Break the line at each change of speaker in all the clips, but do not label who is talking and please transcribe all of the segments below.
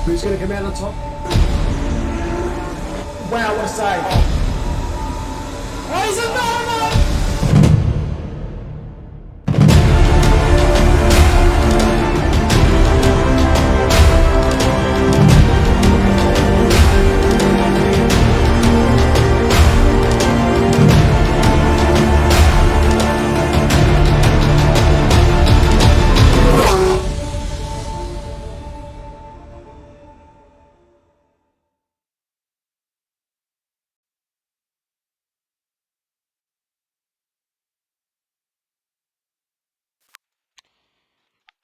Who's going to come out on top? Wow, what a save! Oh, he's a normal!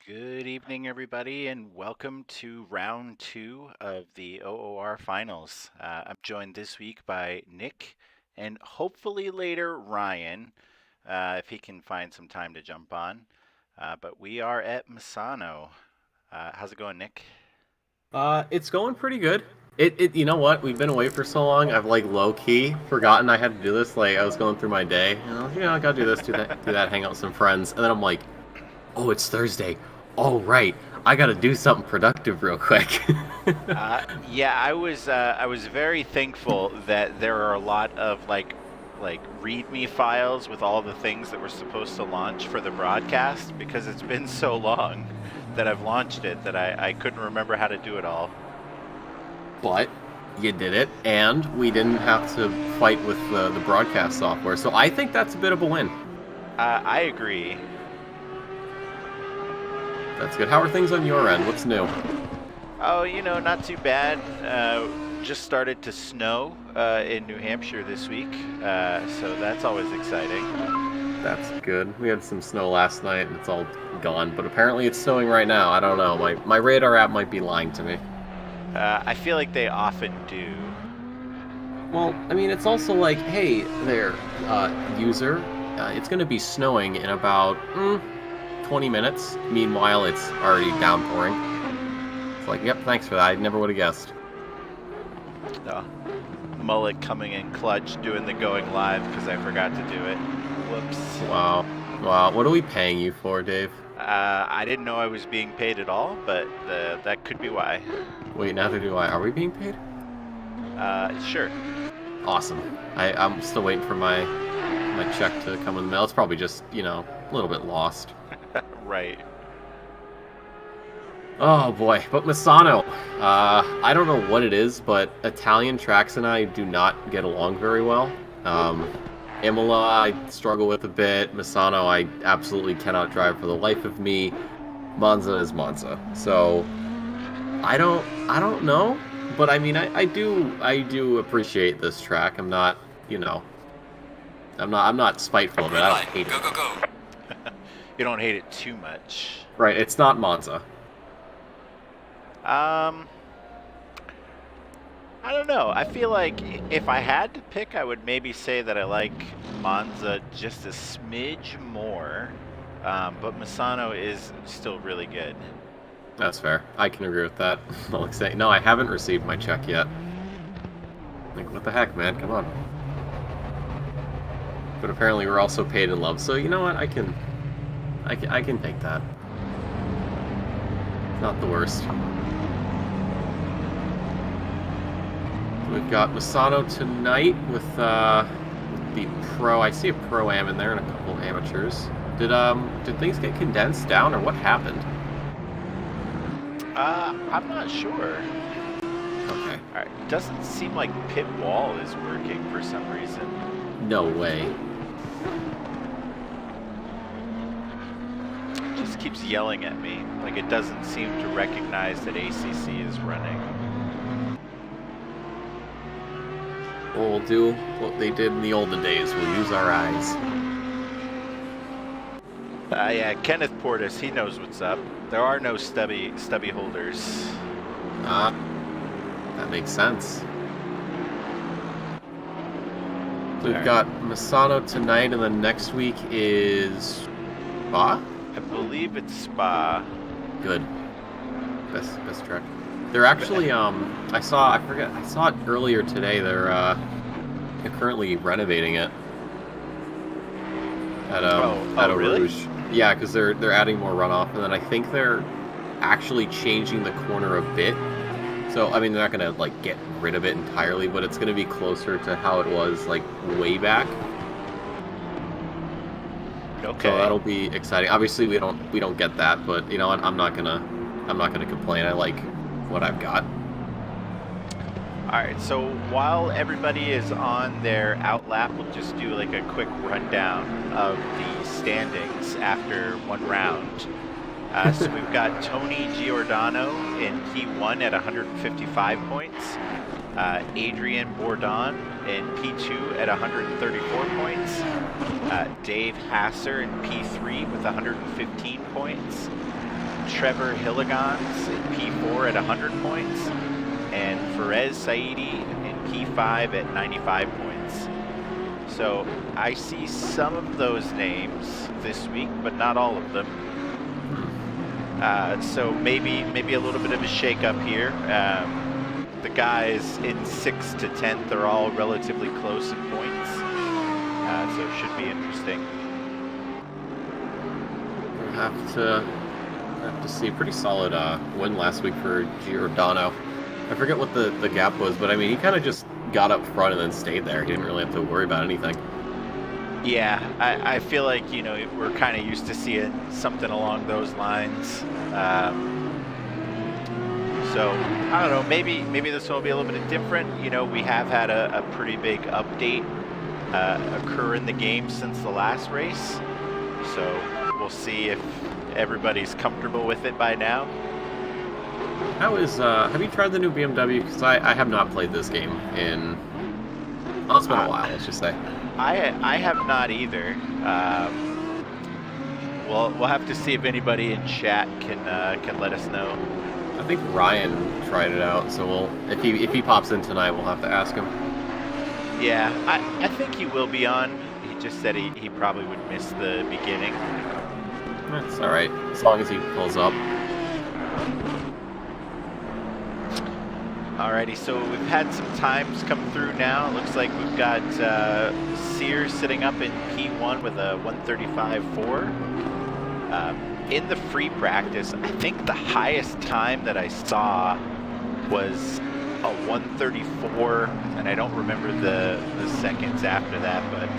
Good evening, everybody, and welcome to round 2 of the OOR finals. I'm joined this week by Nick and hopefully later Ryan, if he can find some time to jump on. But we are at Misano. How's it going, Nick?
It's going pretty good. You know what? We've been away for so long. I've like low key forgotten I had to do this. Like I was going through my day, I gotta do this, do that, hang out with some friends, and then I'm like, oh, it's Thursday. Oh right, I gotta do something productive real quick.
Yeah, I was very thankful that there are a lot of like README files with all the things that were supposed to launch for the broadcast, because it's been so long that I've launched it that I couldn't remember how to do it all.
But you did it, and we didn't have to fight with the broadcast software, so I think that's a bit of a win.
I agree.
That's good. How are things on your end? What's new?
Oh, not too bad. Just started to snow in New Hampshire this week, so that's always exciting.
That's good. We had some snow last night, and it's all gone, but apparently it's snowing right now. I don't know. My radar app might be lying to me.
I feel like they often do.
Well, I mean, it's also like, hey there, user, it's going to be snowing in about 20 minutes. Meanwhile, it's already downpouring. It's like, yep, thanks for that. I never would have guessed.
Mullet coming in clutch, doing the going live because I forgot to do it. Whoops.
Wow. What are we paying you for, Dave?
I didn't know I was being paid at all, but that could be why.
Wait, neither do I. Are we being paid?
Sure.
Awesome. I'm still waiting for my check to come in the mail. It's probably just, a little bit lost.
Right.
Oh boy, but Misano, I don't know what it is, but Italian tracks and I do not get along very well. Imola I struggle with a bit. Misano I absolutely cannot drive for the life of me. Monza is Monza, so I don't know, but I mean I do appreciate this track. I'm not, I'm not spiteful of it. I don't hate it.
Go.
You don't hate it too much.
Right, it's not Monza.
I don't know. I feel like if I had to pick, I would maybe say that I like Monza just a smidge more. But Misano is still really good.
That's fair. I can agree with that. Like saying, no, I haven't received my check yet. Like, what the heck, man? Come on. But apparently we're also paid in love, so you know what? I can take that. Not the worst. We've got Misano tonight with the pro. I see a pro-am in there and a couple amateurs. Did things get condensed down, or what happened?
I'm not sure.
Okay.
Alright, doesn't seem like pit wall is working for some reason.
No way.
Just keeps yelling at me. Like it doesn't seem to recognize that ACC is running.
Well, we'll do what they did in the olden days. We'll use our eyes.
Yeah, Kenneth Portis, he knows what's up. There are no stubby holders.
That makes sense. So we've got Misano tonight, and then next week is Spa?
I believe it's Spa.
Good. Best track. They're actually, I saw it earlier today. They're currently renovating it at Eau
really?
Rouge. Yeah, because they're adding more runoff, and then I think they're actually changing the corner a bit. So I mean, they're not gonna like get rid of it entirely, but it's gonna be closer to how it was like way back.
Okay.
So that'll be exciting. Obviously, we don't get that, but you know what? I'm not gonna complain. I like what I've got.
Alright, so while everybody is on their outlap, we'll just do like a quick rundown of the standings after one round. So we've got Tony Giordano in P1 at 155 points, Adrian Bourdon in P2 at 134 points, Dave Hasser in P3 with 115 points, Trevor Hilligans in P4 at 100 points, and Fares Saidi in P5 at 95 points. So I see some of those names this week, but not all of them. So maybe a little bit of a shake-up here. The guys in 6th to 10th are all relatively close in points, so it should be interesting.
We'll have to see. Pretty solid win last week for Giordano. I forget what the gap was, but I mean, he kind of just got up front and then stayed there. He didn't really have to worry about anything.
Yeah, I feel like, you know, we're kind of used to seeing something along those lines. So, I don't know, maybe this one will be a little bit different. You know, we have had a pretty big update occur in the game since the last race. So, we'll see if everybody's comfortable with it by now.
How is, have you tried the new BMW? Because I have not played this game in, well, it's been a while, let's just say.
I have not either. We'll have to see if anybody in chat can let us know.
I think Ryan tried it out, so if he pops in tonight, we'll have to ask him.
Yeah, I think he will be on. He just said he probably would miss the beginning.
That's all right, as long as he pulls up.
Alrighty, so we've had some times come through now. It looks like we've got Sears sitting up in P1 with a 1:35.4. In the free practice, I think the highest time that I saw was a 1:34, and I don't remember the seconds after that, but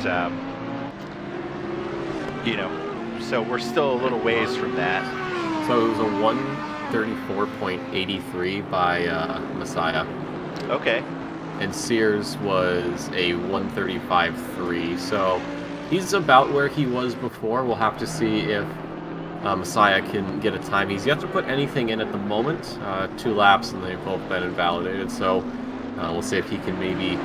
you know, so we're still a little ways from that.
So it was a 134.83 by Messiah.
Okay.
And Sears was a 135.3. So he's about where he was before. We'll have to see if Messiah can get a time. He's yet to put anything in at the moment. 2 laps, and they've both been invalidated. So we'll see if he can maybe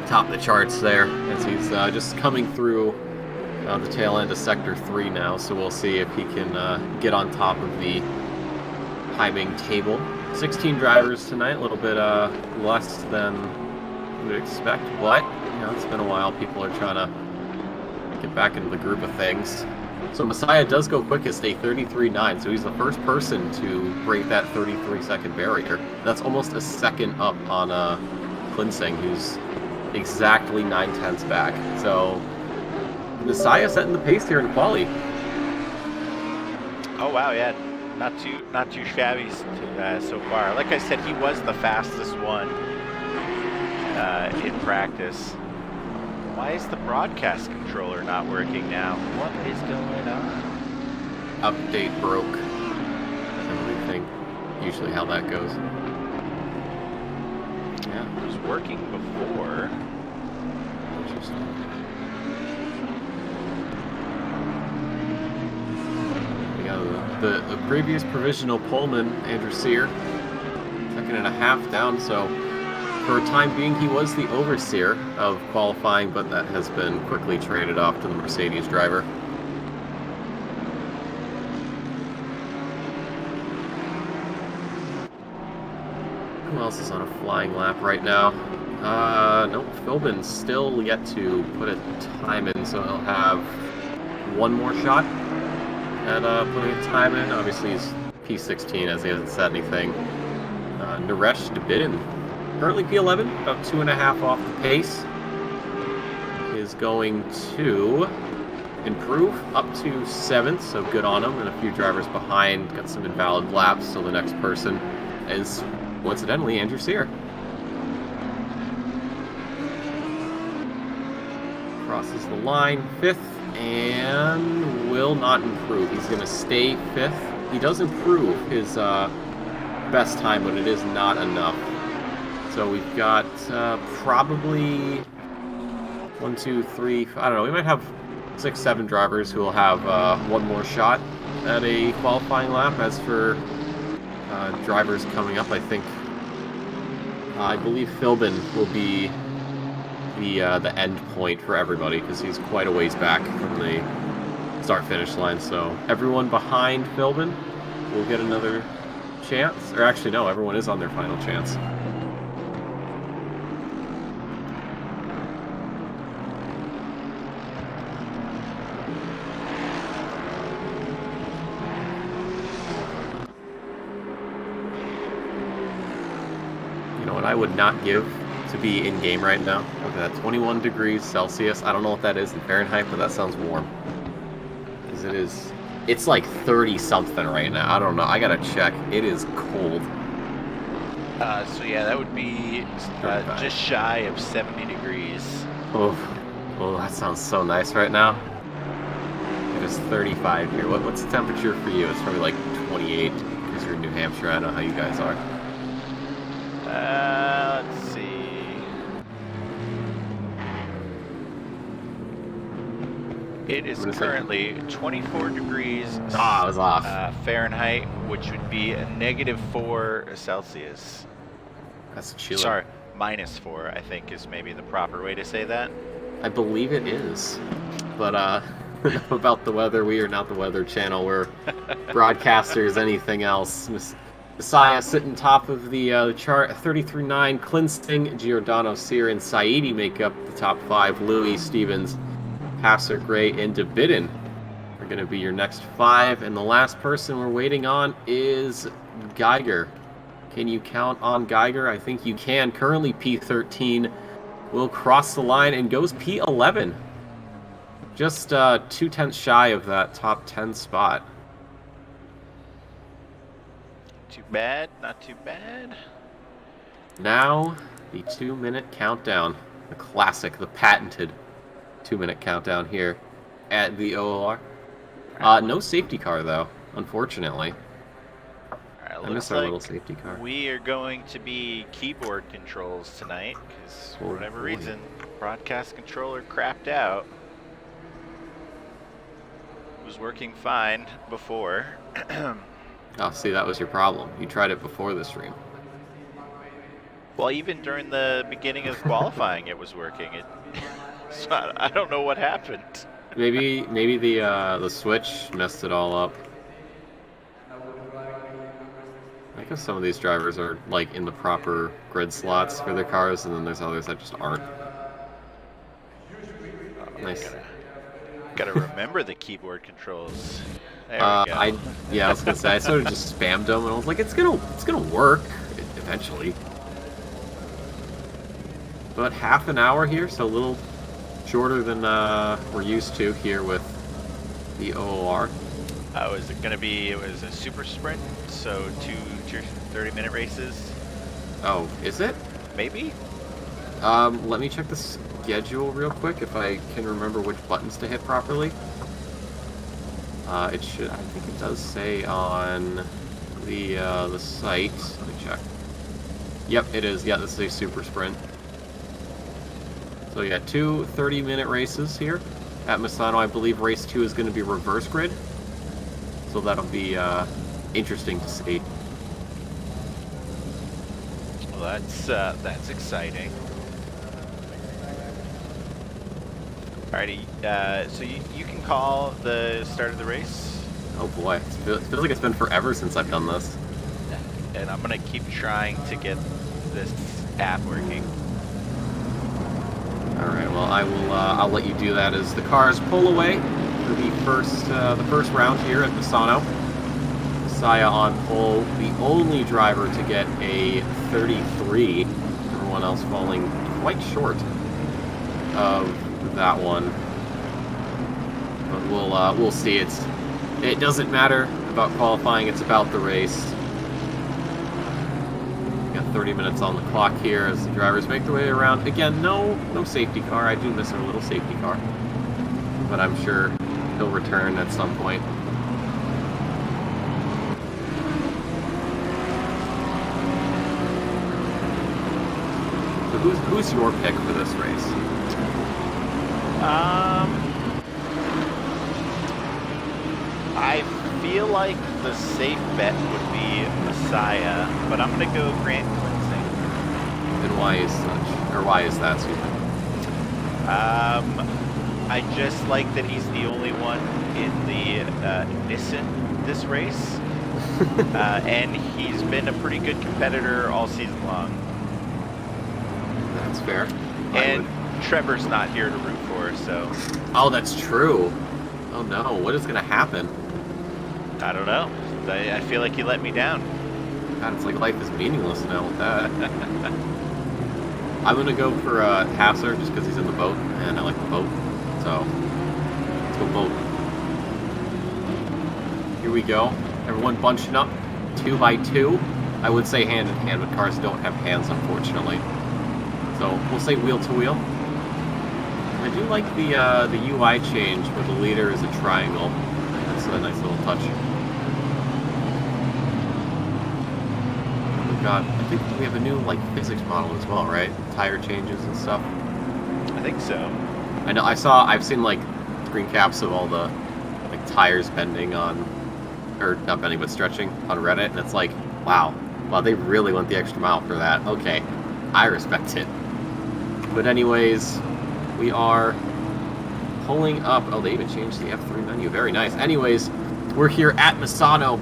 top the charts there, as he's just coming through the tail end of Sector 3 now. So we'll see if he can get on top of the timing table. 16 drivers tonight, a little bit less than we would expect, but you know, it's been a while. People are trying to get back into the groove of things. So Messiah does go quickest, a 33.9, so he's the first person to break that 33-second barrier. That's almost a second up on Klinsing, who's exactly 9/10 back. So Messiah setting the pace here in quali.
Oh wow, yeah, not too shabby so far. Like I said, he was the fastest one in practice. Why is the broadcast controller not working now? What is going on?
Update broke. Everything. Usually how that goes.
Yeah, it was working before.
Interesting. We got the previous provisional poleman, Andrew Sear, 2.5 down, so for a time being, he was the overseer of qualifying, but that has been quickly traded off to the Mercedes driver. Who else is on a flying lap right now? Nope, Philbin's still yet to put a time in, so he'll have one more shot at putting a time in. Obviously, he's P16 as he hasn't said anything. Naresh Debidin, currently P11, about 2.5 off the pace, is going to improve up to 7th, so good on him, and a few drivers behind, got some invalid laps, so the next person is, coincidentally, Andrew Sear. Crosses the line, 5th, and will not improve. He's going to stay 5th. He does improve his best time, but it is not enough. So we've got probably 1, 2, 3, I don't know, we might have 6, 7 drivers who will have one more shot at a qualifying lap. As for drivers coming up, I believe Philbin will be the end point for everybody, because he's quite a ways back from the start-finish line. So everyone behind Philbin will get another chance. Or actually, no, everyone is on their final chance. You know what I would not give to be in game right now? Look at that, 21 degrees Celsius. I don't know what that is in Fahrenheit, but that sounds warm. Because it is, it's like 30 something right now. I don't know, I gotta check. It is cold.
So yeah, that would be just shy of 70 degrees.
Oh, that sounds so nice right now. It is 35 here. What's the temperature for you? It's probably like 28 because you're in New Hampshire. I know how you guys are.
Let's see. It is currently 24 degrees
I was off.
Fahrenheit, which would be a -4 Celsius.
That's chilly.
Sorry, -4, I think is maybe the proper way to say that.
I believe it is. But enough about the weather. We are not the weather channel. We're broadcasters, anything else. Messiah sitting top of the chart, 33.9. Klinsing, Giordano, Sear, and Saidi make up the top 5. Louis, Stevens, Passer, Gray, and Debidin are going to be your next 5. And the last person we're waiting on is Geiger. Can you count on Geiger? I think you can. Currently P13. Will cross the line and goes P11. Just 2/10 shy of that top 10 spot.
Too bad, not too bad.
Now, the 2-minute countdown. The classic, the patented 2-minute countdown here at the OOR. No safety car, though. unfortunately.
All right,
I
looks
miss our
like
little safety car.
we are going to be keyboard controls tonight because for
Oh,
whatever
boy.
reason, broadcast controller crapped out. It was working fine before.
Oh, see, that was your problem. You tried it before the stream.
Well, even during the beginning of qualifying, it was working. So I don't know what happened.
Maybe the switch messed it all up. I guess some of these drivers are like in the proper grid slots for their cars, and then there's others that just aren't. Nice.
Gotta remember the keyboard controls. There we go.
I was gonna say I sort of just spammed them, and I was like, it's gonna work eventually. But half an hour here, so a little shorter than we're used to here with the OOR.
Is it gonna be? It was a super sprint, so two 30-minute races.
Oh, is it?
Maybe.
Let me check the schedule real quick if I can remember which buttons to hit properly. It should. I think it does say on the site. Let me check. Yep, it is. Yeah, this is a super sprint. So yeah, two 30-minute races here at Misano. I believe race 2 is going to be reverse grid. So that'll be interesting to see.
Well, that's exciting. Alrighty, so you can call the start of the race.
Oh boy, it feels like it's been forever since I've done this.
And I'm gonna keep trying to get this app working.
All right, well I will. I'll let you do that as the cars pull away for the first round here at Misano. Messiah on pole, the only driver to get a 33. Everyone else falling quite short of that one. But we'll see. It doesn't matter about qualifying. It's about the race. Got 30 minutes on the clock here as the drivers make their way around. Again, no safety car. I do miss our little safety car, but I'm sure he'll return at some point. So who's your pick for this race?
I feel like the safe bet would be Messiah, but I'm gonna go Grant Cleansing.
And why is that, excuse me?
I just like that he's the only one in the Nissan this race, and he's been a pretty good competitor all season long.
That's fair.
And Trevor's not here to root for, so...
Oh, that's true. Oh no, what is gonna happen?
I don't know. I feel like he let me down.
God, it's like life is meaningless now with that. I'm gonna go for Hasser just because he's in the boat, and I like the boat. So, let's go boat. Here we go. Everyone bunching up, 2 by 2. I would say hand in hand, but cars don't have hands, unfortunately. So we'll say wheel to wheel. I do like the UI change where the leader is a triangle. That's a nice little touch. We've got, I think we have a new like physics model as well, right? Tire changes and stuff.
I think so.
I know. I've seen like screen caps of all the like tires bending on, or not bending but stretching on Reddit, and it's like, wow, they really went the extra mile for that. Okay, I respect it. But anyways, we are pulling up. Oh, they even changed the F3 menu. Very nice. Anyways, we're here at Misano.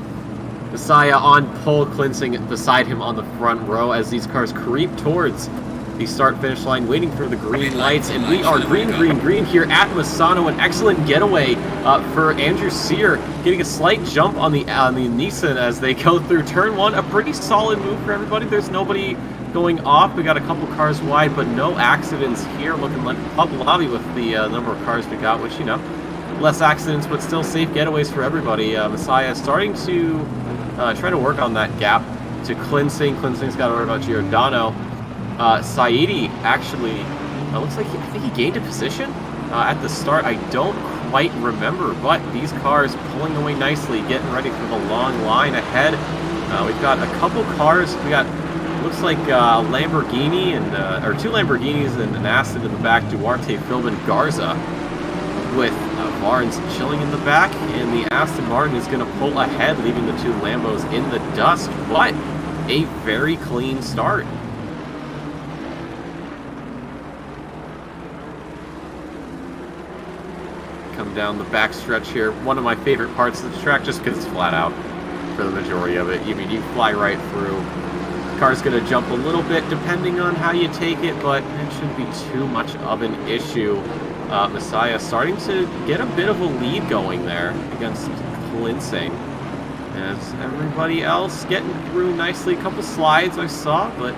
Messiah on pole, Cleansing beside him on the front row as these cars creep towards the start-finish line, waiting for the green lights. And we are green here at Misano. An excellent getaway for Andrew Sear, getting a slight jump on the Nissan as they go through turn 1. A pretty solid move for everybody. There's nobody going off. We got a couple cars wide, but no accidents here. Looking like a pub lobby with the number of cars we got, which, you know, less accidents, but still safe getaways for everybody. Messiah starting to try to work on that gap to Cleansing. Cleansing's got to worry about Giordano. Saidi actually looks like I think he gained a position at the start. I don't quite remember, but these cars pulling away nicely, getting ready for the long line ahead. We've got a couple cars. We got, looks like Lamborghini and or two Lamborghinis and an Aston in the back. Duarte, Philbin, Garza, with Barnes chilling in the back, and the Aston Martin is going to pull ahead, leaving the two Lambos in the dust. But a very clean start. Come down the back stretch here. One of my favorite parts of the track, just because it's flat out for the majority of it. I mean, you fly right through. The car's going to jump a little bit depending on how you take it, but it shouldn't be too much of an issue. Messiah starting to get a bit of a lead going there against Klinsing. As everybody else getting through nicely. A couple slides I saw, but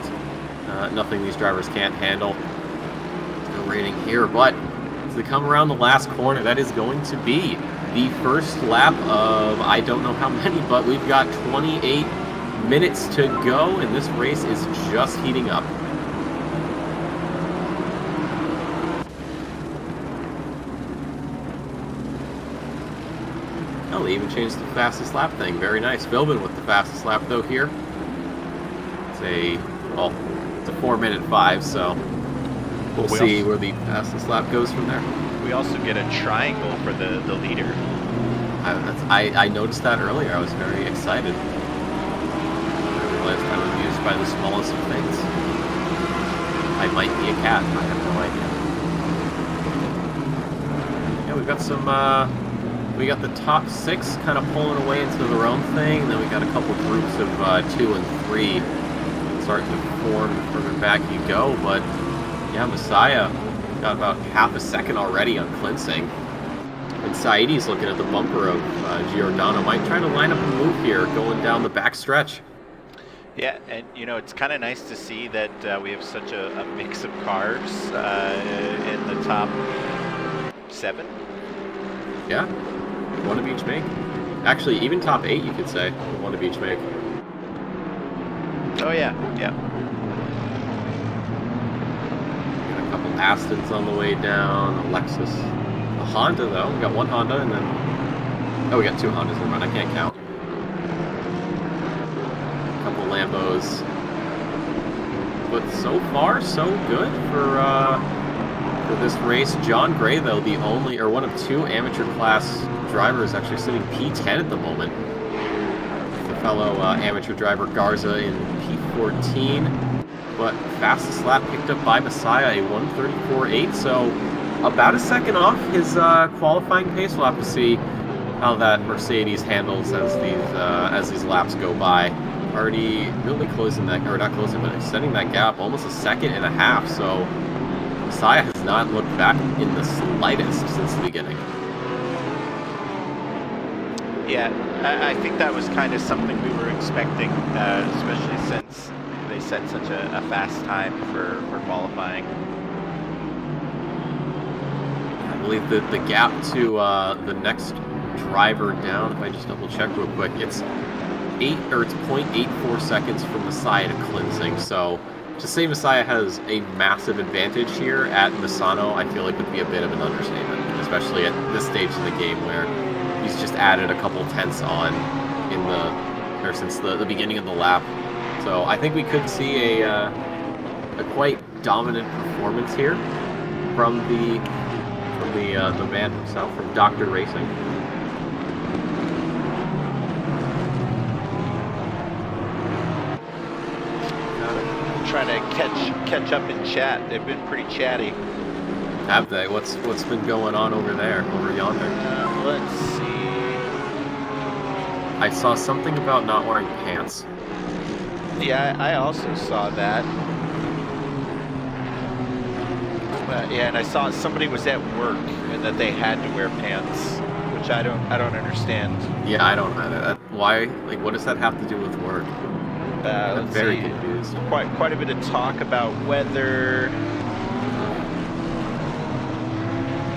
nothing these drivers can't handle. No rating here, but as they come around the last corner, that is going to be the first lap of I don't know how many, but we've got 28 minutes to go, and this race is just heating up. Oh, they even changed the fastest lap thing. Very nice. Philbin with the fastest lap though here. It's a 4-minute 5, so we'll see where the fastest lap goes from there.
We also get a triangle for the leader.
I noticed that earlier. I was very excited. I realized I was amused by the smallest of things. I might be a cat. I have no idea. Yeah, we've got some. We got the top 6 kind of pulling away into their own thing, and then we got a couple groups of 2 and 3 starting to form further back you go. But yeah, Messiah got about half a second already on Klinsing. And Saidi's looking at the bumper of Giordano. Might try to line up a move here going down the back stretch.
Yeah, and you know, it's kind of nice to see that we have such a mix of cars in the top 7.
Yeah, one of each make. Actually, even top 8, you could say, one of each make.
Oh yeah, yeah.
Got a couple Astons on the way down, a Lexus. A Honda, though. We got one Honda, and then... Oh, we got 2 Hondas. Never mind, I can't count. A couple Lambos. But so far, so good for this race. John Gray, though, the only, or one of 2 amateur class drivers actually sitting P10 at the moment. The fellow amateur driver Garza in P14. But fastest lap picked up by Messiah, a 1:34.8, so about a second off his qualifying pace. We'll have to see how that Mercedes handles as these laps go by. Already really closing that, or not closing, but extending that gap almost a second and a half. So Messiah has not looked back in the slightest since the beginning.
Yeah, I think that was kind of something we were expecting, especially since they set such a fast time for qualifying.
I believe that the gap to the next driver down, if I just double check real quick, it's 0.84 seconds from Messiah to Klinsing. So to say Messiah has a massive advantage here at Misano, I feel like would be a bit of an understatement, especially at this stage of the game where he's just added a couple tenths on since the beginning of the lap. So I think we could see a quite dominant performance here from the man himself, from Dr. Racing.
Trying to catch up in chat. They've been pretty chatty.
Have they? What's been going on over there, over yonder?
Let's see.
I saw something about not wearing pants.
Yeah, I also saw that. Yeah, and I saw somebody was at work and that they had to wear pants, which I don't understand.
Yeah, I don't either. Why? Like, what does that have to do with work? I'm very confused.
Quite a bit of talk about weather.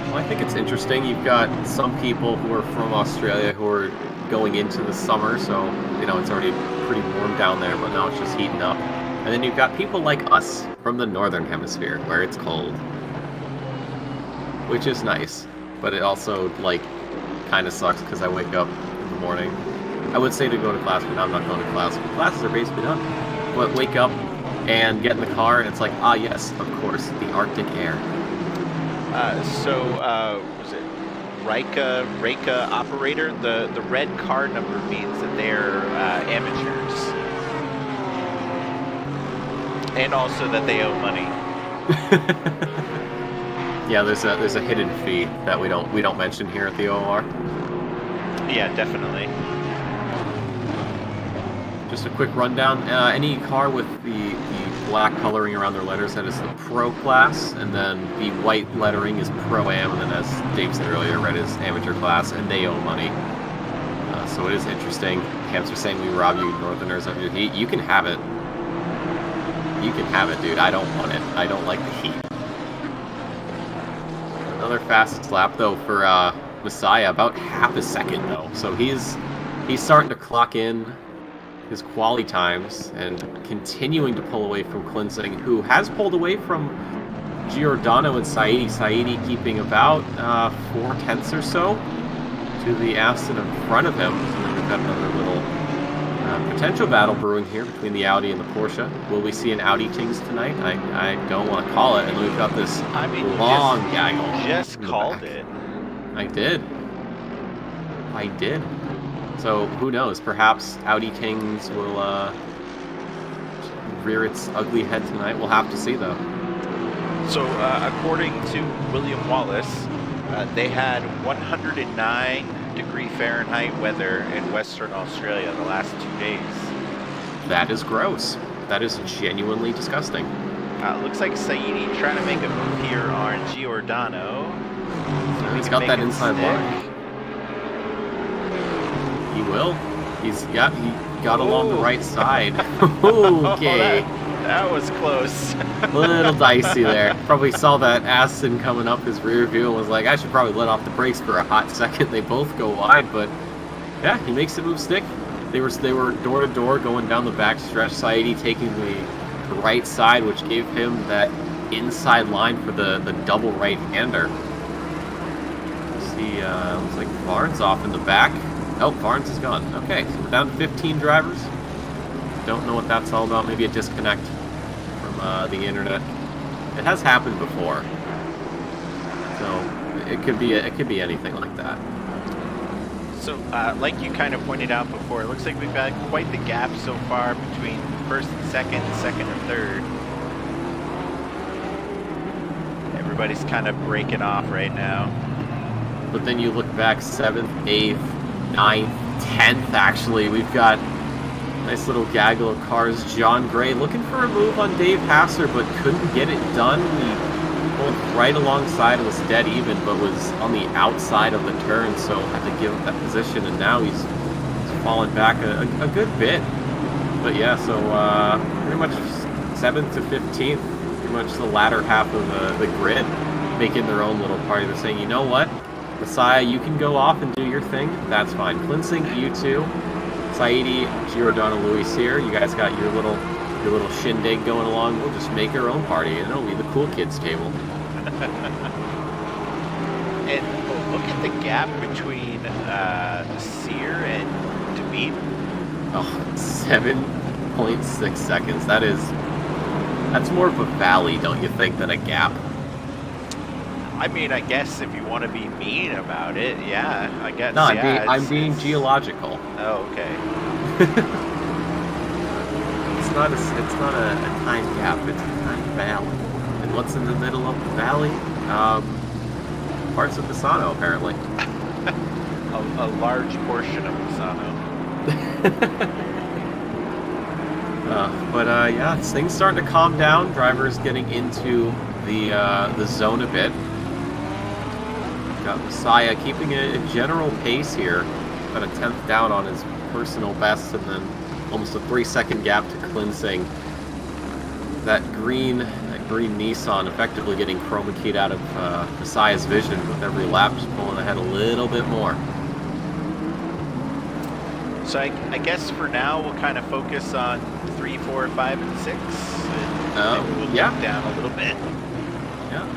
Well, I think it's interesting. You've got some people who are from Australia who are going into the summer, so you know it's already pretty warm down there, but now it's just heating up. And then you've got people like us from the northern hemisphere where it's cold, which is nice. but it also, like, kind of sucks because I wake up in the morning. I would say to go to class, but now I'm not going to class. Classes are basically done. But wake up and get in the car, and it's like, ah, yes, of course, the Arctic air.
Was it Rika operator? The red car number means that they're amateurs, and also that they owe money.
Yeah, there's a hidden fee that we don't mention here at the OOR.
Yeah, definitely.
Just a quick rundown. Any car with the black coloring around their letters, that is the Pro class, and then the white lettering is Pro-Am, and then as Dave said earlier, red is Amateur class, and they owe money. So it is interesting. Camps are saying we rob you Northerners of your heat. You can have it. You can have it, dude. I don't want it. I don't like the heat. Another fastest lap, though, for Messiah. About half a second, though. So he's starting to clock in his quali times and continuing to pull away from Klinsing, who has pulled away from Giordano and Saidi. Saidi keeping about 4/10 or so to the Aston in front of him. So we've got another little potential battle brewing here between the Audi and the Porsche. Will we see an Audi Tings tonight? I don't want to call it. And we've got this long gaggle.
Just called it.
I did. So who knows? Perhaps Audi Tings will rear its ugly head tonight. We'll have to see, though.
So according to William Wallace, they had 109-degree Fahrenheit weather in Western Australia the last 2 days.
That is gross. That is genuinely disgusting.
Looks like Saidi trying to make a move here on Giordano.
He's got that inside line. He will. He got along the right side. Okay.
That was close.
A little dicey there. Probably saw that Aston coming up his rear view and was like, I should probably let off the brakes for a hot second. They both go wide, but yeah, he makes the move stick. They were door to door going down the back stretch. Saidi taking the right side, which gave him that inside line for the double right-hander. See, looks like Barnes off in the back. Oh, Barnes is gone. Okay, so we're down to 15 drivers. Don't know what that's all about. Maybe a disconnect from the internet. It has happened before, so it could be anything like that.
So, like you kind of pointed out before, it looks like we've got quite the gap so far between first and second and third. Everybody's kind of breaking off right now.
But then you look back, 7th, 8th, 9th, 10th. Actually, we've got nice little gaggle of cars. John Gray looking for a move on Dave Hasser, but couldn't get it done. He pulled right alongside and was dead even, but was on the outside of the turn, so had to give up that position. And now he's fallen back a good bit. But yeah, so pretty much 7th to 15th, pretty much the latter half of the grid, making their own little party. They're saying, you know what, Messiah, you can go off and do your thing. That's fine. Klinsing, you too. Saidi, Giordano, Luis here. You guys got your little shindig going along. We'll just make our own party, and it'll be the cool kids table.
And look at the gap between Sear and Debib.
Oh, 7.6 seconds. That's more of a valley, don't you think, than a gap?
I mean, I guess if you want to be mean about it, yeah, I guess.
No,
yeah,
I'm being geological.
Oh, okay.
It's not a time gap. It's a time valley. And what's in the middle of the valley? Parts of Pisano, apparently.
a large portion of Pisano.
Yeah, things starting to calm down. Drivers getting into the zone a bit. Got Messiah keeping a general pace here. About a 10th down on his personal best, and then almost a 3-second gap to Klinsing. That green Nissan effectively getting chroma keyed out of Messiah's vision with every lap, just pulling ahead a little bit more.
So I guess for now we'll kind of focus on 3, 4, 5, and 6. And maybe we'll
yeah.
look down a little bit.
Yeah,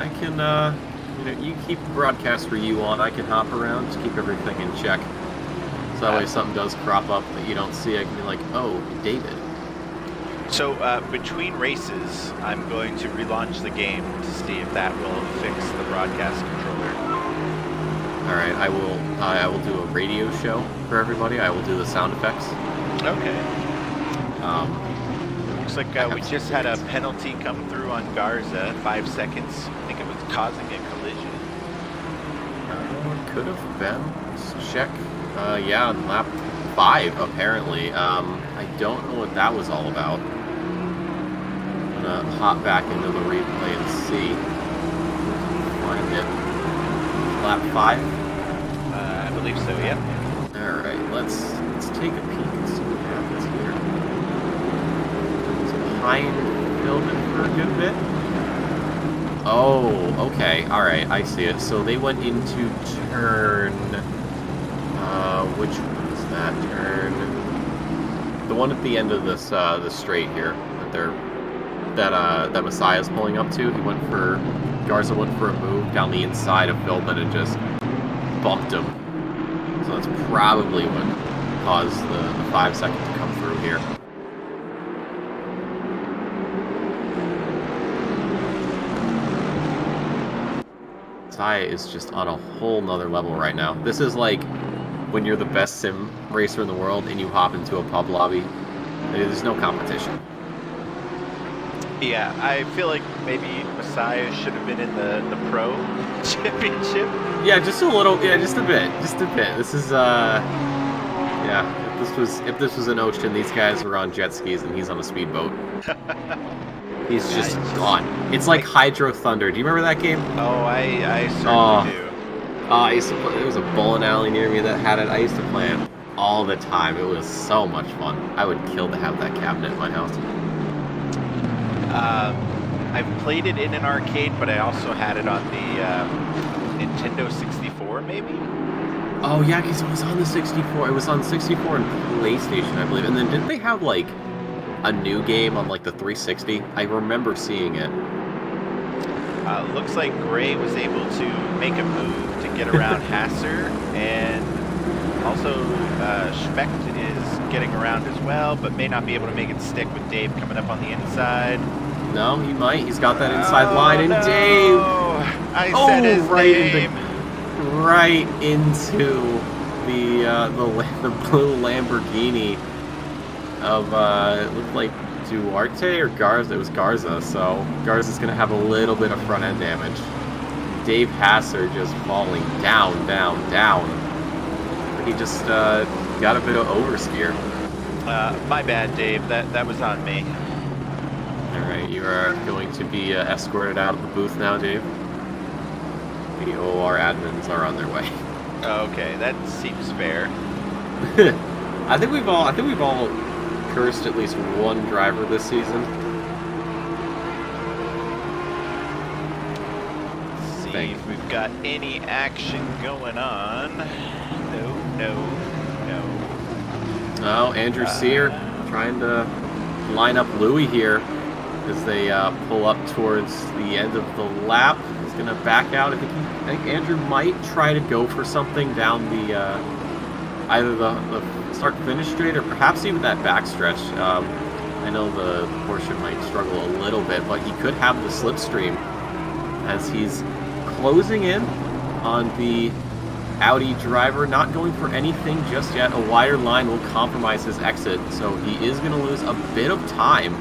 you keep the broadcast where you want. I can hop around, just keep everything in check. So that way, if something does crop up that you don't see, I can be like, "Oh, David."
So between races, I'm going to relaunch the game to see if that will fix the broadcast controller.
All right, I will do a radio show for everybody. I will do the sound effects.
Okay. Looks like we just had a penalty come through on Garza, 5 seconds. I think it was causing a collision.
Could have been. Let's check. Yeah, on lap 5 apparently. I don't know what that was all about. I'm gonna hop back into the replay and see. Find it. Lap 5.
I believe so. Yeah.
All right, let's take a peek and see what happens here. Behind Philbin for a good bit. Oh, okay. All right, I see it. So they went into turn. Which one is that turn? The one at the end of this straight here that Messiah's pulling up to. Garza went for a move down the inside of Philbin and just bumped him. So that's probably what caused the 5 seconds to come through here. Messiah is just on a whole nother level right now. This is like when you're the best sim racer in the world and you hop into a pub lobby. There's no competition.
Yeah, I feel like maybe Messiah should have been in the pro championship.
Yeah, just a little. Yeah, just a bit. This is yeah. If this was an ocean, these guys were on jet skis and he's on a speedboat. He's just gone. It's like Hydro Thunder. Do you remember that game?
Oh, I certainly do.
I used to play. There was a bowling alley near me that had it. I used to play it all the time. It was so much fun. I would kill to have that cabinet in my house.
I've played it in an arcade, but I also had it on the Nintendo 64, maybe?
Oh, yeah, because it was on the 64. It was on 64 and PlayStation, I believe. And then didn't they have, like, a new game on, like, the 360? I remember seeing it.
Looks like Gray was able to make a move to get around Hasser, and also Specht is getting around as well, but may not be able to make it stick with Dave coming up on the inside.
No, he might. He's got that inside line, and
no.
Dave...
I said his name.
Right into the blue Lamborghini of, it looked like Duarte or Garza. It was Garza, so Garza's going to have a little bit of front end damage. Dave Hasser just falling down. He just got a bit of oversteer.
My bad, Dave. That was on me.
Alright, you are going to be escorted out of the booth now, Dave. The OR admins are on their way.
Okay, that seems fair.
I think we've all cursed at least one driver this season.
Let's see if we've got any action going on. No.
Oh, Andrew Sear trying to line up Louis here as they pull up towards the end of the lap. He's going to back out. I think Andrew might try to go for something down the either the start-finish straight or perhaps even that backstretch. I know the Porsche might struggle a little bit, but he could have the slipstream as he's closing in on the Audi driver, not going for anything just yet. A wider line will compromise his exit, so he is going to lose a bit of time.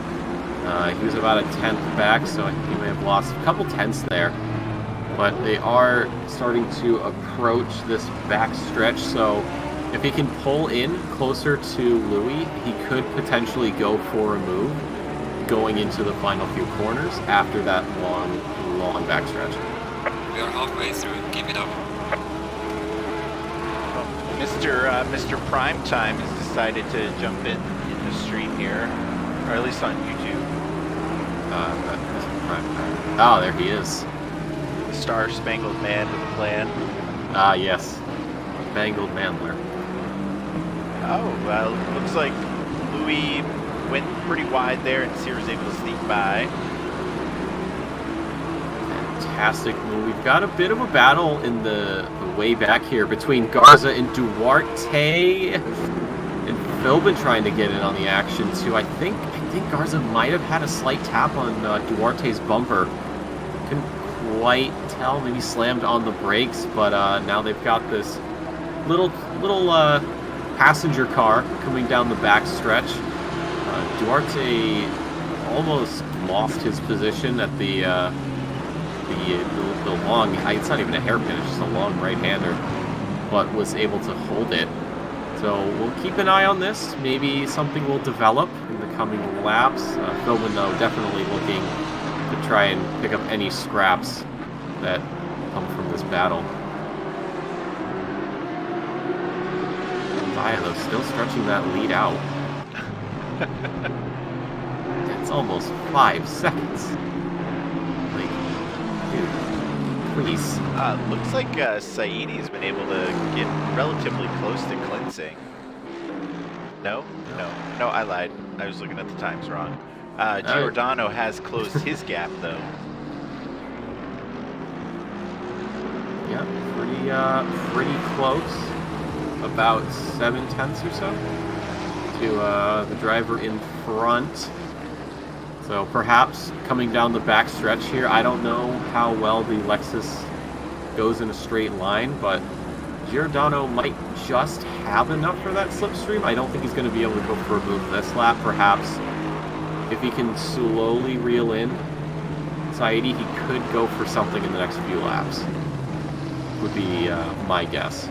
He was about a tenth back, so he may have lost a couple tenths there. But they are starting to approach this back stretch, so if he can pull in closer to Louis, he could potentially go for a move going into the final few corners after that long back stretch.
We are halfway through. Keep it up.
Mr. Primetime has decided to jump in the stream here, or at least on YouTube.
Mr. Primetime. Oh, there he is.
The Star-Spangled Man with a plan.
Ah, yes. Spangled Mandler.
Oh, well, looks like Louis went pretty wide there and Sears able to sneak by.
fantastic move. We've got a bit of a battle in the way back here between Garza and Duarte. And Philbin trying to get in on the action too. I think Garza might have had a slight tap on Duarte's bumper. Couldn't quite tell. Maybe slammed on the brakes, but now they've got this little passenger car coming down the back stretch. Duarte almost lost his position at the long. It's not even a hairpin; it's just a long right-hander, but was able to hold it. So we'll keep an eye on this. Maybe something will develop in the coming laps. Philbin, though, definitely looking to try and pick up any scraps that come from this battle. Zaya, though, still stretching that lead out. It's almost 5 seconds. Like, dude, please.
Looks like Saeedi's been able to get relatively close to cleansing. No, I lied. I was looking at the times wrong. Giordano has closed his gap, though.
Yeah, pretty close. About 7/10 or so to the driver in front. So perhaps coming down the back stretch here, I don't know how well the Lexus goes in a straight line, but Giordano might just have enough for that slipstream. I don't think he's going to be able to go for a move this lap. Perhaps if he can slowly reel in Saeedi, he could go for something in the next few laps. Would be my guess.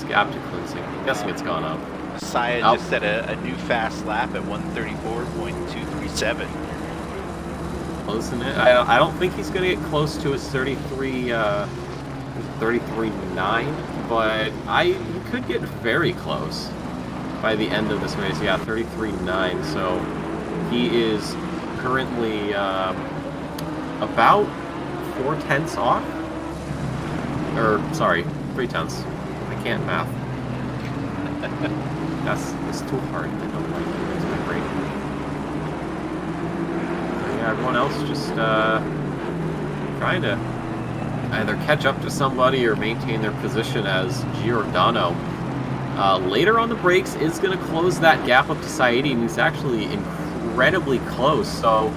Gap to cleansing. I'm guessing it's gone up.
Saya just set a new fast lap at 134.237.
Close in it. I don't think he's going to get close to his 33.9, but he could get very close by the end of this race. Yeah, 33.9. So he is currently about 4/10 off. Or sorry, 3/10. Can't math. That's too hard. I don't like it. It's my brain. Yeah, everyone else just trying to either catch up to somebody or maintain their position as Giordano. Later on the brakes is going to close that gap up to Saeedi, and he's actually incredibly close. So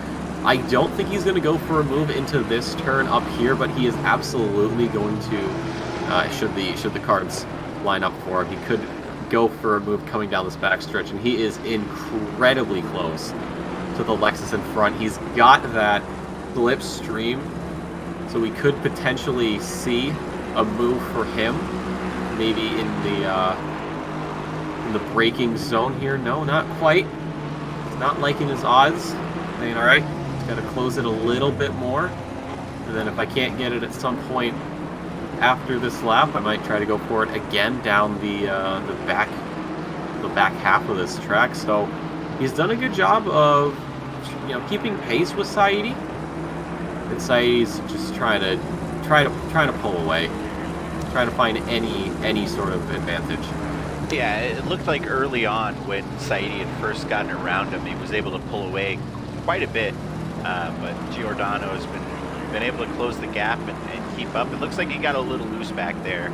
I don't think he's going to go for a move into this turn up here, but he is absolutely going to. Should the cards line up for him, he could go for a move coming down this backstretch, and he is incredibly close to the Lexus in front. He's got that slipstream, so we could potentially see a move for him, maybe in the braking zone here. No, not quite. He's not liking his odds. Saying, all right, he's got to close it a little bit more, and then if I can't get it at some point after this lap, I might try to go for it again down the back half of this track. So he's done a good job of keeping pace with Saeedi, and Saeedi's just trying to pull away, trying to find any sort of advantage.
Yeah, it looked like early on when Saeedi had first gotten around him, he was able to pull away quite a bit, but Giordano has been able to close the gap and keep up. It looks like he got a little loose back there,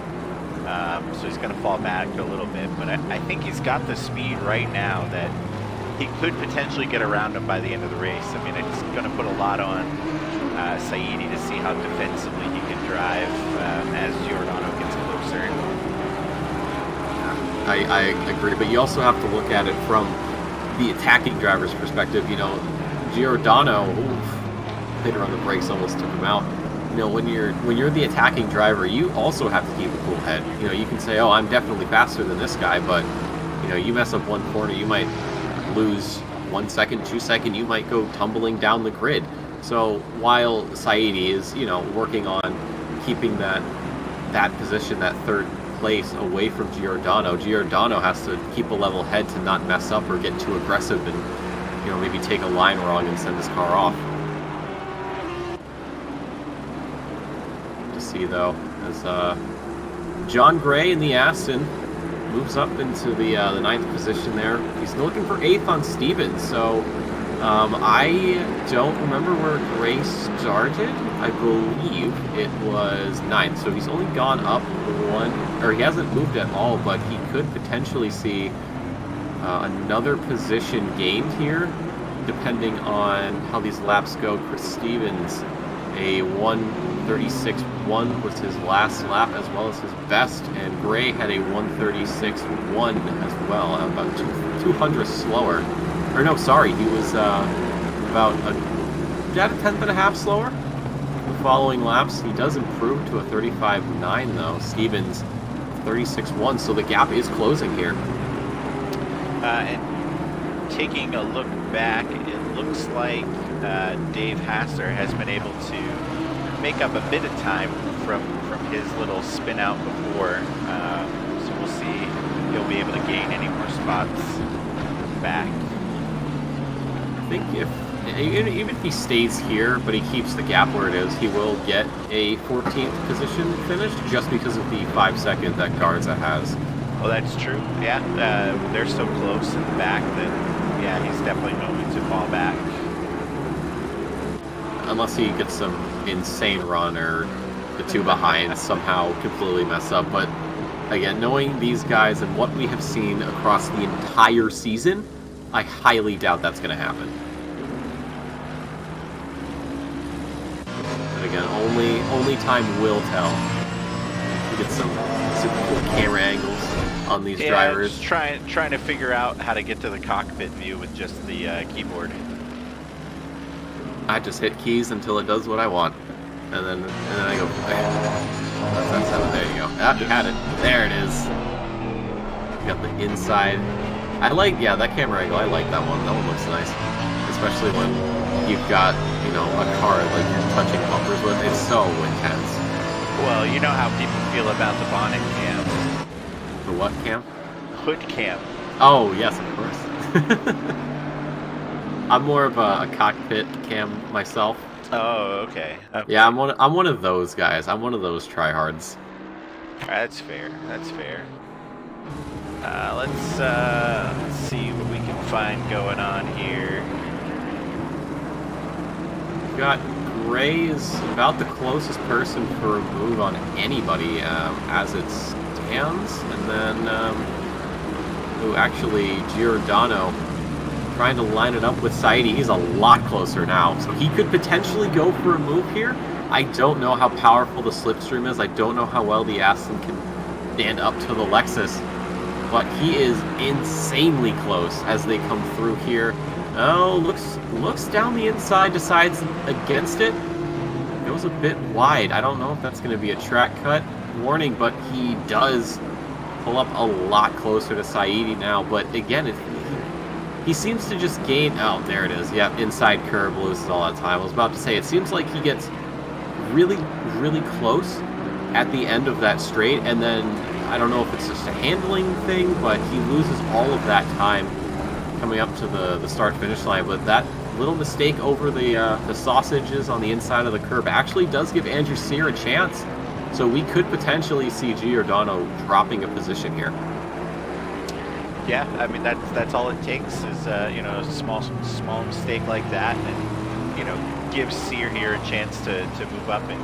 so he's going to fall back a little bit, but I think he's got the speed right now that he could potentially get around him by the end of the race. I mean, it's going to put a lot on Saeedi to see how defensively he can drive as Giordano gets closer.
I agree, but you also have to look at it from the attacking driver's perspective. Giordano, hit her on the brakes, almost took him out. When you're the attacking driver, you also have to keep a cool head. You can say, oh, I'm definitely faster than this guy, but you mess up one corner, you might lose 1 second, 2 seconds, you might go tumbling down the grid. So while Saeedi is working on keeping that position, that third place, away from Giordano has to keep a level head to not mess up or get too aggressive and maybe take a line wrong and send his car off. Though, as John Gray in the Aston moves up into the 9th position there. He's looking for 8th on Stevens, so I don't remember where Gray started. I believe it was 9th, so he's only gone up 1, or he hasn't moved at all, but he could potentially see another position gained here, depending on how these laps go. Chris Stevens, a 1:36.1 was his last lap as well as his best, and Gray had a 1:36.1 as well, about 200 slower. Or no, sorry, he was about a 10th and a half slower the following laps. He does improve to a 35.9 though. Stevens 36.1, so the gap is closing here.
And taking a look back, it looks like Dave Hasser has been able to make up a bit of time from his little spin out before. So we'll see if he'll be able to gain any more spots back.
I think even if he stays here, but he keeps the gap where it is, he will get a 14th position finish just because of the 5 second that Garza has.
Well, that's true. Yeah, they're so close in the back that, yeah, he's definitely going to fall back.
Unless he gets some insane run or the 2 behind somehow completely mess up. But again, knowing these guys and what we have seen across the entire season, I highly doubt that's going to happen. But again, only time will tell. We get some super cool camera angles on these drivers.
Just trying to figure out how to get to the cockpit view with just the keyboard.
I just hit keys until it does what I want, and then I go. That's how. There you go. Ah, you had it. There it is. You got the inside. I like, yeah, that camera angle. I like that one. That one looks nice, especially when you've got, you know, a car like you're touching bumpers with. It's so intense.
Well, you know how people feel about the bonnet cam.
The what cam?
Hood cam.
Oh yes, of course. I'm more of a cockpit cam myself.
Oh, okay.
Yeah, I'm one of those guys. I'm one of those tryhards.
That's fair. That's fair. Let's see what we can find going on here.
We've got Gray is about the closest person for a move on anybody as it stands, and then actually Giordano trying to line it up with Saidi. He's a lot closer now, so he could potentially go for a move here. I don't know how powerful the slipstream is. I don't know how well the Aston can stand up to the Lexus, but he is insanely close as they come through here. Oh, looks down the inside, decides against it. Goes a bit wide. I don't know if that's going to be a track cut warning, but he does pull up a lot closer to Saidi now. But again, he seems to just gain... Oh, there it is. Yep, inside curve loses all that time. I was about to say, it seems like he gets really, really close at the end of that straight, and then I don't know if it's just a handling thing, but he loses all of that time coming up to the start-finish line. But that little mistake over the sausages on the inside of the curb actually does give Andrew Sear a chance. So we could potentially see Giordano dropping a position here.
Yeah, I mean that's all it takes is you know, a small mistake like that, and you know, gives Sear here a chance to move up and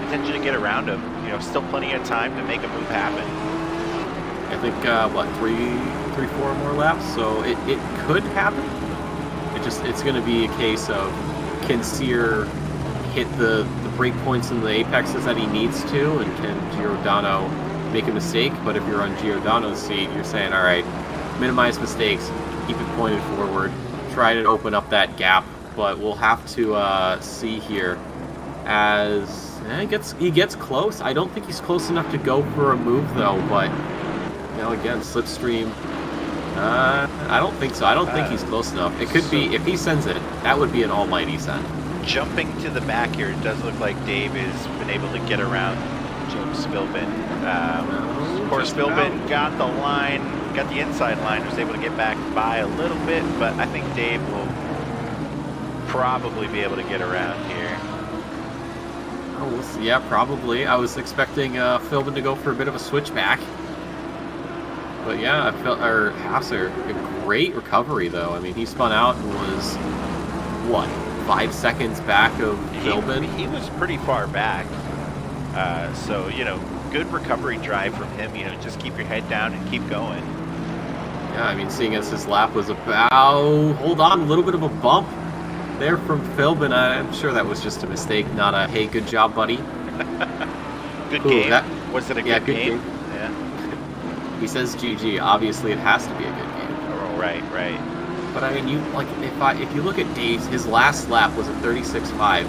potentially get around him. You know, still plenty of time to make a move happen.
I think what, four more laps, so it could happen. It's going to be a case of, can Sear hit the break points and the apexes that he needs to, and can Giordano make a mistake? But if you're on Giordano's seat, you're saying, all right, minimize mistakes, keep it pointed forward, try to open up that gap. But we'll have to see here as he gets close. I don't think he's close enough to go for a move though, but you know, again, slipstream. I don't think so. I don't think he's close enough. It could be, if he sends it, that would be an almighty send.
Jumping to the back here, it does look like Dave has been able to get around James Philbin. Of course, Philbin got the line, got the inside line, was able to get back by a little bit, but I think Dave will probably be able to get around here.
Oh, yeah, probably. I was expecting Philbin to go for a bit of a switchback. But yeah, Hasser, a great recovery though. I mean, he spun out and was, what, 5 seconds back of Philbin?
He was pretty far back. So, you know, good recovery drive from him. You know, just keep your head down and keep going.
Yeah, I mean, seeing as his lap was about, hold on, a little bit of a bump there from Philbin. I'm sure that was just a mistake, not a, hey, good job, buddy.
Good game. Was it a good game? Yeah.
He says GG. Obviously, it has to be a good game.
Oh, right.
But I mean, if you look at Dave's, his last lap was a 36.5.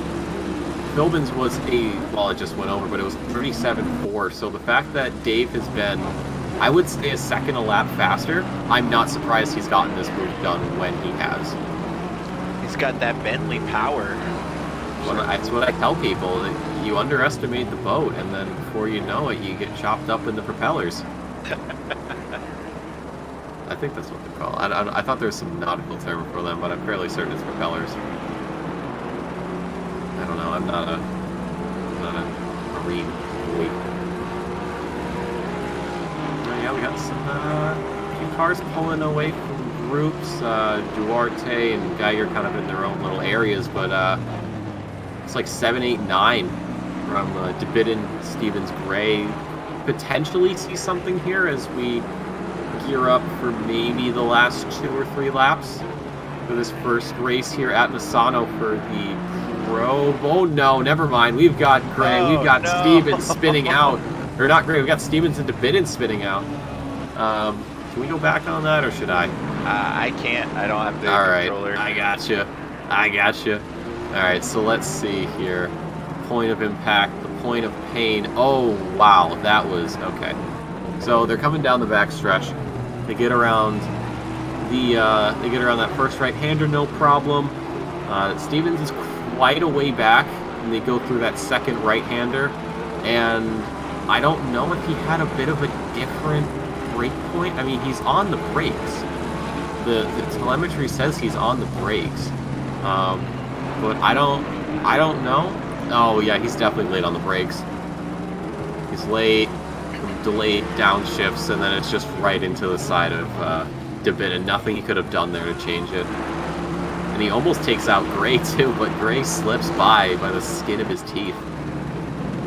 Philbin's was it just went over, but it was 37.4. So the fact that Dave has been, I would say, a second a lap faster, I'm not surprised he's gotten this move done when he has.
He's got that Bentley power.
That's what I tell people. That you underestimate the boat, and then before you know it, you get chopped up in the propellers. I think that's what they're called. I thought there was some nautical term for them, but I'm fairly certain it's propellers. I don't know. I'm not a marine boy. Yeah, we got some few cars pulling away from groups. Duarte and Geiger kind of in their own little areas, but it's like 7, 8, 9 from DeBitten, Stevens, Gray. Potentially see something here as we gear up for maybe the last 2 or 3 laps for this first race here at Misano for the Pro. Oh no, never mind. We've got Gray. We've got Stevens spinning out. Or not Gray. We've got Stevens and DeBitten spinning out. Can we go back on that, or should I?
I can't. I don't have the controller.
I got you. All right, so let's see here. Point of impact, the point of pain. Oh wow, that was okay. So they're coming down the back stretch. They get around that first right-hander, no problem. Stevens is quite a way back, and they go through that second right-hander. And I don't know if he had a bit of a different brake point. I mean, he's on the brakes. The telemetry says he's on the brakes, but I don't know. Oh yeah, he's definitely late on the brakes. He's late. Delayed downshifts, and then it's just right into the side of DeBitten. Nothing he could have done there to change it. And he almost takes out Gray too, but Gray slips by the skin of his teeth.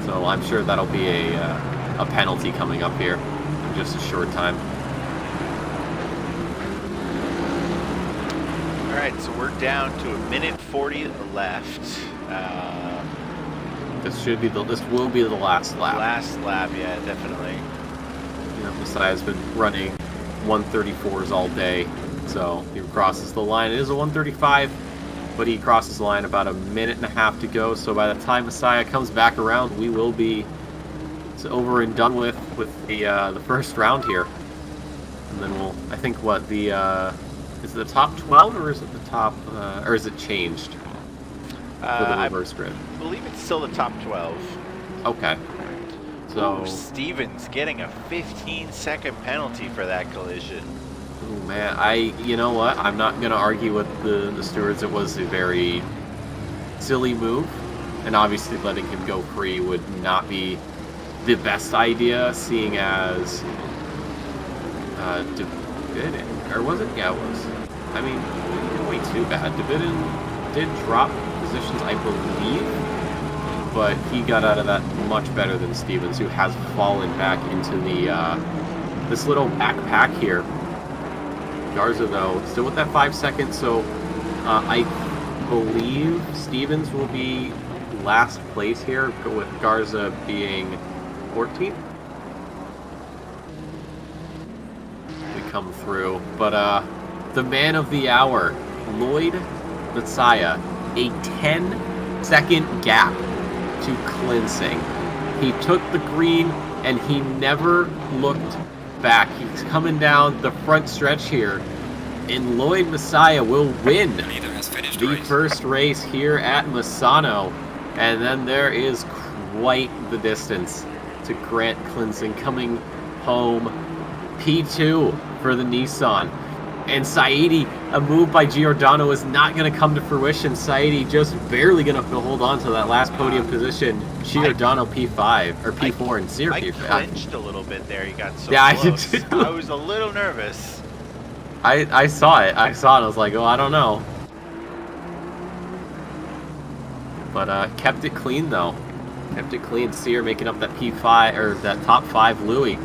So I'm sure that'll be a penalty coming up here in just a short time.
All right, so we're down to 1:40 left.
This will be the last lap.
Last lap, yeah, definitely.
You know, Messiah's been running 134s all day, so he crosses the line. It is a 135, but he crosses the line about a minute and a half to go. So by the time Messiah comes back around, we will be over and done with the first round here. And then we'll, I think, is it the top 12 or is it the top, or is it changed for the reverse grid?
I believe it's still the top 12.
Okay. So
Stevens getting a 15-second penalty for that collision.
Oh man, you know what? I'm not gonna argue with the stewards. It was a very silly move, and obviously letting him go free would not be the best idea, seeing as DeBitten, or was it? Yeah, it was. I mean, he didn't wait too bad. DeBitten did drop positions, I believe, but he got out of that much better than Stevens, who has fallen back into this little backpack here. Garza, though, still with that 5 seconds, so I believe Stevens will be last place here, with Garza being 14th. We come through, but the man of the hour, Lloyd Messiah, a 10-second gap to cleansing. He took the green and he never looked back. He's coming down the front stretch here, and Lloyd Messiah will win the first race here at Misano. And then there is quite the distance to Grant Clinton coming home P2 for the Nissan. And Saidi, a move by Giordano is not going to come to fruition. Saidi just barely going to hold on to that last podium position. Giordano P5, or P4 and Sear
I
P5.
clinched a little bit there. You got so
Yeah,
close.
I did too.
I was a little nervous.
I saw it. I was like, oh, I don't know. But kept it clean, though. Kept it clean. Sear making up that P5, or that top 5 Louis.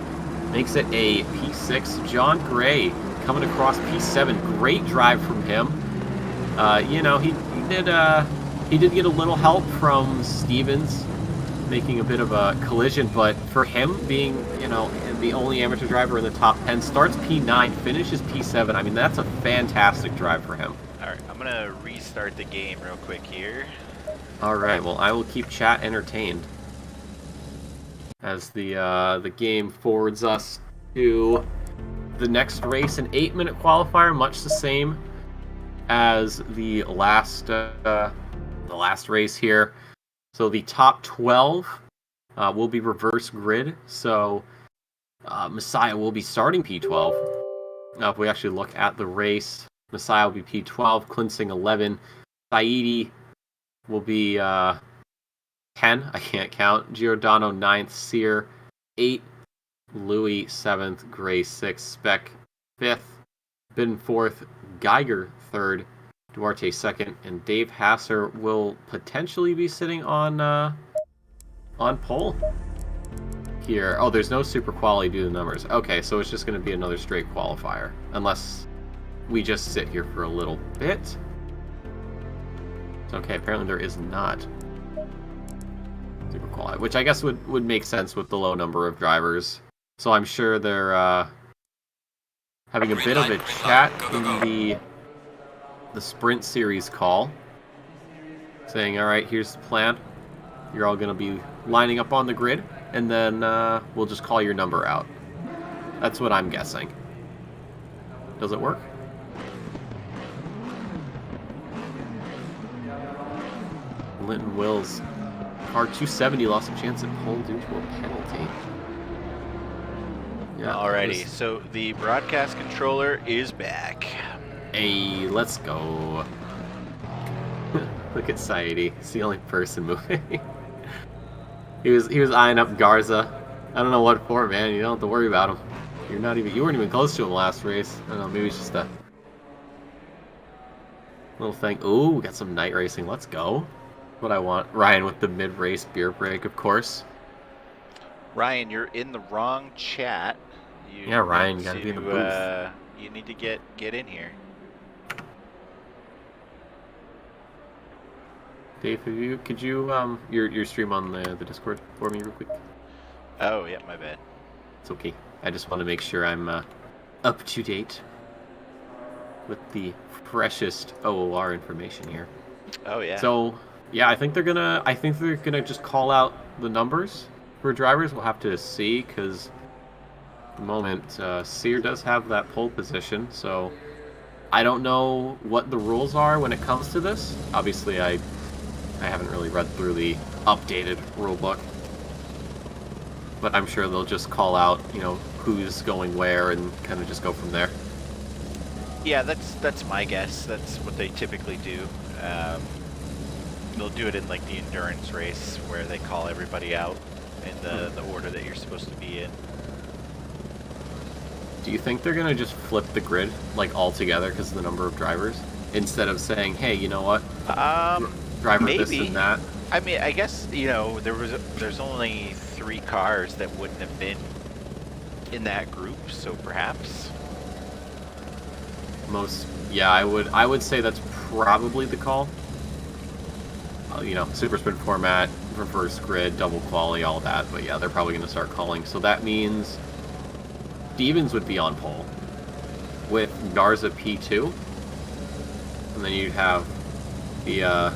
Makes it a P6. John Gray coming across P7. Great drive from him. You know, he did get a little help from Stevens making a bit of a collision, but for him being, you know, the only amateur driver in the top 10, starts P9, finishes P7. I mean, that's a fantastic drive for him.
All right, I'm gonna restart the game real quick here.
All right, well, I will keep chat entertained as the game forwards us to the next race, an 8-minute qualifier, much the same as the last race here. So the top 12 will be reverse grid. So Messiah will be starting P12. Now, if we actually look at the race, Messiah will be P12, Klinsing 11, Saidi will be 10. I can't count. Giordano 9th, Sear 8, Louis 7th, Gray 6th, Speck 5th, Bin 4th, Geiger 3rd, Duarte 2nd, and Dave Hasser will potentially be sitting on pole here. Oh, there's no super quali due to the numbers. Okay, so it's just going to be another straight qualifier, unless we just sit here for a little bit. Okay, apparently there is not super quali, which I guess would make sense with the low number of drivers. So I'm sure they're having a bit of a chat in the Sprint Series call, saying, all right, here's the plan. You're all going to be lining up on the grid, and then we'll just call your number out. That's what I'm guessing. Does it work? Linton Wills, car 270, lost a chance at pole due to a penalty. Yeah.
Alrighty, so the broadcast controller is back.
Hey, let's go. Look at Saidi. He's the only person moving. He was eyeing up Garza. I don't know what for, man. You don't have to worry about him. You weren't even close to him last race. I don't know, maybe it's just a little thing. Ooh, we got some night racing. Let's go. What I want. Ryan with the mid-race beer break, of course.
Ryan, you're in the wrong chat.
Yeah, Ryan, you gotta be in the booth.
You need to get in here.
Dave, could you your stream on the Discord for me real quick?
Oh, yeah, my bad.
It's okay. I just want to make sure I'm up to date with the freshest OOR information here.
Oh yeah.
So yeah, I think they're gonna just call out the numbers for drivers. We'll have to see, because at the moment Sear does have that pole position. So I don't know what the rules are when it comes to this. Obviously, I haven't really read through the updated rule book, but I'm sure they'll just call out, you know, who's going where and kind of just go from there.
Yeah, that's my guess. That's what they typically do. They'll do it in like the endurance race where they call everybody out in the order that you're supposed to be in.
Do you think they're gonna just flip the grid like altogether because of the number of drivers, instead of saying, hey, you know what? Driver
maybe.
this and that.
I mean, I guess, you know, there's only 3 cars that wouldn't have been in that group, so perhaps.
Yeah, I would say that's probably the call. You know, super sprint format, reverse grid, double quali, all that. But yeah, they're probably going to start calling. So that means Stevens would be on pole with Garza P2, and then you'd have the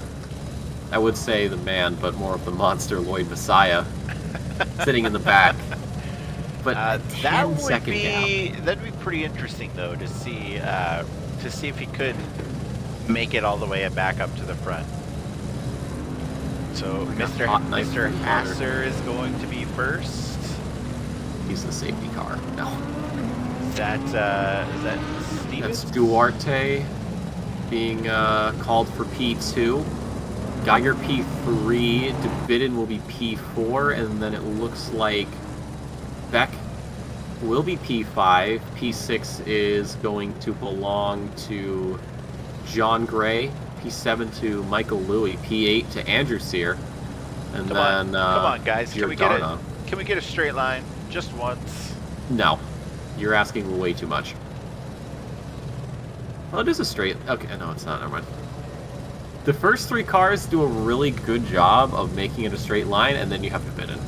I would say the man, but more of the monster Lloyd Messiah sitting in the back. But
that would be that'd be pretty interesting though to see if he could make it all the way back up to the front. So Mr. Hasser is going to be first.
He's the safety car. No.
that Stevens?
That's Duarte being called for P2. Geiger P3, DeBitten will be P4, and then it looks like Beck will be P5. P6 is going to belong to John Gray. P7 to Michael Louie. P8 to Andrew Sear. And
Come on, guys. Can we get a straight line just once?
No, you're asking way too much. Well, it is a straight. Okay, no, it's not. Never mind. The first 3 cars do a really good job of making it a straight line, and then you have to bid in.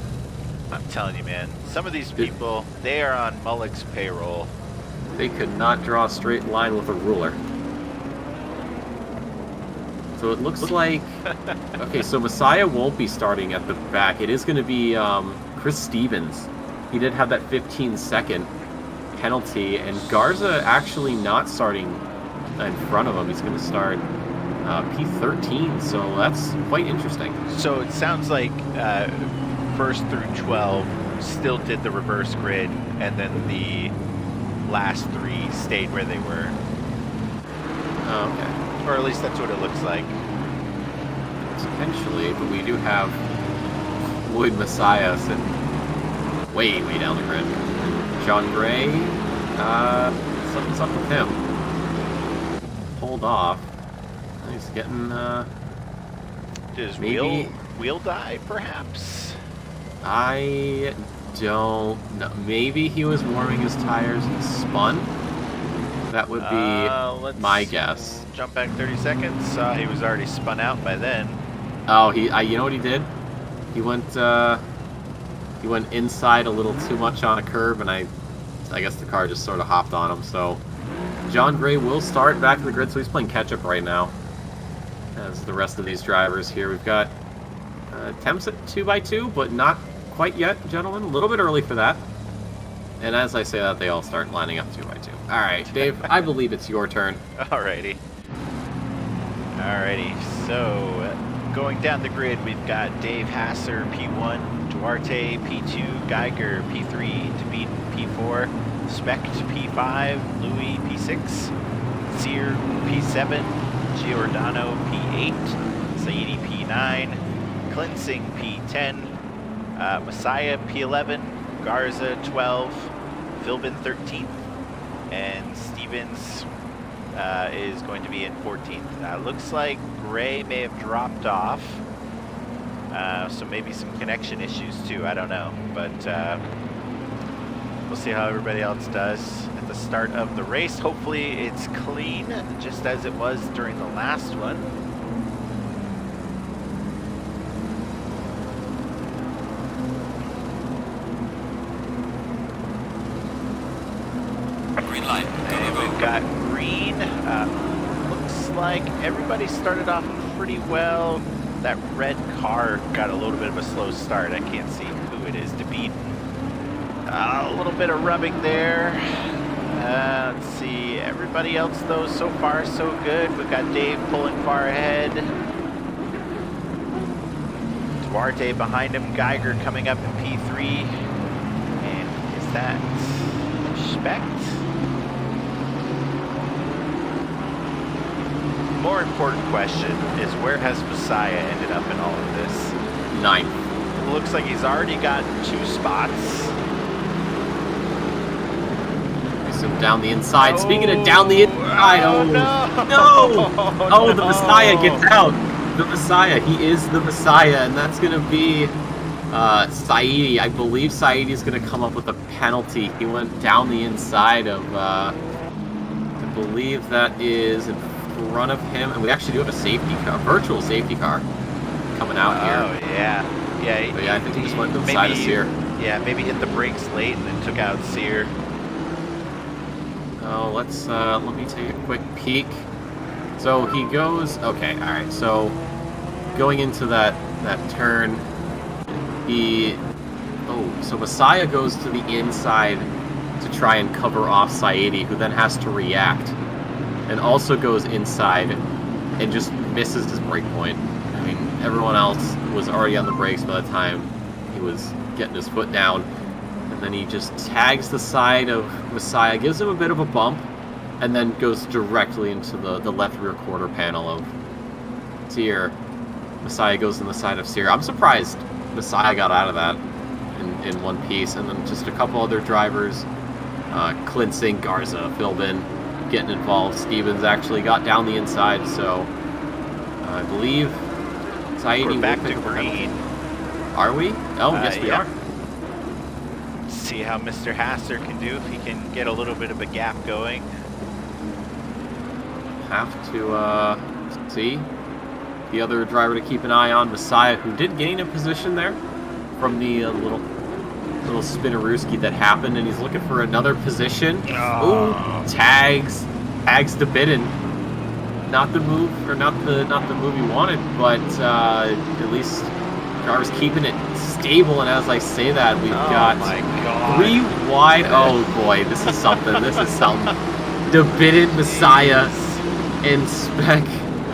I'm telling you, man. Some of these people, they are on Mullick's payroll.
They could not draw a straight line with a ruler. So it looks like... Okay, so Messiah won't be starting at the back. It is going to be Chris Stevens. He did have that 15-second penalty, and Garza actually not starting in front of him. He's going to start P13, so that's quite interesting.
So it sounds like first through 12 still did the reverse grid, and then the last 3 stayed where they were.
Oh, okay.
Or at least that's what it looks like.
Potentially, but we do have Lloyd Messiah sitting way down the grid. John Gray, something's up with him. Pulled off. He's getting,
Did his
maybe...
wheel die, perhaps?
I don't know. Maybe he was warming his tires and spun? That would be my guess.
Jump back 30 seconds. He was already spun out by then.
Oh, you know what he did? He went inside a little too much on a curve, and I guess the car just sort of hopped on him. So John Gray will start back to the grid, so he's playing catch-up right now. As the rest of these drivers here, we've got attempts at 2x2, but not quite yet, gentlemen. A little bit early for that. And as I say that, they all start lining up 2x2. All right, Dave, I believe it's your turn.
Alrighty. So going down the grid, we've got Dave Hasser, P1, Duarte, P2, Geiger, P3, DeBeaton, P4, Specht, P5, Louis, P6, Sear, P7, Giordano, P8, Saidi, P9, Klinsing, P10, Messiah, P11, Garza, 12, Philbin, 13th, and Stevens is going to be in 14th. Looks like Gray may have dropped off, so maybe some connection issues too, I don't know, but we'll see how everybody else does at the start of the race. Hopefully it's clean, just as it was during the last one.
Green light.
And we've got green. Looks like everybody started off pretty well. That red car got a little bit of a slow start. I can't see who it is to beat. A little bit of rubbing there. Let's see. Everybody else, though, so far so good. We've got Dave pulling far ahead. Duarte behind him. Geiger coming up in P3. And is that Specht? More important question is, where has Messiah ended up in all of this?
9th.
It looks like he's already got 2 spots.
So down the inside. Speaking of down the inside, no! Oh, the Messiah gets out. The Messiah. He is the Messiah, and that's going to be Saidi. I believe Saidi's going to come up with a penalty. He went down the inside of, I believe that is in front of him, and we actually do have a safety car, virtual safety car coming out here.
Oh yeah.
But yeah, I think he just went to the side of Sear.
Yeah, maybe hit the brakes late and then took out Sear.
Oh, let me take a quick peek. So he goes, okay, all right. So going into that turn, so Messiah goes to the inside to try and cover off Saidi, who then has to react. And also goes inside and just misses his brake point. I mean, everyone else was already on the brakes by the time he was getting his foot down. And Then he just tags the side of Messiah, gives him a bit of a bump, and then goes directly into the left rear quarter panel of Sear. Messiah goes in the side of Sear. I'm surprised Messiah got out of that in one piece. And then just a couple other drivers, Klinsink, Garza, Philbin getting involved. Stevens actually got down the inside, so I believe Saidi
We're
will
back
pick
to
up a
green.
Are we? Oh, yes, we
yeah.
are.
See how Mr. Hasser can do if he can get a little bit of a gap going.
Have to see the other driver to keep an eye on, Messiah, who did gain a position there from the little spinnerooski that happened, and he's looking for another position.
Oh.
Ooh, tags to Bidden. Not the move, or not the move he wanted, but at least Jarvis keeping it stable. And as I say that, we've got
my God.
3 wide. Oh boy, this is something. This is something. The Bidden Messiah and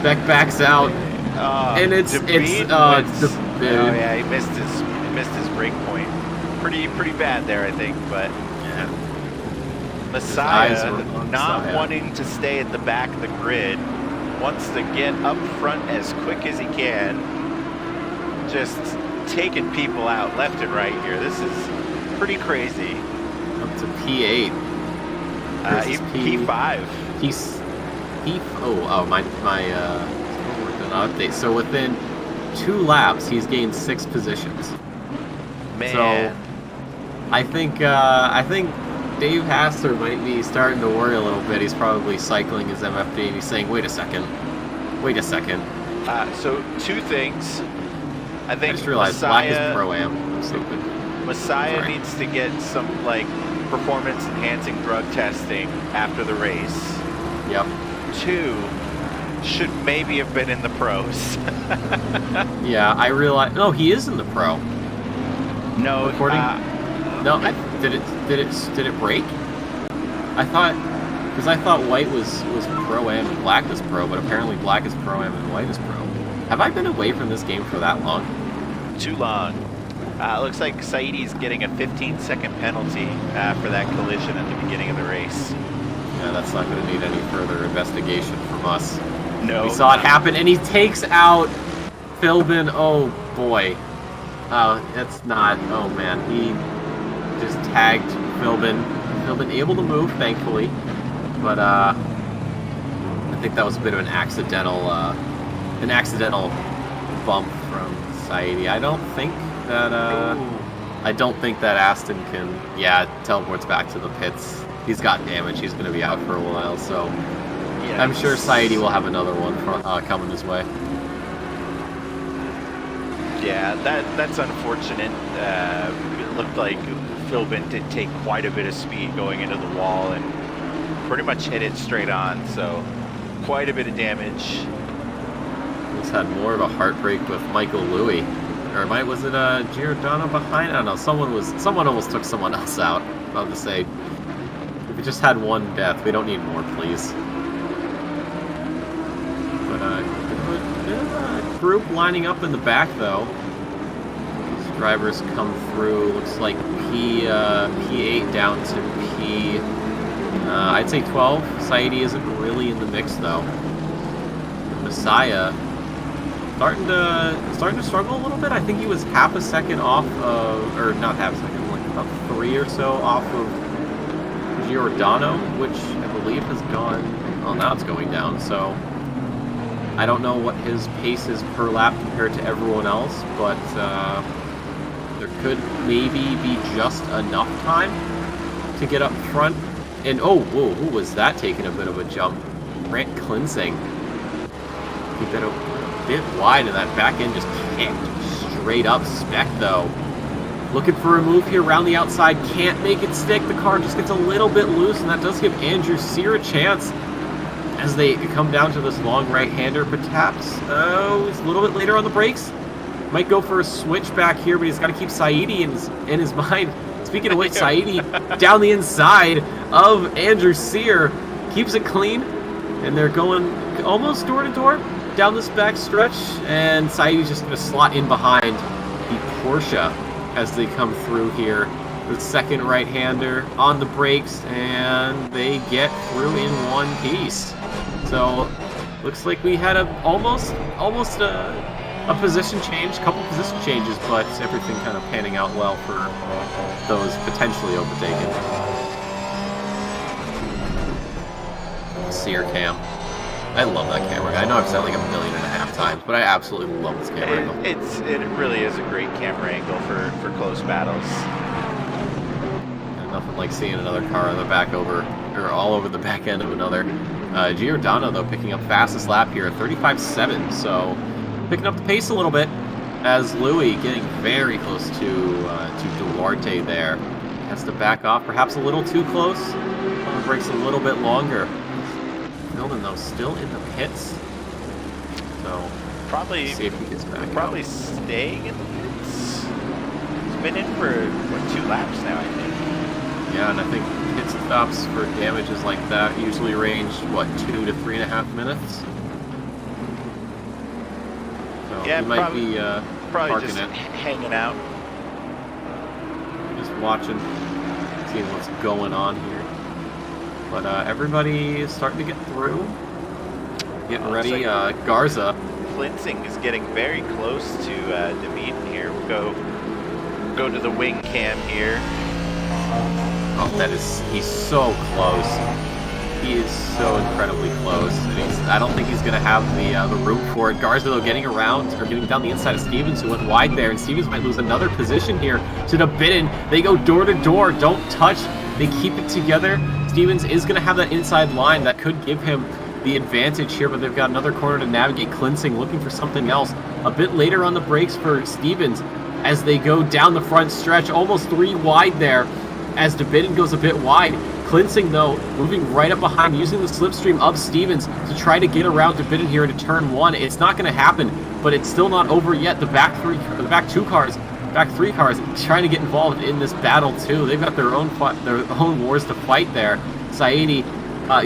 Beck backs out, and it's
oh yeah, he missed his break point. Pretty bad there, I think, but
yeah.
Messiah not wanting to stay at the back of the grid, wants to get up front as quick as he can, just taking people out left and right here. This is pretty crazy.
Up to P8.
P5.
My update. So within 2 laps, he's gained 6 positions.
Man.
So I think Dave Hassler might be starting to worry a little bit. He's probably cycling his MFD and he's saying, wait a second.
So 2 things. I think
I just realized Black is Pro-Am. I'm stupid.
Messiah needs to get some performance enhancing drug testing after the race.
Yep.
2, should maybe have been in the pros.
Yeah, I realize. No, he is in the pro.
No,
According. No, did it break? I thought White was Pro-Am and Black was Pro, but apparently Black is Pro-Am and White is Pro. Have I been away from this game for that long?
Too long. Looks like Saidi's getting a 15-second penalty for that collision at the beginning of the race.
Yeah, that's not going to need any further investigation from us.
No.
We saw it happen, and he takes out Philbin. Oh boy. Oh, that's not. Oh man, he just tagged Philbin. Philbin able to move, thankfully, but I think that was a bit of an accidental bump from Saidi. I don't think that Aston can. Yeah, teleports back to the pits. He's got damage. He's going to be out for a while, so yeah, I'm sure Saidi will have another one coming his way.
Yeah, that's unfortunate. It looked like Philbin did take quite a bit of speed going into the wall and pretty much hit it straight on, so quite a bit of damage.
He's had more of a heartbreak with Michael Louis. Or was it Giordano behind? I don't know. Someone almost took someone else out. About to say, if we just had 1 death, we don't need more, please. But group lining up in the back though. These drivers come through. Looks like P8 down to I'd say 12. Saidi isn't really in the mix though. Messiah starting to struggle a little bit. I think he was half a second off of, or not half a second, like about 3 or so off of Giordano, which I believe has gone. Well, now it's going down. So I don't know what his pace is per lap compared to everyone else, but there could maybe be just enough time to get up front. And oh, whoa, who was that taking a bit of a jump? Grant Klinsink. He bit a bit wide, and that back end just kicked straight up. Spec though, looking for a move here around the outside, can't make it stick. The car just gets a little bit loose, and that does give Andrew Sear a chance as they come down to this long right-hander. Perhaps, he's a little bit later on the brakes. Might go for a switch back here, but he's got to keep Saidi in his mind. Speaking of which, Saidi down the inside of Andrew Sear keeps it clean, and they're going almost door to door down this back stretch, and Saidi's just going to slot in behind the Porsche as they come through here the second right-hander on the brakes, and they get through in one piece. So looks like we had almost a position change, couple position changes, but everything kind of panning out well for those potentially overtaken. Sear cam. I love that camera. I know I've said it like 1.5 million times, but I absolutely love this camera angle.
It really is a great camera angle for close battles.
And nothing like seeing another car on the back or all over the back end of another. Giordano, though, picking up fastest lap here, 35.7, so picking up the pace a little bit as Louis getting very close to Duarte there. Has to back off, perhaps a little too close. On the brakes a little bit longer. Milden, though, still in the pits. So
probably
see if he gets back.
Probably staying in the pits. He's been in for what, 2 laps now, I think.
Yeah, and I think pit stops for damages like that usually range what, 2 to 3.5 minutes. So
yeah,
he might be
probably just
it.
hanging out,
just watching, seeing what's going on here. But everybody is starting to get through. Getting ready. Garza.
Klinsing is getting very close to Demeton here. We'll go to the wing cam here.
Oh, he's so close. He is so incredibly close. And I don't think he's going to have the room for it. Garza, though, getting around, or getting down the inside of Stevens, who went wide there. And Stevens might lose another position here to Demeton. They go door to door. Don't touch. They keep it together. Stevens is going to have that inside line that could give him the advantage here, but they've got another corner to navigate. Klinsing looking for something else. A bit later on the brakes for Stevens as they go down the front stretch, almost 3 wide there as Demeton goes a bit wide. Klinsing, though, moving right up behind, using the slipstream of Stevens to try to get around Demeton here into turn 1. It's not going to happen, but it's still not over yet. The back 3 cars trying to get involved in this battle too. They've got their own wars to fight there. Saidi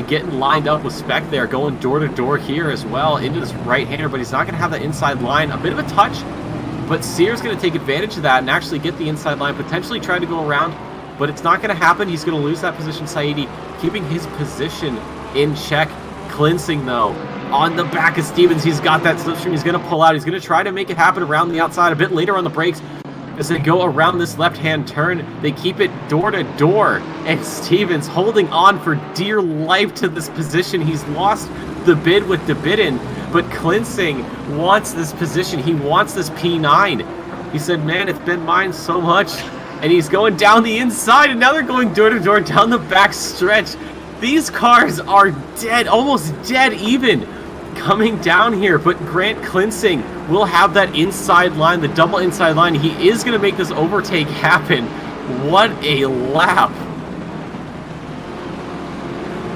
getting lined up with Spec there, going door to door here as well into this right-hander, but he's not going to have that inside line. A bit of a touch, but Sear's going to take advantage of that and actually get the inside line, potentially try to go around, but it's not going to happen. He's going to lose that position. Saidi keeping his position in check. Klinsing, though, on the back of Stevens. He's got that slipstream. He's going to pull out. He's going to try to make it happen around the outside a bit later on the brakes. As they go around this left-hand turn, they keep it door to door, and Stevens holding on for dear life to this position. He's lost the bid with Demeton, but Klinsing wants this position. He wants this P9. He said, man, it's been mine so much, and he's going down the inside, and now they're going door to door down the back stretch. These cars are dead, almost dead even, coming down here, but Grant Klinsing will have that inside line, the double inside line. He is going to make this overtake happen. What a lap.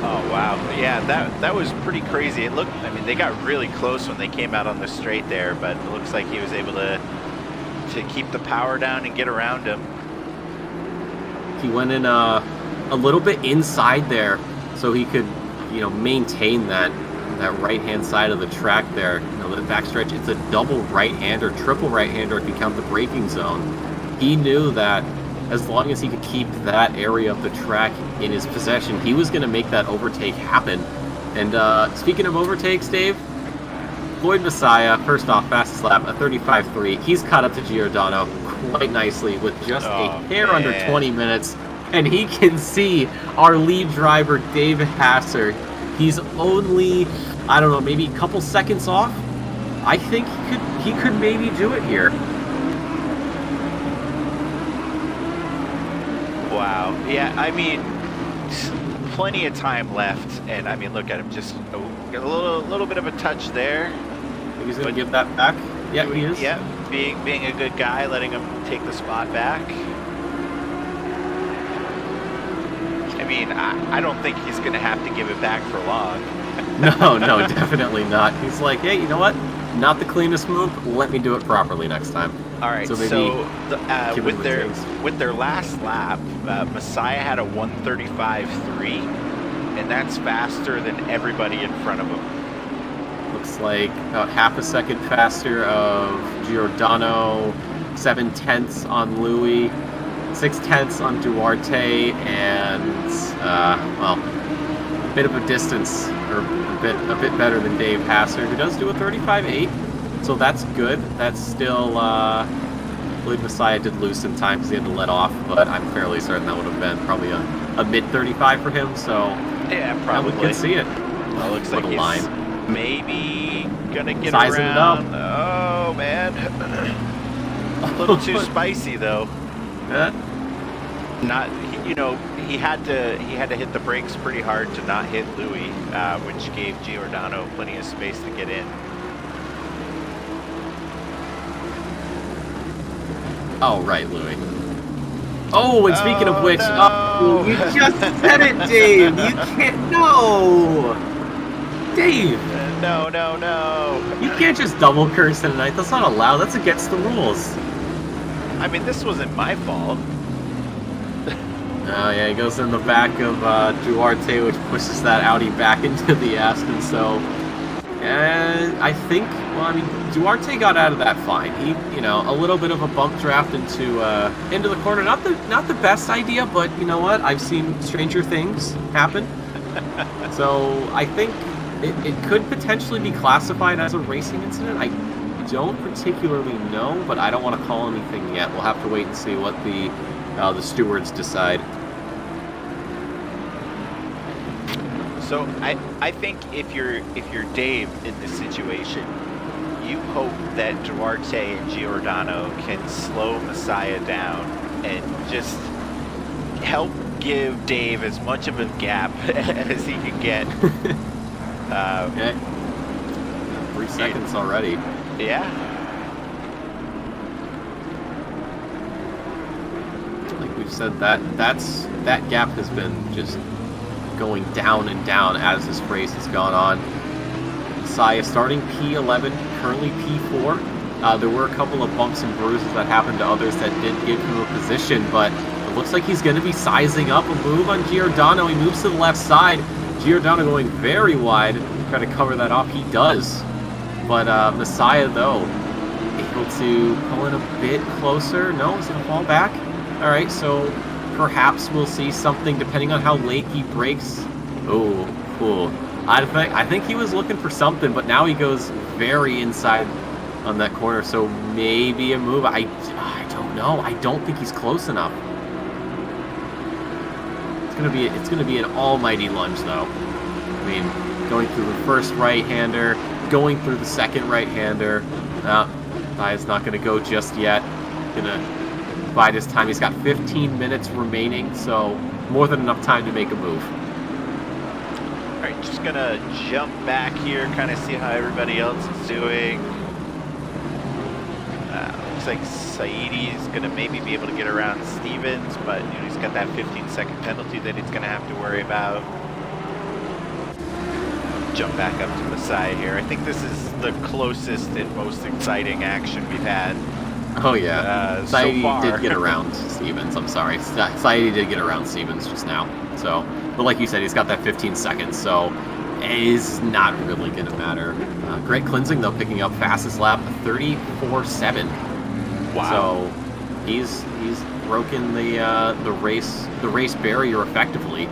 Oh, wow. Yeah, that was pretty crazy. It looked, I mean, they got really close when they came out on the straight there, but it looks like he was able to keep the power down and get around him.
He went in a little bit inside there so he could, maintain that right-hand side of the track there. The backstretch, it's a double right-hander, triple right-hander if you count the braking zone. He knew that as long as he could keep that area of the track in his possession, he was going to make that overtake happen. And speaking of overtakes, Dave, Floyd Messiah, first off, fastest lap, a 35.3. He's caught up to Giordano quite nicely with just a hair under 20 minutes. And he can see our lead driver, Dave Hasser. He's only, I don't know, maybe a couple seconds off. I think he could maybe do it here.
Wow. Yeah, I mean, plenty of time left, and I mean, look at him, just a little bit of a touch there.
Think he's going to give that back? Yeah, he is.
Yeah, being a good guy, letting him take the spot back. I mean, I don't think he's going to have to give it back for long.
No, definitely not. He's like, hey, you know what? Not the cleanest move. Let me do it properly next time.
All right, so with their last lap, Messiah had a 1:35.3, and that's faster than everybody in front of him.
Looks like about half a second faster of Giordano, 7/10 on Louis. 6/10 on Duarte, and well, a bit of a distance, or a bit better than Dave Hasser, who does do a 35.8. So that's good. That's still, I believe Messiah did lose some time because he had to let off, but I'm fairly certain that would have been probably a mid-35 for him, so
yeah, probably.
we can see it.
Well, looks like he's
line.
Maybe gonna get
Sizing it up.
around. Oh, man. A little too spicy, though.
Yeah.
Not, you know, he had to hit the brakes pretty hard to not hit Louis, which gave Giordano plenty of space to get in.
Oh, right, Louis. Oh, and speaking of which,
no.
You just said it, Dave. You can't. No, Dave.
No.
You can't just double curse tonight. That's not allowed. That's against the rules.
I mean, this wasn't my fault.
Oh yeah, he goes in the back of Duarte, which pushes that Audi back into the Aston. So, and I think, well, I mean, Duarte got out of that fine. He, you know, a little bit of a bump draft into the corner. Not the best idea, but you know what? I've seen stranger things happen. So I think it could potentially be classified as a racing incident. I don't particularly know, but I don't want to call anything yet. We'll have to wait and see what the stewards decide.
So I think if you're Dave in this situation, you hope that Duarte and Giordano can slow Messiah down and just help give Dave as much of a gap as he can get.
Okay. 3 seconds already.
Yeah.
Like we've said, that gap has been just going down and down as this race has gone on. Messiah starting P11, currently P4. There were a couple of bumps and bruises that happened to others that did give him a position, but it looks like he's going to be sizing up a move on Giordano. He moves to the left side. Giordano going very wide, trying to cover that off. He does. But Messiah, though, able to pull in a bit closer. No, he's going to fall back. All right, so perhaps we'll see something depending on how late he brakes. Oh, cool. I think he was looking for something, but now he goes very inside on that corner, so maybe a move. I don't know. I don't think he's close enough. It's gonna be an almighty lunge, though. I mean, going through the first right-hander, going through the second right-hander. It's not gonna go just yet. By this time, he's got 15 minutes remaining, so more than enough time to make a move.
All right, just gonna jump back here, kind of see how everybody else is doing. Looks like Saidi is gonna maybe be able to get around Stevens, but you know, he's got that 15-second penalty that he's gonna have to worry about. Jump back up to Messiah here. I think this is the closest and most exciting action we've had.
Oh yeah,
so far.
did get around Stevens. I'm sorry, Saidi did get around Stevens just now. So, but like you said, he's got that 15 seconds, so it is not really gonna matter. Great cleansing though, picking up fastest lap 34.7.
Wow.
So he's broken the race barrier effectively.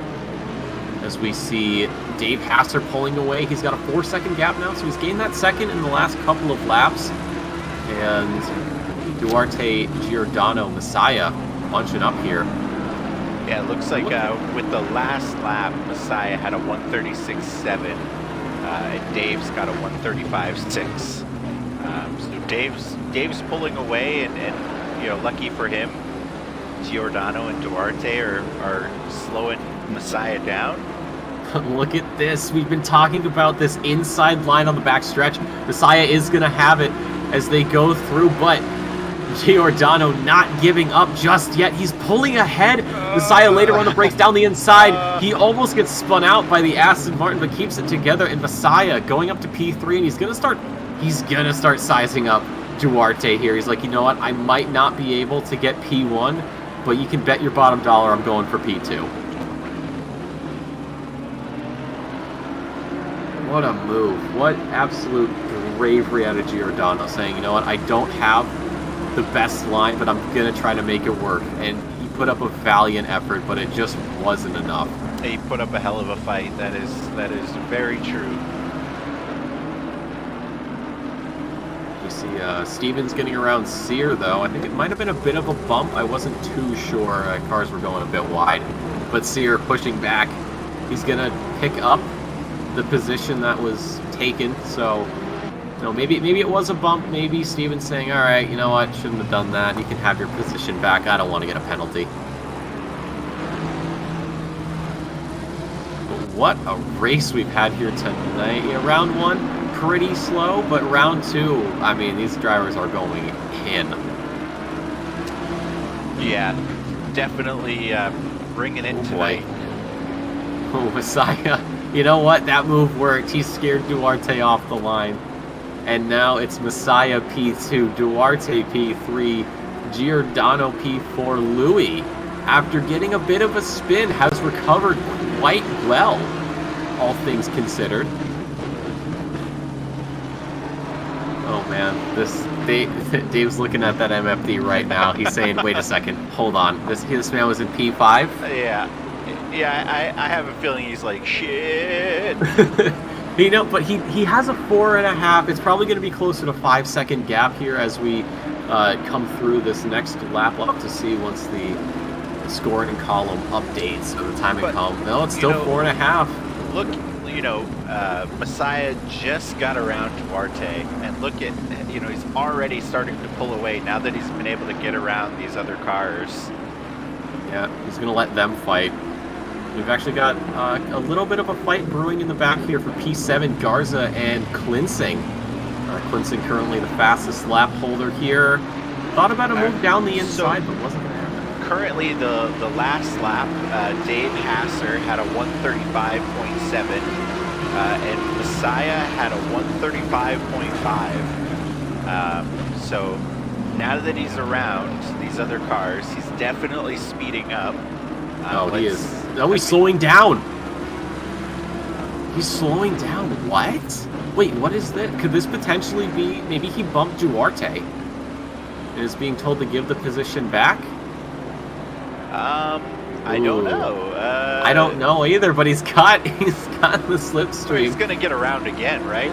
As we see Dave Hasser pulling away, he's got a 4-second gap now, so he's gained that second in the last couple of laps. And Duarte, Giordano, Messiah bunching up here.
Yeah, it looks like with the last lap, Messiah had a 136.7, and Dave's got a 135.6. So Dave's pulling away, and you know, lucky for him, Giordano and Duarte are slowing Messiah down.
Look at this. We've been talking about this inside line on the back stretch. Messiah is going to have it as they go through, but Giordano not giving up just yet. He's pulling ahead. Messiah later on the brakes down the inside. He almost gets spun out by the Aston Martin, but keeps it together. And Messiah going up to P3, and he's gonna start sizing up Duarte here. He's like, you know what? I might not be able to get P1, but you can bet your bottom dollar I'm going for P2. What a move. What absolute bravery out of Giordano, saying, you know what? I don't have the best line, but I'm gonna try to make it work. And he put up a valiant effort, but it just wasn't enough.
He put up a hell of a fight. That is very true.
You see Stevens getting around Sear, though. I think it might have been a bit of a bump. I wasn't too sure. Cars were going a bit wide. But Sear pushing back. He's going to pick up the position that was taken. So, you know, maybe it was a bump. Maybe Stevens saying, all right, you know what, shouldn't have done that. You can have your position back. I don't want to get a penalty. What a race we've had here tonight. Yeah, round one, pretty slow, but round two, I mean, these drivers are going in.
Yeah, definitely bringing it tonight.
Oh, Messiah. You know what? That move worked. He scared Duarte off the line. And now it's Messiah P2, Duarte P3, Giordano P4, Louis, after getting a bit of a spin, has recovered quite well, all things considered. Oh man, Dave's looking at that MFD right now. He's saying, wait a second, hold on. This man was in P5?
Yeah, I have a feeling he's like, shit.
You know, but he has a 4.5. It's probably going to be closer to 5-second gap here as we come through this next lap. We'll have to see once the scoring column updates or the timing column. No, it's still 4.5.
Look, Messiah just got around Duarte, and look at, he's already starting to pull away now that he's been able to get around these other cars.
Yeah, he's going to let them fight. We've actually got a little bit of a fight brewing in the back here for P7, Garza and Klinsing. Klinsing currently the fastest lap holder here. Thought about a move down the inside, but wasn't going to happen.
Currently, the last lap, Dave Hasser had a 135.7, and Messiah had a 135.5. So now that he's around these other cars, he's definitely speeding up.
He is. No, he's slowing down. He's slowing down. What? Wait, what is this? Could this potentially be, maybe he bumped Duarte and is being told to give the position back?
I don't know.
I don't know either, but he's got the slipstream.
He's gonna get around again, right?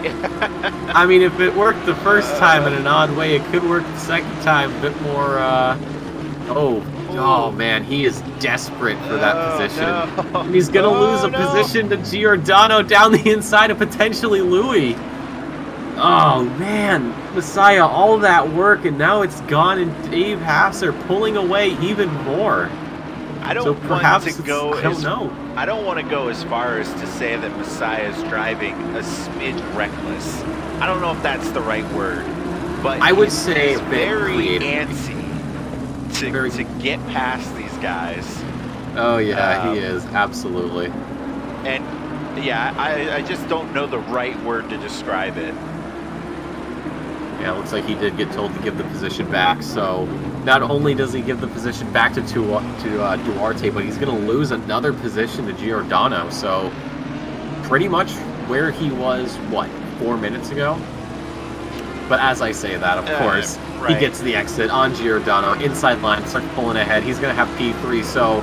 I mean, if it worked the first time in an odd way, it could work the second time a bit more, Oh man, he is desperate for that position.
No.
And he's going to lose a position to Giordano down the inside of potentially Louis. Oh man, Messiah, all that work and now it's gone, and Dave Hasser pulling away even more.
I don't want to go as far as to say that Messiah's driving a smidge reckless. I don't know if that's the right word, but
I would say
very antsy to get past these guys.
Oh yeah, he is, absolutely.
And yeah, I just don't know the right word to describe it.
Yeah, it looks like he did get told to give the position back, so not only does he give the position back to Duarte, but he's going to lose another position to Giordano, so pretty much where he was, 4 minutes ago? But as I say that, of course,
right.
He gets the exit on Giordano, inside line, starts pulling ahead. He's going to have P3, so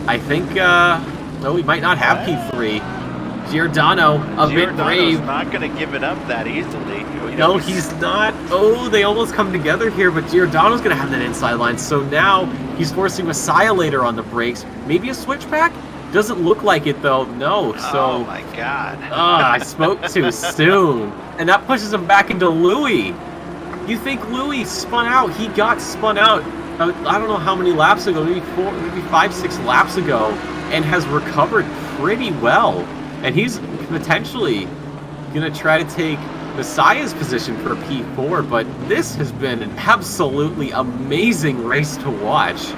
I think, he might not have P3. Giordano, bit brave.
Not going to give it up that easily.
No, he's not. Oh, they almost come together here, but Giordano's going to have that inside line, so now he's forcing Messiah later on the brakes. Maybe a switchback? Doesn't look like it, though. No, so...
Oh, my God.
I spoke too soon. And that pushes him back into Louis. You think Louis spun out? He got spun out, I don't know how many laps ago, maybe 5-6 laps ago, and has recovered pretty well. And he's potentially going to try to take Messiah's position for a P4, but this has been an absolutely amazing race to watch.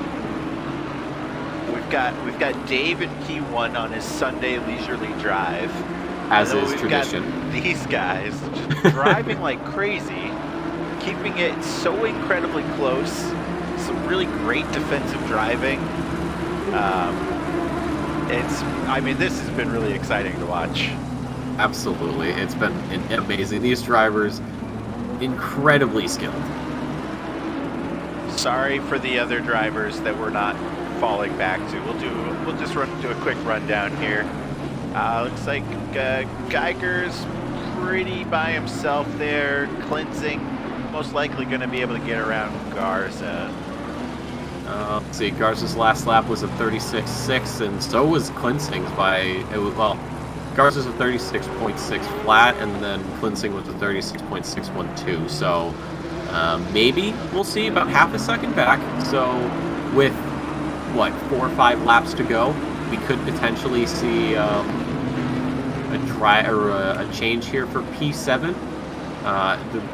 We've got Dave in P1 on his Sunday leisurely drive.
As is tradition.
Got these guys just driving like crazy, keeping it so incredibly close. Some really great defensive driving. This has been really exciting to watch.
Absolutely, it's been amazing. These drivers, incredibly skilled.
Sorry for the other drivers that were not falling back to. We'll just do a quick rundown here. Looks like Geiger's pretty by himself there. Cleansing, most likely going to be able to get around Garza.
Let's see, Garza's last lap was a 36.6, and so was Cleansing's well, Garza's a 36.6 flat, and then Cleansing was a 36.612, so maybe we'll see about half a second back. So with, what, 4 or 5 laps to go, we could potentially see a change here for P7.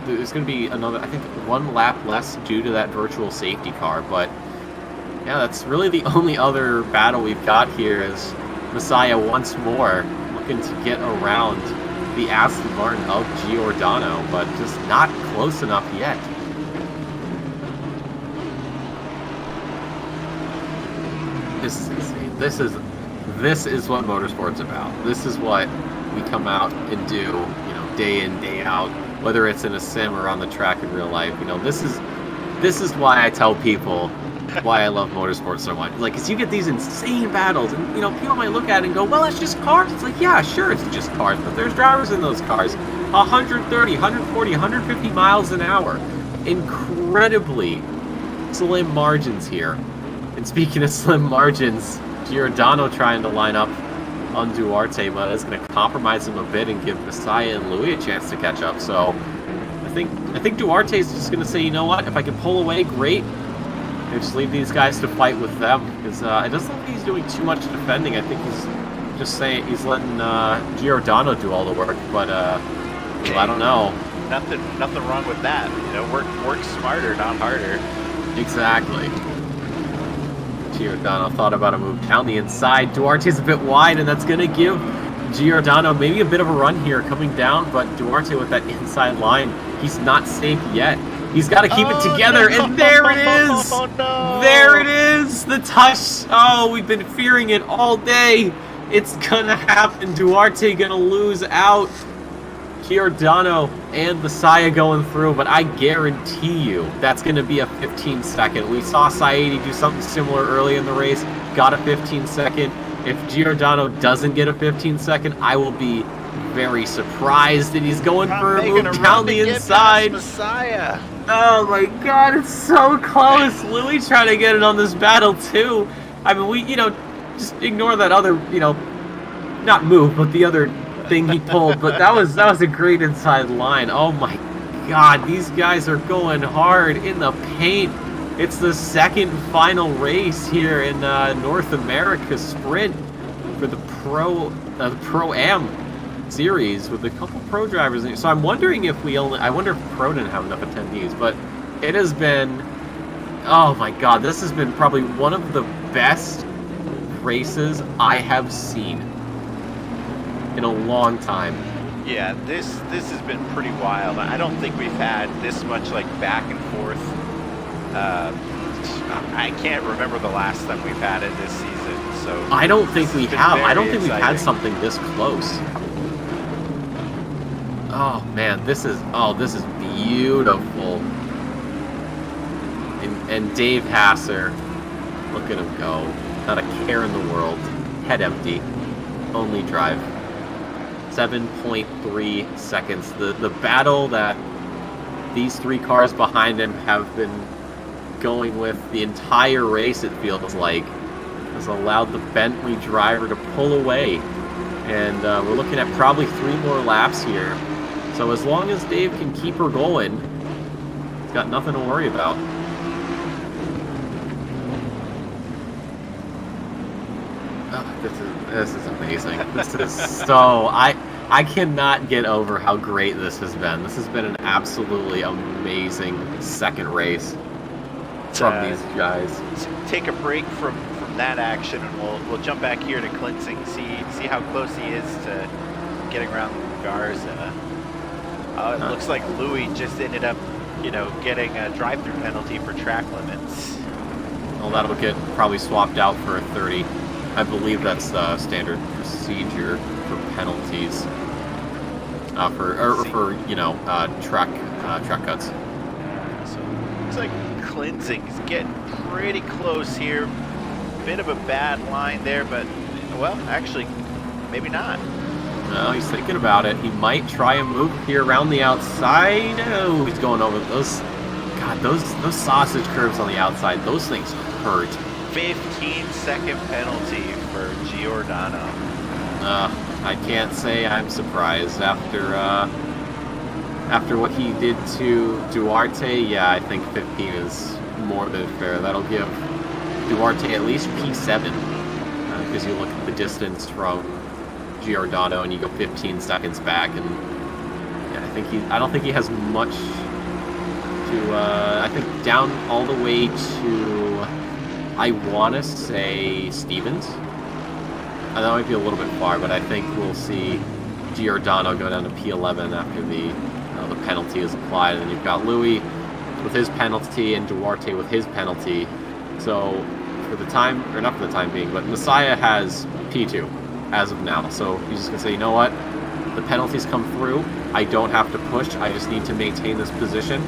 There's going to be another, I think, 1 lap less due to that virtual safety car, but yeah, that's really the only other battle we've got here is Messiah once more looking to get around the Aston Martin of Giordano, but just not close enough yet. This is what motorsport's about. This is what we come out and do, you know, day in, day out, whether it's in a sim or on the track in real life. You know, this is why I tell people why I love motorsports so much. Like, 'cause you get these insane battles, and you know, people might look at it and go, well, it's just cars. It's like, yeah, sure, it's just cars, but there's drivers in those cars. 130, 140, 150 miles an hour. Incredibly slim margins here. And speaking of slim margins, Giordano trying to line up on Duarte, but it's going to compromise him a bit and give Messiah and Louis a chance to catch up. So I think Duarte is just going to say, you know what, if I can pull away, great. And just leave these guys to fight with them, because it doesn't look like he's doing too much defending. I think he's just saying he's letting Giordano do all the work. But well, I don't know.
Nothing wrong with that. You know, work smarter, not harder.
Exactly. Giordano thought about a move down the inside. Duarte's a bit wide, and that's going to give Giordano maybe a bit of a run here coming down, but Duarte with that inside line, he's not safe yet. He's got to keep it together, no. And there it is!
Oh, no.
There it is! The touch! Oh, we've been fearing it all day! It's gonna happen. Duarte gonna lose out. Giordano and Messiah going through, but I guarantee you that's going to be a 15-second. We saw Saidi do something similar early in the race, got a 15-second. If Giordano doesn't get a 15-second, I will be very surprised that he's going for a move down the inside.
Messiah.
Oh my god, it's so close. Louis trying to get it on this battle too. I mean, we, you know, just ignore that other, you know, not move, but the other thing he pulled, but that was a great inside line. Oh my god, these guys are going hard in the paint. It's the second final race here in North America Sprint for the Pro-Am series with a couple pro drivers in it. So I'm wondering if I wonder if Pro didn't have enough attendees, but it has been, oh my god, this has been probably one of the best races I have seen in a long time.
Yeah, this has been pretty wild. I don't think we've had this much like back and forth. I can't remember the last time we've had it this season. So
I don't think we have. I don't think
exciting.
we've had something this close. Oh man, this is beautiful. And Dave Hasser, look at him go. Not a care in the world. Head empty. Only drive. 7.3 seconds. The battle that these 3 cars behind him have been going with the entire race, it feels like, has allowed the Bentley driver to pull away. And we're looking at probably 3 more laps here. So as long as Dave can keep her going, he's got nothing to worry about. Oh, this is amazing. This is so... I cannot get over how great this has been. This has been an absolutely amazing second race from these guys.
Take a break from that action, and we'll jump back here to Cleansing, see how close he is to getting around Garza. It looks like Louis just ended up, you know, getting a drive-through penalty for track limits.
Well, that'll get probably swapped out for a 30. I believe that's standard procedure for penalties. For you know, track cuts.
So looks like Cleansing is getting pretty close here. bit of a bad line there, but, well, actually, maybe not.
No, he's thinking about it. He might try a move here around the outside. Oh, he's going over those. God, those sausage curves on the outside, those things hurt.
15-second penalty for Giordano.
I can't say I'm surprised after what he did to Duarte. Yeah, I think 15 is more than fair. That'll give Duarte at least P7 because you look at the distance from Giordano and you go 15 seconds back, and yeah, I don't think he has much to. I think down all the way to, I want to say Stevens. That might be a little bit far, but I think we'll see Giordano go down to P11 after the penalty is applied, and then you've got Louis with his penalty and Duarte with his penalty. So for the time, or not for the time being, but Messiah has P2 as of now. So he's just gonna say, you know what, the penalties come through, I don't have to push, I just need to maintain this position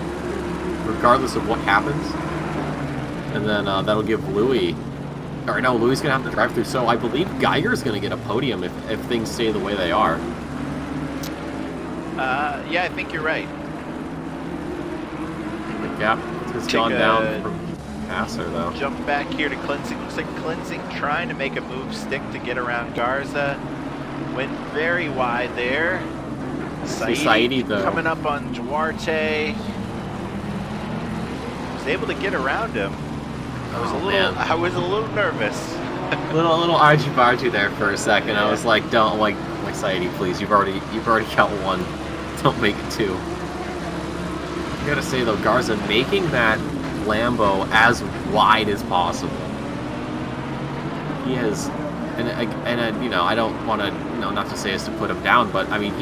regardless of what happens. And then that'll give Louis, or no, Louis gonna have to drive through. So I believe Geiger's gonna get a podium if things stay the way they are.
Yeah, I think you're right.
The gap has gone down from Passer, though.
Jump back here to Cleansing. Looks like Cleansing trying to make a move stick to get around Garza. Went very wide there.
Saidi, though,
coming up on Duarte. Was able to get around him. I was a little nervous.
little argy-bargy there for a second. Yeah. I was like, don't, like Saidi, please. You've already got one. Don't make it two. I gotta say though, Garza making that Lambo as wide as possible. He has, and you know, I don't want to, you know, not to say this to put him down, but I mean,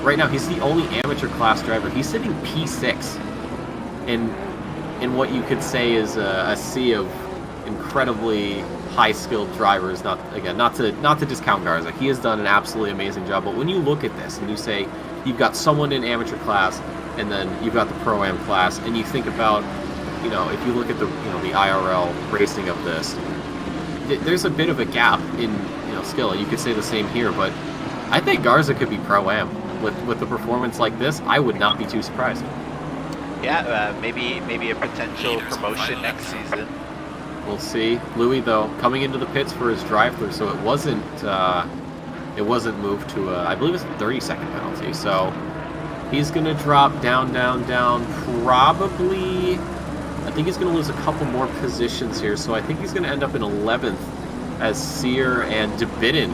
right now he's the only amateur class driver. He's sitting P6 in what you could say is a sea of incredibly high-skilled drivers. Not to discount Garza. He has done an absolutely amazing job. But when you look at this and you say you've got someone in amateur class, and then you've got the Pro-Am class, and you think about, you know, if you look at the IRL racing of this, there's a bit of a gap in, you know, skill. You could say the same here, but I think Garza could be Pro-Am with a performance like this. I would not be too surprised.
Yeah, maybe a potential promotion next season.
We'll see. Louis, though, coming into the pits for his drive-through, so it wasn't moved to I believe it's a 30-second penalty. So he's gonna drop down, probably. I think he's gonna lose a couple more positions here. So I think he's gonna end up in 11th as Sear and DeBitten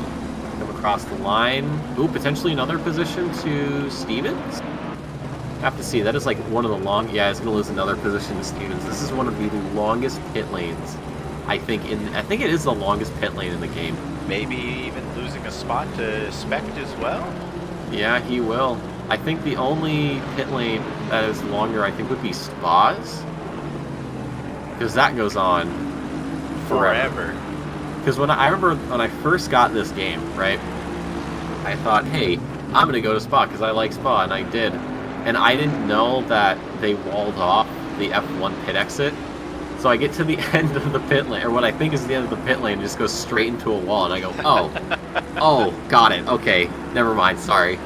come across the line. Ooh, potentially another position to Stevens. Have to see. That is like one of the long. Yeah, it's going to lose another position to Stevens. This is one of the longest pit lanes, I think. I think it is the longest pit lane in the game.
Maybe even losing a spot to Spect as well.
Yeah, he will. I think the only pit lane that is longer, I think, would be Spa's, because that goes on forever. Because I remember when I first got this game, right? I thought, hey, I'm going to go to Spa because I like Spa, and I did. And I didn't know that they walled off the F1 pit exit. So I get to the end of the pit lane, or what I think is the end of the pit lane, and just goes straight into a wall, and I go, oh, got it, okay, never mind, sorry.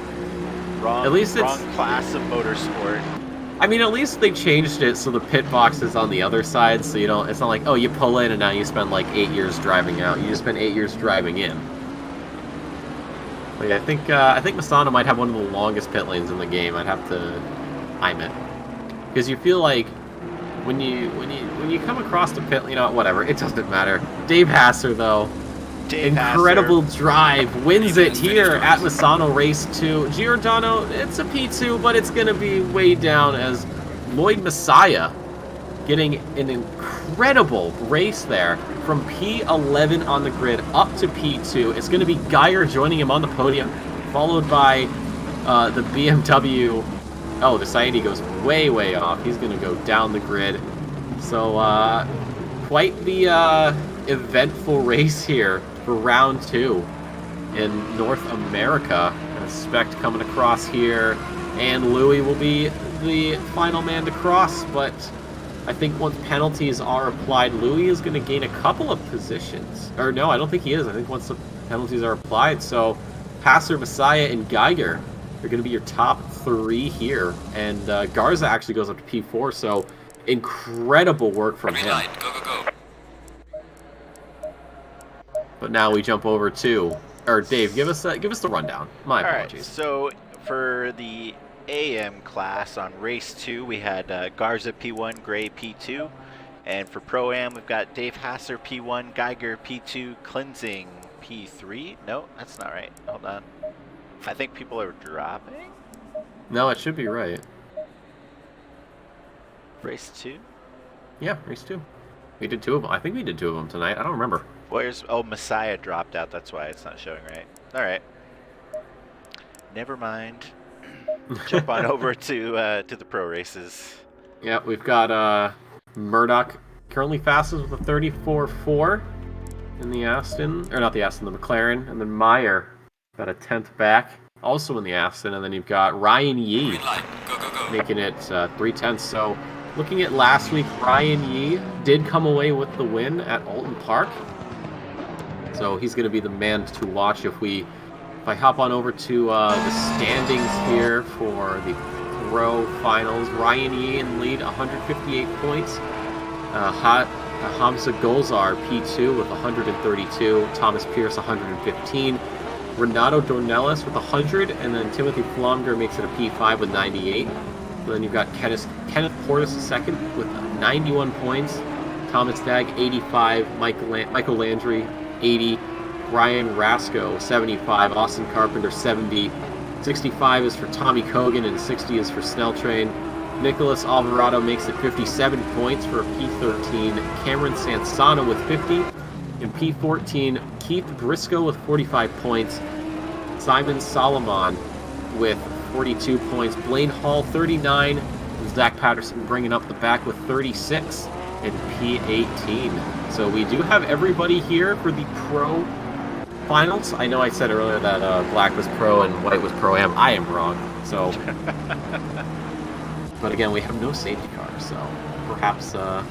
Wrong class of motorsport.
I mean, at least they changed it so the pit box is on the other side, so you don't, it's not like, oh, you pull in and now you spend like 8 years driving out. You just spend 8 years driving in. But yeah, I think Misano might have one of the longest pit lanes in the game. I'd have to time it, because you feel like when you come across the pit, you know, whatever, it doesn't matter. Dave Hasser, though, incredible drive, wins it here at Misano Race 2. Giordano, it's a P2, but it's gonna be way down as Lloyd Messiah getting an incredible race there from P11 on the grid up to P2. It's going to be Geiger joining him on the podium, followed by the BMW. Oh, the Saidi goes way, way off. He's going to go down the grid. So quite the eventful race here for round 2 in North America. And Spect coming across here, and Louis will be the final man to cross, but I think once penalties are applied, Louis is going to gain a couple of positions. Or no, I don't think he is. I think once the penalties are applied, so Passer, Messiah, and Geiger are going to be your top 3 here. And Garza actually goes up to P4, so incredible work from him.
Go, go, go.
But now we jump over to, or Dave, give us the rundown. My apologies.
All right, so for the AM class on race 2, we had Garza P1, Gray P2, and for Pro Am we've got Dave Hasser P1, Geiger P2, Cleansing P3. No, that's not right. Hold on. I think people are dropping.
No, it should be right.
Race 2.
Yeah, race 2. We did 2 of them. I think we did 2 of them tonight. I don't remember.
Where's Messiah dropped out? That's why it's not showing right. All right. Never mind. Jump on over to the pro races.
Yeah, we've got Murdoch currently fastest with a 34.4 in the Aston, or not the Aston, the McLaren, and then Meyer got a 10th back, also in the Aston, and then you've got Ryan Yee
Green light. Go, go, go.
making it 3/10. So looking at last week, Ryan Yee did come away with the win at Alton Park, so he's going to be the man to watch if I hop on over to the standings here for the Pro Finals. Ryan Yee in lead, 158 points. Hamza Golzar, P2 with 132. Thomas Pierce, 115. Renato Dornelis with 100. And then Timothy Flomger makes it a P5 with 98. And then you've got Kenneth Portis second with 91 points. Thomas Dagg, 85. Michael Landry, 80. Ryan Rasco, 75. Austin Carpenter, 70. 65 is for Tommy Kogan, and 60 is for Snell Train. Nicholas Alvarado makes it 57 points for a P13. Cameron Sansana with 50. In P14, Keith Briscoe with 45 points. Simon Solomon with 42 points. Blaine Hall, 39. And Zach Patterson bringing up the back with 36 in P18. So we do have everybody here for the Pro Finals. I know I said earlier that black was pro and white was pro am. I am wrong. So, but again, we have no safety car, so perhaps I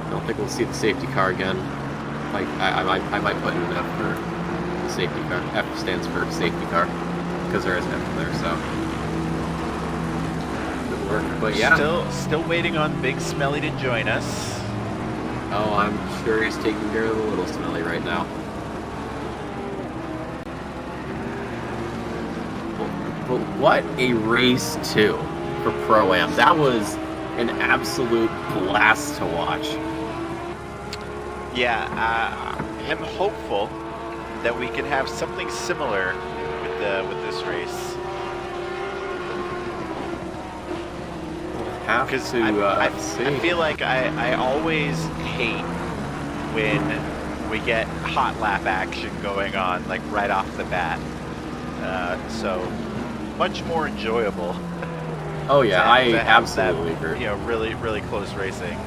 don't think we'll see the safety car again. Like I might put in an F for the safety car. F stands for safety car because there is an F in there. So good work. But yeah,
Still waiting on Big Smelly to join us.
Oh, I'm sure he's taking care of the little Smelly right now. But what a race 2 for Pro-Am. That was an absolute blast to watch.
Yeah, I'm hopeful that we can have something similar with this race.
Have
Because
to
I feel like I always hate when we get hot lap action going on, like right off the bat. So much more enjoyable.
Oh yeah, I
to have
absolutely
that,
agree.
You know, really close racing.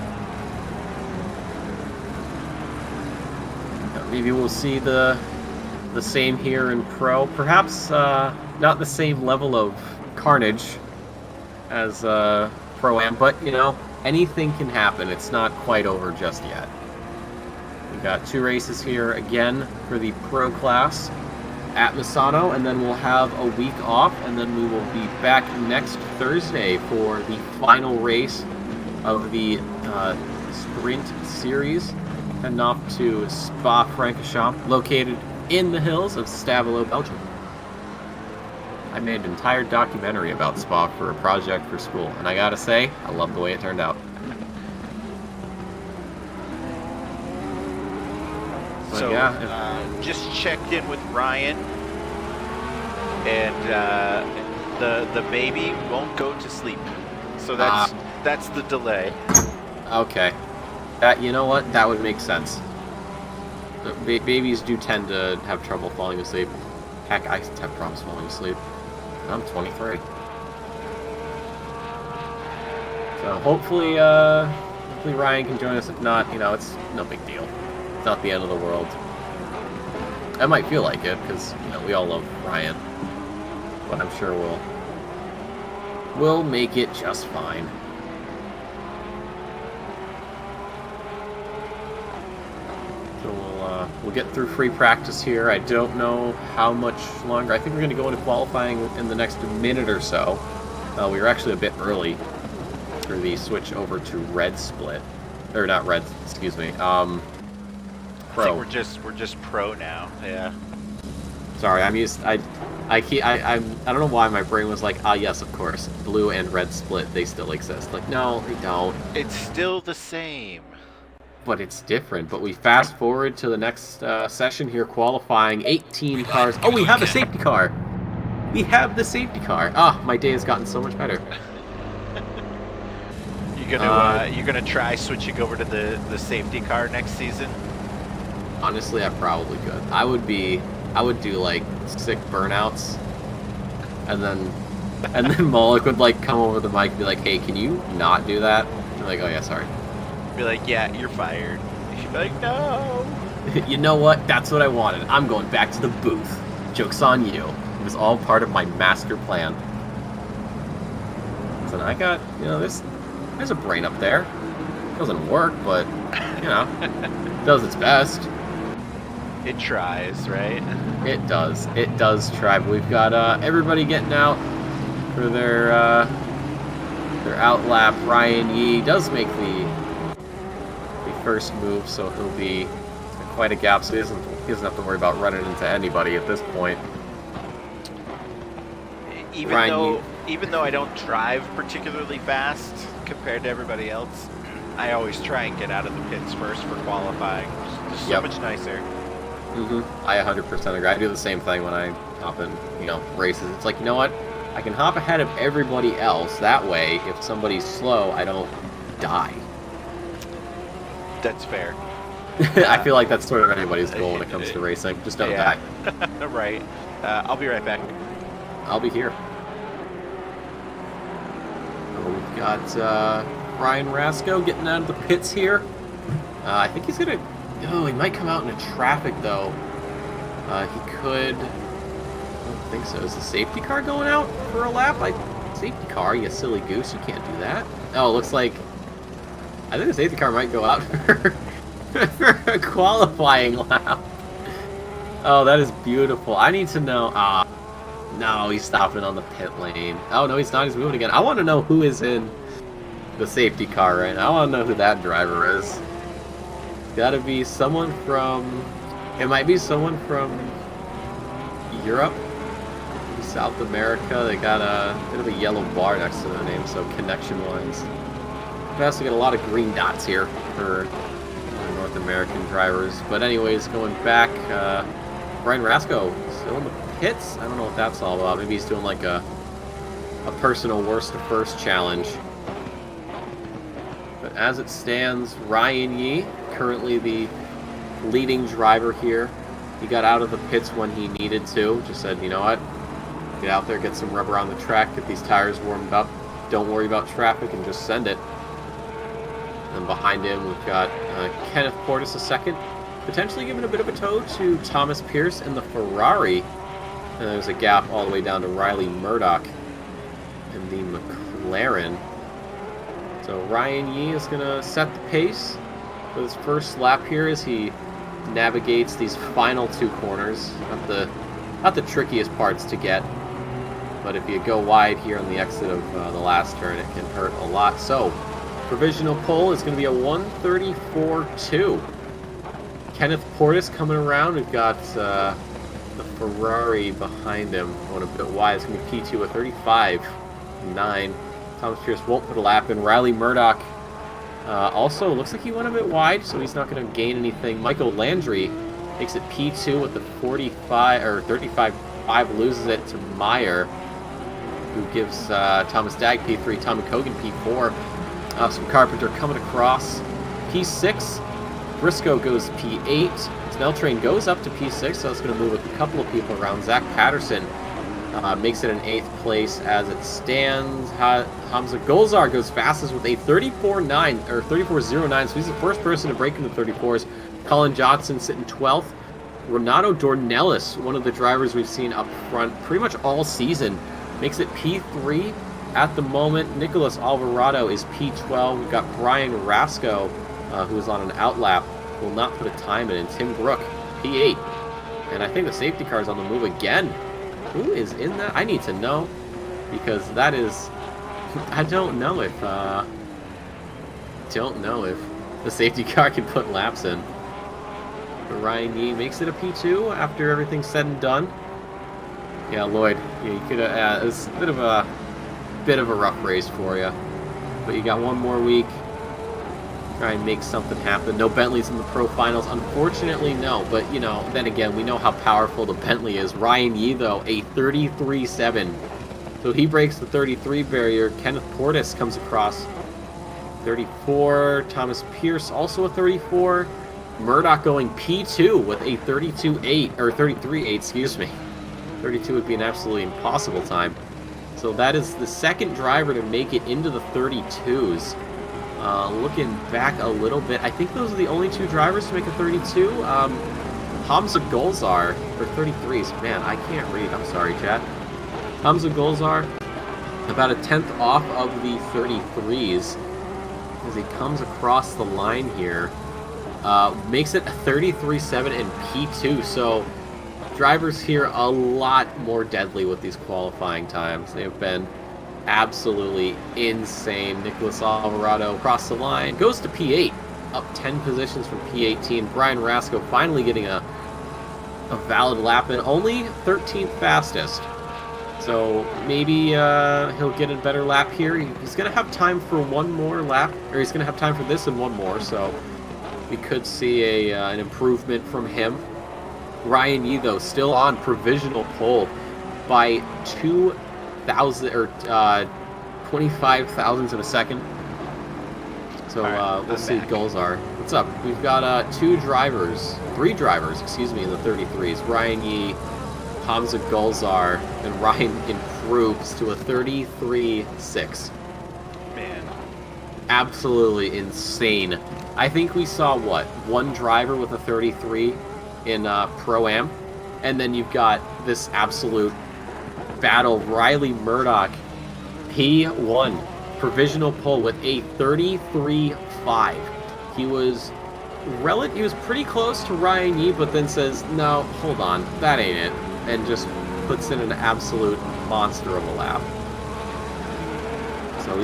Maybe we'll see the same here in Pro. Perhaps not the same level of carnage as Pro-Am, but you know, anything can happen. It's not quite over just yet. We've got 2 races here again for the Pro class at Misano, and then we'll have a week off, and then we will be back next Thursday for the final race of the Sprint Series, heading off to Spa-Francorchamps, located in the hills of Stavelot, Belgium. I made an entire documentary about Spa for a project for school, and I gotta say, I love the way it turned out. But
So
yeah,
just checked in with Ryan, and the baby won't go to sleep. So that's the delay.
okay. You know what? That would make sense. Babies do tend to have trouble falling asleep. Heck, I have problems falling asleep. I'm 23. So hopefully Ryan can join us. If not, you know, it's no big deal. It's not the end of the world. I might feel like it because, you know, we all love Ryan, but I'm sure we'll make it just fine. we'll get through free practice here. I don't know how much longer. I think we're going to go into qualifying in the next minute or so. We were actually a bit early for the switch over to red split. Or not red, excuse me. Pro.
I think we're just pro now. Yeah.
Sorry, I'm used. I don't know why my brain was like, ah, yes, of course, blue and red split, they still exist. Like, no, they don't.
It's still the same.
But it's different. But we fast forward to the next session here, qualifying 18 cars. Oh, we have a safety car. We have the safety car. Ah, my day has gotten so much better.
You're gonna try switching over to the safety car next season?
Honestly, I probably could. I would do like sick burnouts, and then Moloch would like come over the mic and be like, "Hey, can you not do that?" I'm like, "Oh yeah, sorry."
Be like, "Yeah, you're fired." She'd be like, "No."
You know what? That's what I wanted. I'm going back to the booth. Joke's on you. It was all part of my master plan. So I got, there's a brain up there. It doesn't work, but it does its best.
It tries, right?
It does. It does try. But we've got everybody getting out for their outlap. Ryan Yee does make the first move, so he'll be quite a gap. So he doesn't have to worry about running into anybody at this point.
Even though I don't drive particularly fast compared to everybody else, I always try and get out of the pits first for qualifying. Just so much nicer.
I 100% agree. I do the same thing when I hop in, races. It's like, you know what? I can hop ahead of everybody else. That way, if somebody's slow, I don't die.
That's fair.
I feel like that's sort of anybody's goal when it comes to racing. Just don't die.
Right. I'll be right back.
I'll be here. We've got Brian Rasco getting out of the pits here. I think he's going to... Oh, he might come out into traffic, though. He could... I don't think so. Is the safety car going out for a lap? Safety car, you silly goose. You can't do that. Oh, it looks like... I think the safety car might go out for a qualifying lap. Oh, that is beautiful. I need to know... no, he's stopping on the pit lane. Oh, no, he's not. He's moving again. I want to know who is in the safety car right now. I want to know who that driver is. Gotta be someone from... It might be someone from Europe, South America. They got a bit of a yellow bar next to their name, so connection-wise. It has to get a lot of green dots here for North American drivers. But anyways, going back, Brian Rasco still in the pits. I don't know what that's all about. Maybe he's doing like a personal worst to first challenge. But as it stands, Ryan Yee, currently the leading driver here. He got out of the pits when he needed to. Just said, you know what? Get out there, get some rubber on the track, get these tires warmed up. Don't worry about traffic and just send it. And behind him, we've got Kenneth Portis II, potentially giving a bit of a tow to Thomas Pierce in the Ferrari. And there's a gap all the way down to Riley Murdoch in the McLaren. So Ryan Yee is going to set the pace for his first lap here as he navigates these final two corners. Not the trickiest parts to get, but if you go wide here on the exit of the last turn, it can hurt a lot. So provisional pole is going to be a 134.2. Kenneth Portis coming around. We've got the Ferrari behind him going a bit wide. It's going to be P2 a 35.9. Thomas Pierce won't put a lap in. Riley Murdoch also looks like he went a bit wide, so he's not going to gain anything. Michael Landry makes it P2 with the 45 or 35.5, loses it to Meyer, who gives Thomas Dagg P3, Tommy Kogan P4. Some Carpenter coming across P6. Briscoe goes P8. Snelltrain goes up to P6, so it's going to move a couple of people around. Zach Patterson makes it in 8th place as it stands. Hamza Golzar goes fastest with a 34.9 or 34.09, so he's the first person to break into 34s. Colin Johnson sitting 12th. Renato Dornelis, one of the drivers we've seen up front pretty much all season, makes it P3 at the moment. Nicholas Alvarado is P12. We've got Brian Rasco, who is on an outlap, will not put a time in. And Tim Brook, P8. And I think the safety car is on the move again. Who is in that? I need to know, because that is... I don't know if the safety car can put laps in. But Ryan Yee makes it a P2 after everything's said and done. Yeah, Lloyd, you could have. It's a bit of a rough race for you, but you got one more week. Try and make something happen. No Bentleys in the Pro Finals, unfortunately, no. But you know, then again, we know how powerful the Bentley is. Ryan Yee, though, a 33.7. So he breaks the 33 barrier. Kenneth Portis comes across 34. Thomas Pierce also a 34. Murdoch going P2 with a 32.8 or 33.8, excuse me. 32 would be an absolutely impossible time. So that is the second driver to make it into the 32s. Looking back a little bit, I think those are the only two drivers to make a 32. Hamza Golzar, or 33s. Man, I can't read. I'm sorry, chat. Hamza Golzar, about a 10th off of the 33s as he comes across the line here. Makes it a 33.7 and P2. So drivers here a lot more deadly with these qualifying times. They have been absolutely insane. Nicholas Alvarado across the line, goes to P8, up 10 positions from P18. Brian Rasco finally getting a valid lap in, only 13th fastest. So maybe he'll get a better lap here. He's going to have time for one more lap, or he's going to have time for this and one more, so we could see an improvement from him. Ryan Yee, though, still on provisional pole by 2,000 or 25 thousandths of a second. So we'll see. Golzar, what's up? We've got three drivers, excuse me, in the 33s. Ryan Yee, Hamza Golzar, and Ryan improves to a 33.6.
Man,
absolutely insane. I think we saw one driver with a 33 in Pro-Am, and then you've got this absolute battle. Riley Murdoch, P1, provisional pole with a 33.5. He was pretty close to Ryan Yee, but then says, no, hold on, that ain't it, and just puts in an absolute monster of a lap. So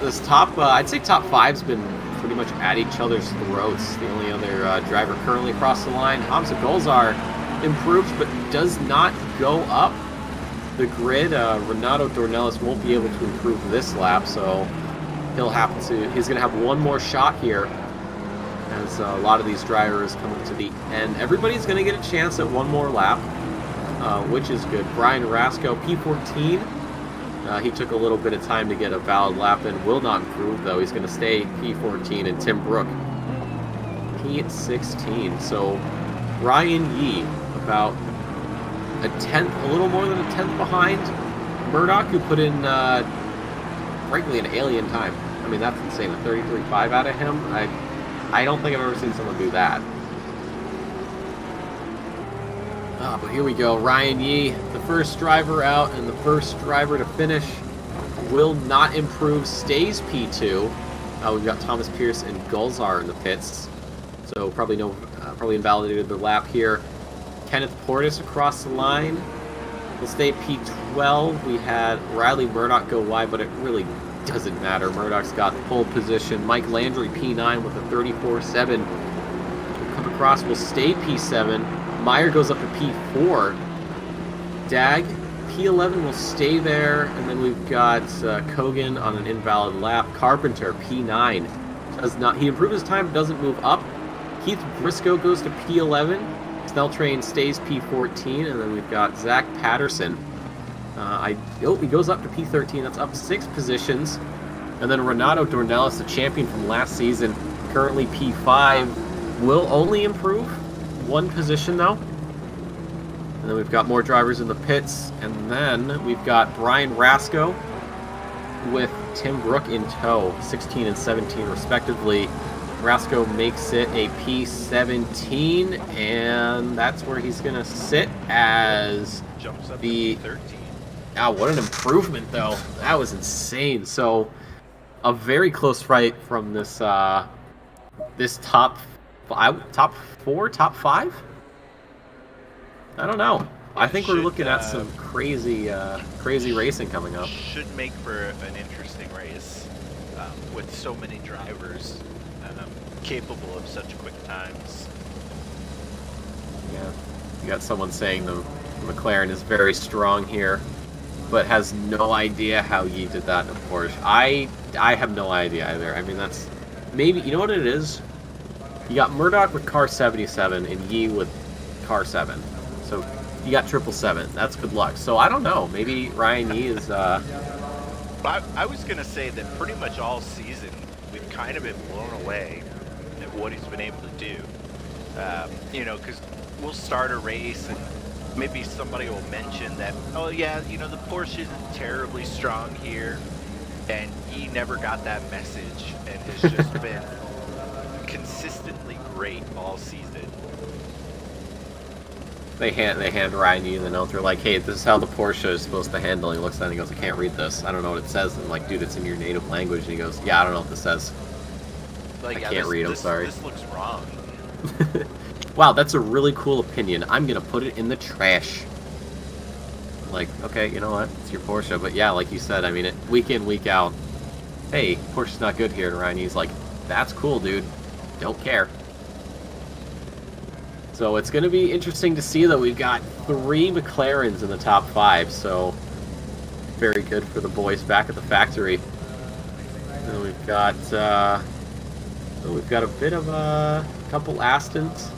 this top, I'd say top five's been pretty much at each other's throats. The only other driver currently across the line, Hamza Golzar, improves but does not go up the grid. Renato Dornelis won't be able to improve this lap, so he's going to have one more shot here as a lot of these drivers coming to the end. Everybody's going to get a chance at one more lap, which is good. Brian Rasco, P14. He took a little bit of time to get a valid lap in. Will not improve, though. He's going to stay P14. And Tim Brook, P16. So Ryan Yee, about a little more than a tenth behind Murdoch, who put in, frankly, an alien time. I mean, that's insane. A 33.5 out of him. I don't think I've ever seen someone do that. But here we go. Ryan Yee, the first driver out and the first driver to finish, will not improve, stays P2. We've got Thomas Pierce and Golzar in the pits, so probably invalidated the lap here. Kenneth Portis across the line will stay P12. We had Riley Murdoch go wide, but it really doesn't matter. Murdoch's got pole position. Mike Landry, P9 with a 34.7. Will come across, will stay P7. Meyer goes up to P4. Dag, P11 will stay there. And then we've got Kogan on an invalid lap. Carpenter, P9. He improves his time, doesn't move up. Keith Briscoe goes to P11. Snelltrain stays P14. And then we've got Zach Patterson. He goes up to P13. That's up 6 positions. And then Renato Dornelis, the champion from last season, currently P5, will only improve 1 position, though. And then we've got more drivers in the pits. And then we've got Brian Rasco with Tim Brook in tow, 16 and 17 respectively. Rasco makes it a P17, and that's where he's going to sit as
jumps up
the...
to 13.
What an improvement, though. That was insane. So, a very close fight from this this top top 4, top 5? I don't know. I think we're looking at some crazy racing coming up.
Should make for an interesting race with so many drivers capable of such quick times.
Yeah, you got someone saying the McLaren is very strong here, but has no idea how Yi did that in a Porsche. I have no idea either. I mean, that's maybe, you know what it is? You got Murdoch with car 77 and Yi with car 7. So you got 777. That's good luck. So I don't know. Maybe Ryan Yi is.
I was gonna say that pretty much all season we've kind of been blown away at what he's been able to do. You know, because we'll start a race and maybe somebody will mention that, oh yeah, you know, the Porsche isn't terribly strong here, and he never got that message and has just been consistently great all season.
They hand Ryan Yi the note. They're like, hey, this is how the Porsche is supposed to handle. And he looks at it and he goes, I can't read this. I don't know what it says. And I'm like, dude, it's in your native language. And he goes, yeah, I don't know what this says.
Like,
I can't read, I'm sorry.
This looks wrong.
Wow, that's a really cool opinion. I'm going to put it in the trash. Like, okay, you know what? It's your Porsche. But yeah, like you said, I mean, week in, week out, hey, Porsche's not good here. And Ryan Yi's like, that's cool, dude. Don't care. So it's going to be interesting to see, though. We've got 3 McLarens in the top 5, so very good for the boys back at the factory. And we've got a bit of a couple Astons.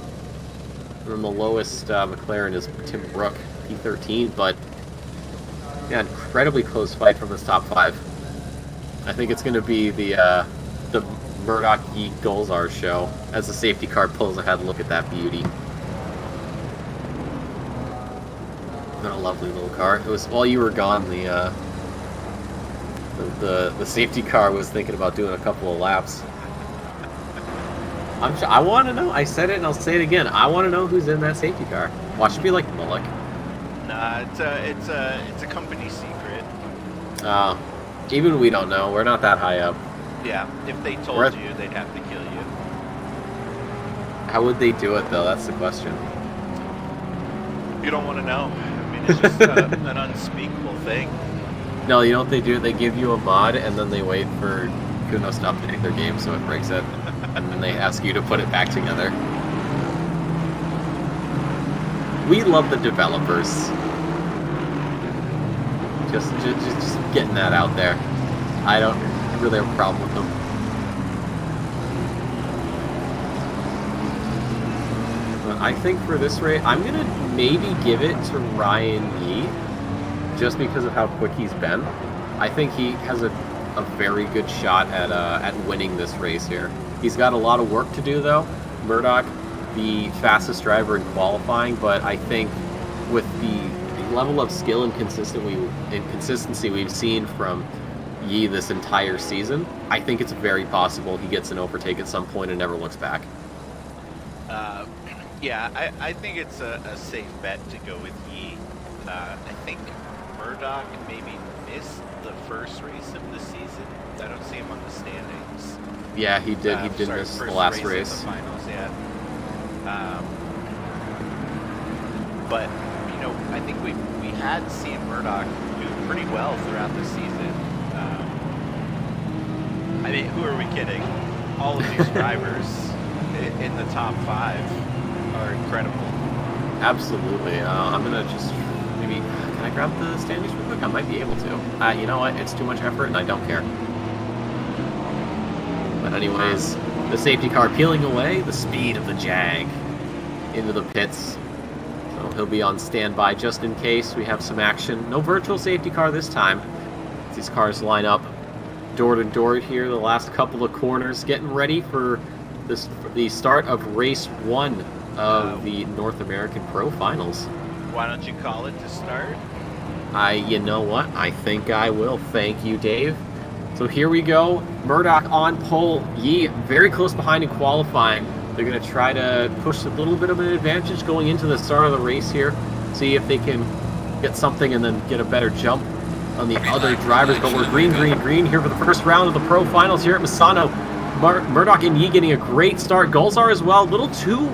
And then the lowest McLaren is Tim Brook, P13, but yeah, incredibly close fight from this top 5. I think it's going to be the Murdoch Yi Golzar show as the safety car pulls ahead. Look at that beauty. What a lovely little car. It was while you were gone, the safety car was thinking about doing a couple of laps. I want to know. I said it and I'll say it again. I want to know who's in that safety car. Watch it be like Mullock.
Nah, it's a company secret.
Even we don't know. We're not that high up.
Yeah, if they told you, they'd have to kill you.
How would they do it, though? That's the question.
You don't want to know. I mean, it's just an unspeakable thing.
No, you know what they do? They give you a mod, and then they wait for Kunos to update their game so it breaks it. And then they ask you to put it back together. We love the developers. Just getting that out there. I don't really have a problem with them. But I think for this race, I'm going to maybe give it to Ryan Yi, just because of how quick he's been. I think he has a very good shot at winning this race here. He's got a lot of work to do, though. Murdoch, the fastest driver in qualifying, but I think with the level of skill and consistency we've seen from Yi this entire season, I think it's very possible he gets an overtake at some point and never looks back.
Yeah, I think it's a safe bet to go with Yi. I think Murdoch maybe missed the first race of the season. I don't see him on the standings.
Yeah, he did. He did miss the last race.
The finals, yeah. But you know, I think we had seen Murdoch do pretty well throughout the season. I mean, who are we kidding? All of these drivers in the top 5 are incredible.
Absolutely. I'm gonna just maybe. Can I grab the standings real quick? I might be able to. You know what? It's too much effort, and I don't care. But anyways, the safety car peeling away, the speed of the Jag into the pits. So he'll be on standby just in case we have some action. No virtual safety car this time. These cars line up door to door here, the last couple of corners, getting ready for the start of race 1 of the North American Pro Finals.
Why don't you call it to start?
You know what? I think I will. Thank you, Dave. So here we go. Murdoch on pole. Yi very close behind in qualifying. They're going to try to push a little bit of an advantage going into the start of the race here. See if they can get something and then get a better jump on the other drivers. But we're green here for the first round of the Pro Finals here at Misano. Murdoch and Yi getting a great start. Gulzar as well, a little too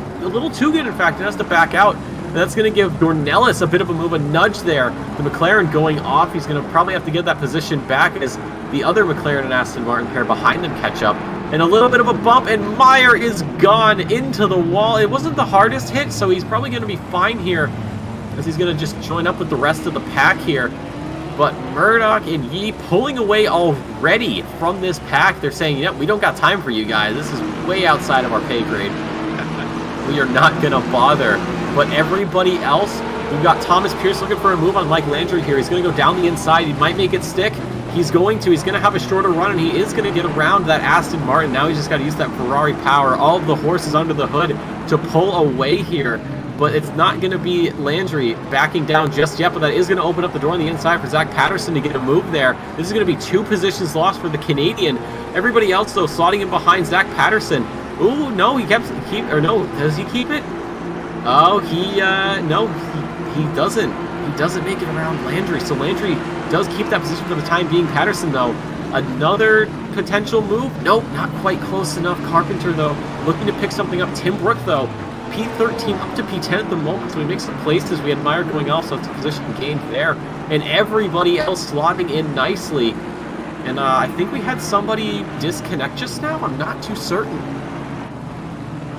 good, in fact. It has to back out. And that's going to give Dornelis a bit of a move, a nudge there. The McLaren going off. He's going to probably have to get that position back as the other McLaren and Aston Martin pair behind them catch up. And a little bit of a bump, and Meyer is gone into the wall. It wasn't the hardest hit, so he's probably going to be fine here, as he's going to just join up with the rest of the pack here. But Murdoch and Yi pulling away already from this pack. They're saying, we don't got time for you guys. This is way outside of our pay grade. We are not going to bother. But everybody else, we've got Thomas Pierce looking for a move on Mike Landry here. He's going to go down the inside. He might make it stick. He's going to have a shorter run, and he is going to get around that Aston Martin. Now he's just got to use that Ferrari power, all of the horses under the hood to pull away here. But it's not going to be Landry backing down just yet, but that is going to open up the door on the inside for Zach Patterson to get a move there. This is going to be 2 positions lost for the Canadian. Everybody else, though, slotting in behind Zach Patterson. Ooh, no, does he keep it? Oh, no, he doesn't. He doesn't make it around Landry, so Landry does keep that position for the time being. Patterson, though, another potential move. Nope, not quite close enough. Carpenter, though, looking to pick something up. Tim Brook, though, P13 up to P10 at the moment, so he makes some places. We had Meyer going off, so it's a position gained there. And everybody else slotting in nicely. And I think we had somebody disconnect just now. I'm not too certain.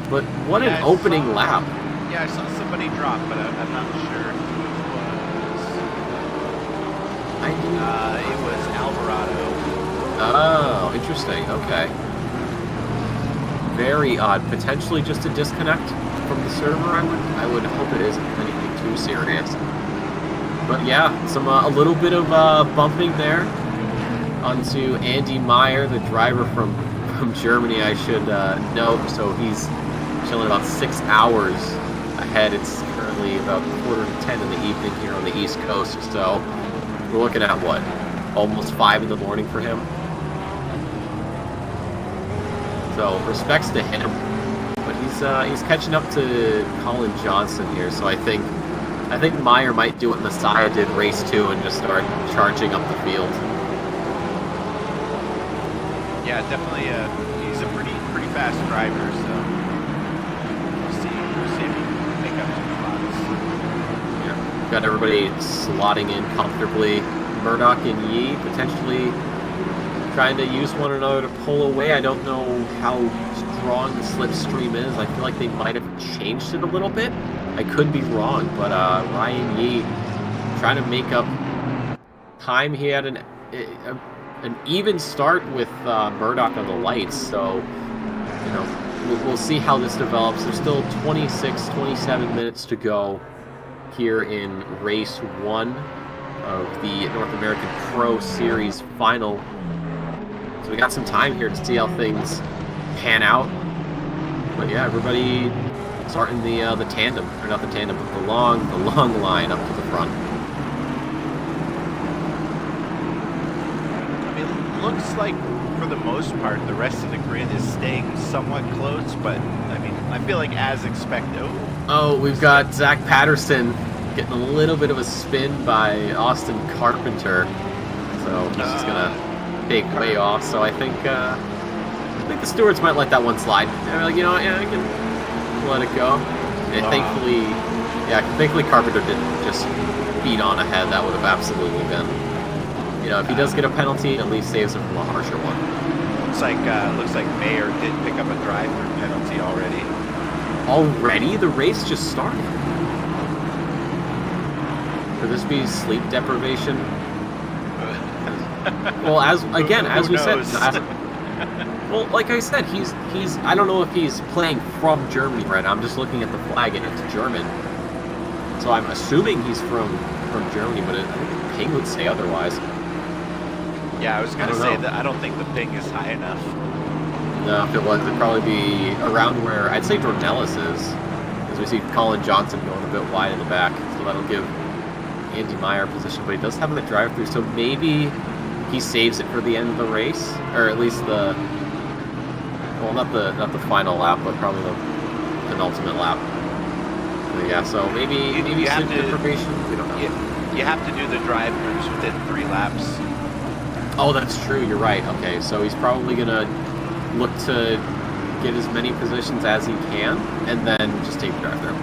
But what an opening lap.
Yeah, I saw somebody drop, but I'm not sure who it was. It was Alvarado.
Oh, interesting. Okay. Very odd. Potentially just a disconnect from the server. I would hope it isn't anything too serious. But yeah, a little bit of bumping there onto Andy Meyer, the driver from Germany, I should note. So he's chilling about 6 hours ahead. It's currently about 9:45 in the evening here on the East Coast. So we're looking at what, almost 5 in the morning for him. So respects to him, but he's catching up to Colin Johnson here. So I think Meyer might do what Messiah did race 2 and just start charging up the field.
Yeah, definitely. He's a pretty fast driver. So we'll see if he can make up some spots.
Yeah, got everybody slotting in comfortably. Murdoch and Yi potentially trying to use one another to pull away. I don't know how strong the slipstream is. I feel like they might have changed it a little bit. I could be wrong, but Ryan Yi trying to make up time. He had an even start with Murdoch on the lights, so we'll see how this develops. There's still 27 minutes to go here in race 1 of the North American Pro Series final. So we got some time here to see how things pan out. But yeah, everybody starting the tandem, or not the tandem, but the long line up to the front.
I mean, it looks like for the most part the rest of the grid is staying somewhat close, but I mean, I feel like as expected.
Oh, we've got Zach Patterson getting a little bit of a spin by Austin Carpenter, so he's just gonna take way off. So I think the stewards might let that one slide. They're like, I can let it go. And thankfully Carpenter didn't just beat on ahead. That would have absolutely been, if he does get a penalty, at least saves him from a harsher one.
Looks like Mayer did pick up a drive-through penalty already.
Already? The race just started. Could this be sleep deprivation? Well, as we said, well, like I said, he's I don't know if he's playing from Germany right now. I'm just looking at the flag and it's German. So I'm assuming he's from Germany, but I think the ping would say otherwise.
Yeah, I was going to say that I don't think the ping is high enough.
No, if it was, it'd probably be around where I'd say Dornelis is, as we see Colin Johnson going a bit wide in the back. So that'll give Andy Meyer position, but he does have the drive-through, so maybe he saves it for the end of the race, or at least not the final lap, but probably the penultimate lap. But yeah, so maybe sleep deprivation. We don't know.
You have to do the drive-throughs within 3 laps.
Oh, that's true. You're right. Okay, so he's probably gonna look to get as many positions as he can, and then just take the drive-through.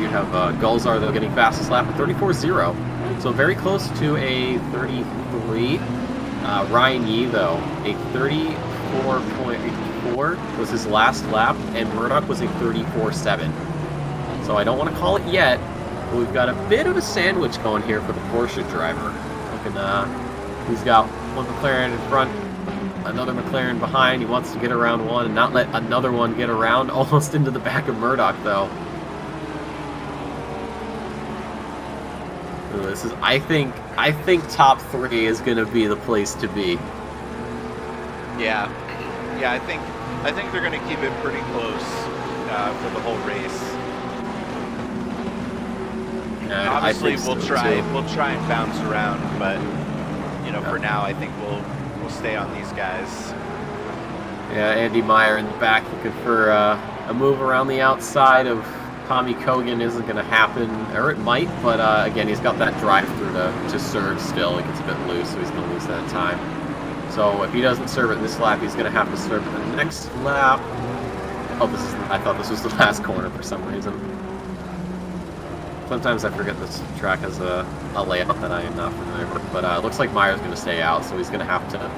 You have Gulzar, though, getting fastest lap at 34.0, so very close to a 33. Ryan Yee, though, a 34.4 was his last lap, and Murdoch was a 34.7. So I don't want to call it yet, but we've got a bit of a sandwich going here for the Porsche driver. Looking, he's got one McLaren in front, another McLaren behind. He wants to get around one and not let another one get around, almost into the back of Murdoch, though. This is, I think top 3 is going to be the place to be.
Yeah, I think they're going to keep it pretty close for the whole race. Obviously, we'll try and bounce around, but for now, I think we'll stay on these guys.
Yeah, Andy Meyer in the back looking for a move around the outside of Tommy Kogan isn't going to happen, or it might, but again, he's got that drive-through to serve still. It gets a bit loose, so he's going to lose that time. So if he doesn't serve it this lap, he's going to have to serve it the next lap. Oh, I thought this was the last corner for some reason. Sometimes I forget this track has a layout that I am not familiar with, but it looks like Meyer's going to stay out, so he's going to have to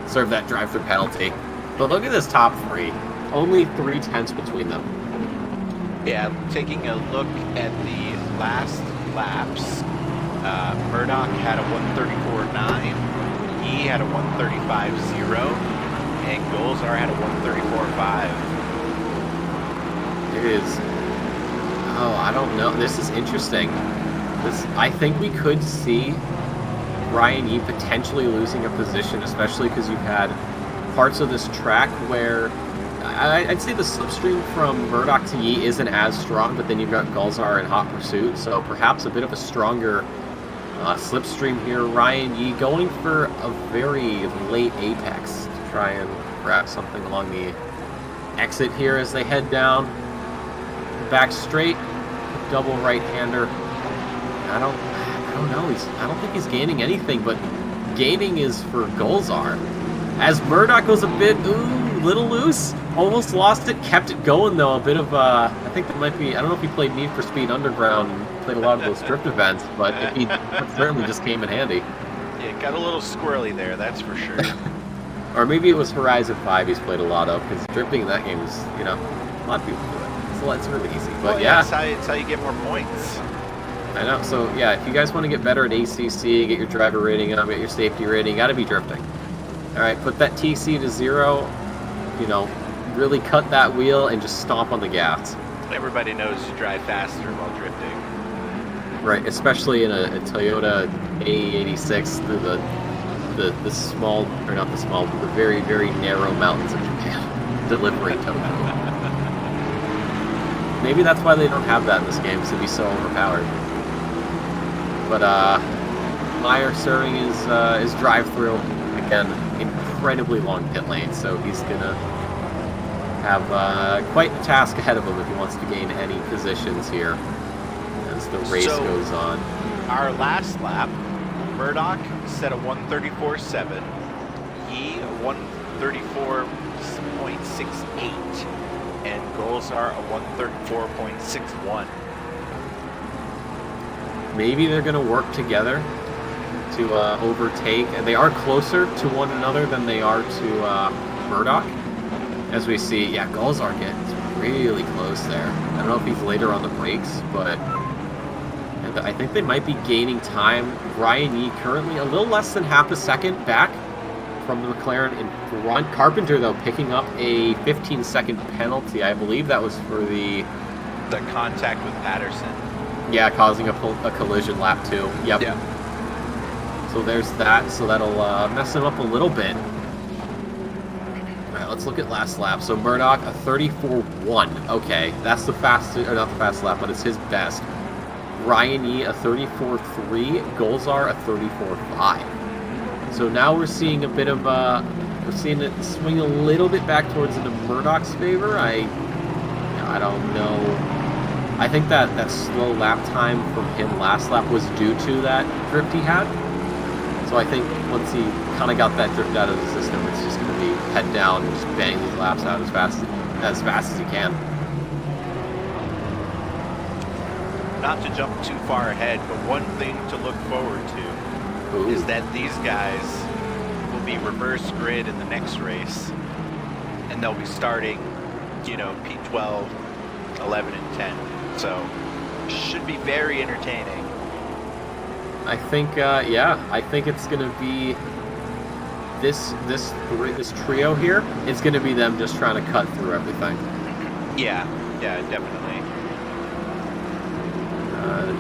serve that drive-through penalty. But look at this top 3. Only 3/10 between them.
Yeah, taking a look at the last laps, Murdoch had a 134.9, he had a 135.0, and Gulzar had a 134.5.
It is. Oh, I don't know. This is interesting. I think we could see Ryan Yee potentially losing a position, especially because you've had parts of this track where I'd say the slipstream from Murdoch to Yee isn't as strong, but then you've got Gulzar in hot pursuit, so perhaps a bit of a stronger slipstream here. Ryan Yee going for a very late apex to try and grab something along the exit here as they head down. Back straight, double right-hander. I don't know. I don't think he's gaining anything, but gaining is for Gulzar. As Murdoch goes a bit, little loose, almost lost it, kept it going though. A bit of, I think that might be, I don't know if he played Need for Speed Underground and played a lot of those drift events, but he certainly just came in handy.
Yeah, got a little squirrely there, that's for sure.
Or maybe it was Horizon 5 he's played a lot of, because drifting in that game is, a lot of people do it. It's really easy, but yeah.
It's how you get more points.
I know, so yeah, if you guys want to get better at ACC, get your driver rating up, get your safety rating, you got to be drifting. Alright, put that TC to 0, really cut that wheel and just stomp on the gas.
Everybody knows you drive faster while drifting.
Right, especially in a Toyota A86 through the small, or not the small, but the very, very narrow mountains of Japan. Delivery Toyota. Maybe that's why they don't have that in this game, because it'd be so overpowered. But Meyer serving his drive-through. Again, incredibly long pit lane, so he's gonna have quite the task ahead of him if he wants to gain any positions here as the race goes on.
Our last lap, Murdoch set a 134.7, he 134.68, and Gulzar a 134.61.
Maybe they're going to work together to overtake, and they are closer to one another than they are to Murdoch. As we see, yeah, Gulzar gets really close there. I don't know if he's later on the brakes, but I think they might be gaining time. Ryan Yee currently a little less than half a second back from the McLaren in front. Carpenter, though, picking up a 15-second penalty. I believe that was for the
contact with Patterson.
Yeah, causing a collision lap 2. Yep.
Yeah.
So there's that. So that'll mess him up a little bit. All right, let's look at last lap. So Murdoch, a 34.1. Okay, that's the fastest, or not the fastest lap, but it's his best. Ryan Yee, a 34.3. Gulzar, a 34.5. So now we're seeing a bit of we're seeing it swing a little bit back towards into Murdoch's favor. I don't know. I think that slow lap time from him last lap was due to that drift he had. So I think once he kind of got that drift out of the system, it's just going to be head down and just bang these laps out as fast as he can.
Not to jump too far ahead, but one thing to look forward to is that these guys will be reverse grid in the next race, and they'll be starting, you know, P12, 11, and 10. So should be very entertaining.
I think, yeah, I think it's going to be this trio here. It's going to be them just trying to cut through everything.
Yeah, definitely.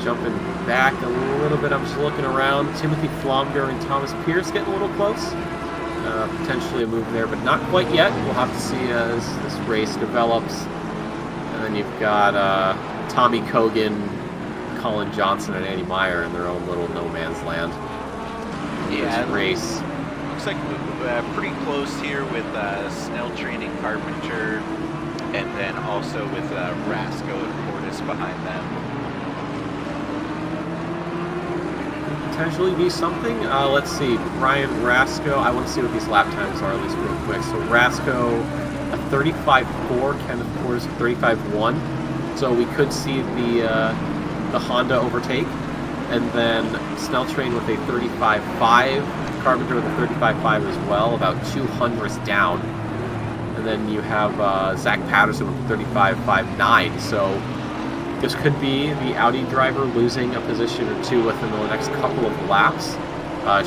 Jumping back a little bit, I'm just looking around. Timothy Flomger and Thomas Pierce getting a little close. Potentially a move there, but not quite yet. We'll have to see as this race develops. And then you've got Tommy Kogan, Colin Johnson, and Andy Meyer in their own little no man's land.
Yeah,
race.
Looks like we're pretty close here with Snell Training Carpenter, and then also with Rasco and Portis behind them.
Potentially be something. Let's see. Ryan Rasco. I want to see what these lap times are at least real quick. So Rasco, a 35.4. Kenneth Portis, 35.1. So we could see the Honda overtake, and then Snell Train with a 35.5. Carpenter with a 35.5 as well, about 200ths down. And then you have Zach Patterson with a 35.59. So this could be the Audi driver losing a position or two within the next couple of laps,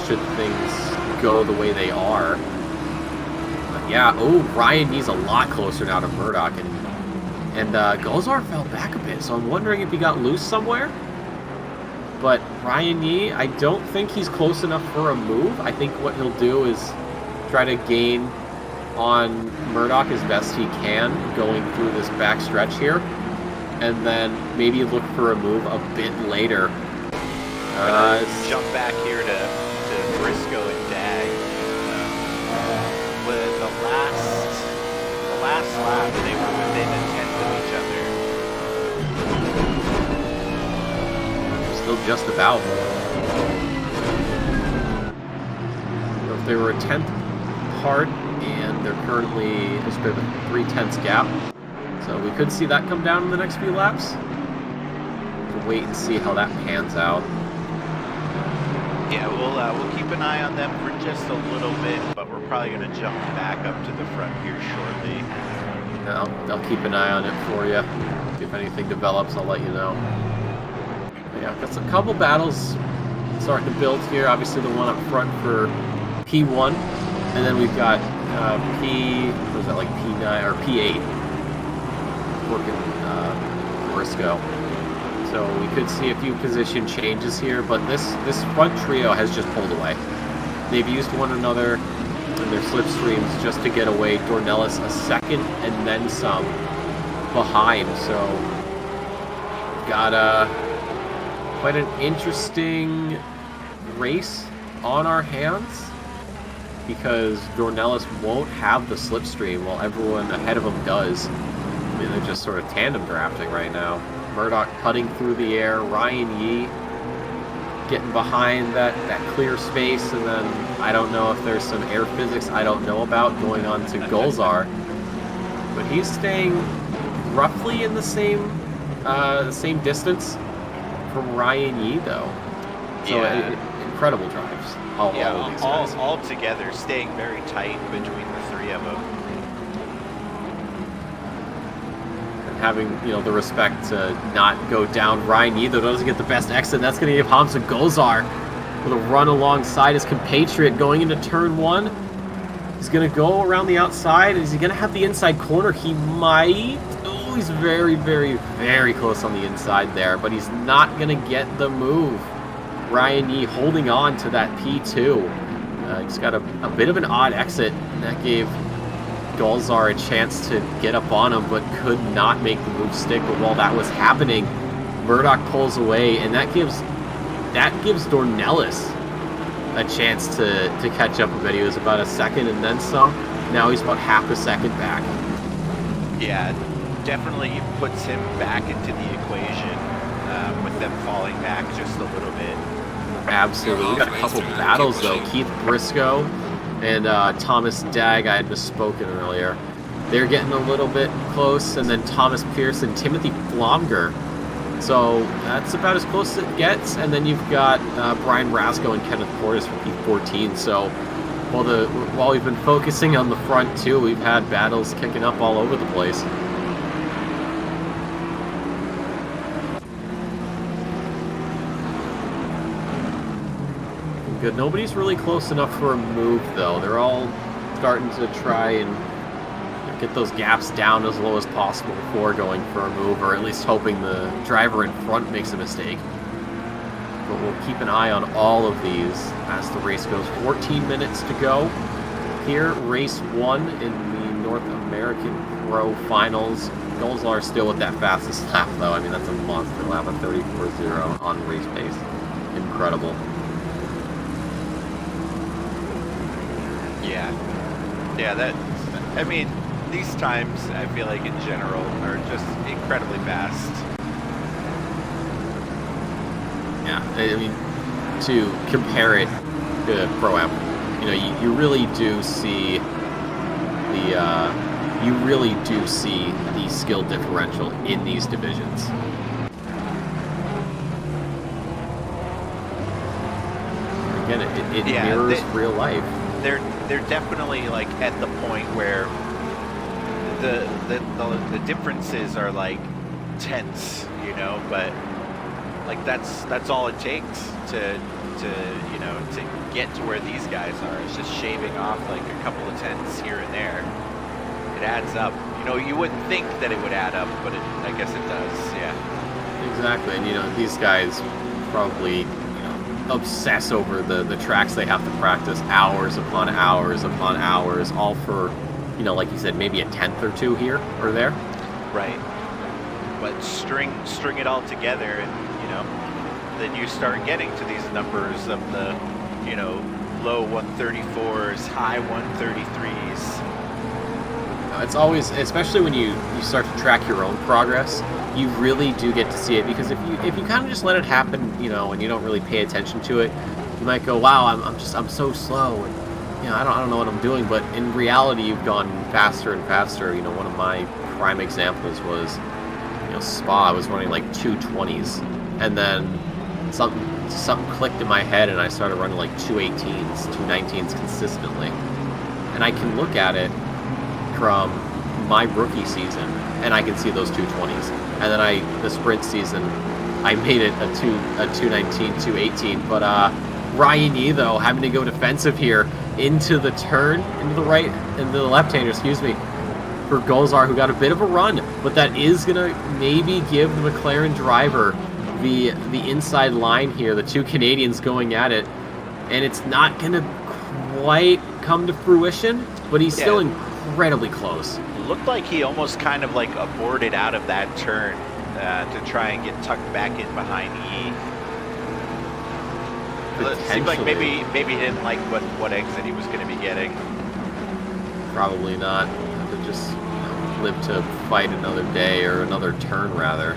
should things go the way they are. But yeah, Ryan Yee's a lot closer now to Murdoch, and Gozar fell back a bit, so I'm wondering if he got loose somewhere. But Ryan Yee, I don't think he's close enough for a move. I think what he'll do is try to gain on Murdoch as best he can going through this back stretch here, and then maybe look for a move a bit later.
Jump back here to Briscoe and Dag. With the last lap, they were within a tenth of each other.
Still just about. So if they were a tenth apart, and they're currently just a bit of a 3/10 gap. So we could see that come down in the next few laps. We'll wait and see how that pans out.
Yeah, we'll keep an eye on them for just a little bit, but we're probably going to jump back up to the front here shortly.
I'll keep an eye on it for you. If anything develops, I'll let you know. But yeah, got a couple battles starting to build here. Obviously the one up front for P1, and then we've got what was that, like P9 or P8 working Briscoe. So we could see a few position changes here, but this front trio has just pulled away. They've used one another in their slipstreams just to get away. Dornelis a second and then some behind. So got quite an interesting race on our hands, because Dornelis won't have the slipstream while everyone ahead of him does. I mean, they're just sort of tandem drafting right now. Murdoch cutting through the air, Ryan Yee getting behind that clear space, and then I don't know if there's some air physics I don't know about going on to Golzar. But he's staying roughly in the same distance from Ryan Yee, though. So
Yeah.
Incredible drives. All of these guys.
all together, staying very tight between the three of them.
And having, the respect to not go down Ryan Yee, though doesn't get the best exit. That's going to give Hamza Gozar with a run alongside his compatriot going into turn one. He's going to go around the outside. Is he going to have the inside corner? He might. Oh, he's very, very, very close on the inside there, but he's not going to get the move. Ryan Yee holding on to that P2. He's got a bit of an odd exit, and that gave Golzar a chance to get up on him, but could not make the move stick. But while that was happening, Murdoch pulls away, and that gives Dornelis a chance to catch up a bit. He was about a second and then some. Now he's about half a second back.
Yeah, definitely puts him back into the equation with them falling back just a little bit.
Absolutely. We got a couple battles, though. Keith Briscoe and Thomas Dagg, I had misspoken earlier. They're getting a little bit close, and then Thomas Pearson, Timothy Flomger. So that's about as close as it gets. And then you've got Brian Rasco and Kenneth Portis for P14. So while we've been focusing on the front too, we've had battles kicking up all over the place. Good. Nobody's really close enough for a move, though. They're all starting to try and get those gaps down as low as possible before going for a move, or at least hoping the driver in front makes a mistake. But we'll keep an eye on all of these as the race goes. 14 minutes to go here. Race 1 in the North American Pro Finals. Golzar still with that fastest lap, though. I mean, that's a monster lap, a 34.0 on race pace. Incredible.
Yeah, I mean, these times, I feel like in general, are just incredibly fast.
Yeah, I mean, to compare it to Pro-Am, you know, you really do see the skill differential in these divisions. Again, it mirrors real life.
They're definitely like at the point where the differences are like tenths, you know, but like that's all it takes to you know, to get to where these guys are. It's just shaving off like a couple of tenths here and there. It adds up. You know, you wouldn't think that it would add up, but I guess it does. Yeah.
Exactly, and you know, these guys probably obsess over the tracks they have to practice hours upon hours upon hours, all for, you know, like you said, maybe a tenth or two here or there.
Right. But string it all together, and you know, then you start getting to these numbers of the, you know, low 134s, high 133s.
It's always, especially when you start to track your own progress, you really do get to see it, because if you kind of just let it happen, you know, and you don't really pay attention to it, you might go, wow, I'm so slow, and you know, I don't know what I'm doing. But in reality, you've gone faster and faster. You know, one of my prime examples was, you know, Spa. I was running like 220s, and then something clicked in my head, and I started running like 218s, 219s consistently. And I can look at it from my rookie season, and I can see those 220s. And then the sprint season, I made it a 219, 218. But Ryan Yee, though, having to go defensive here into the turn, into the left-hander, excuse me, for Golzar, who got a bit of a run. But that is going to maybe give the McLaren driver the inside line here, the two Canadians going at it. And it's not going to quite come to fruition, but he's still incredibly close.
Looked like he almost kind of like aborted out of that turn to try and get tucked back in behind Yee. It seemed like maybe he didn't like what exit he was going to be getting.
Probably not. To just live to fight another day, or another turn rather.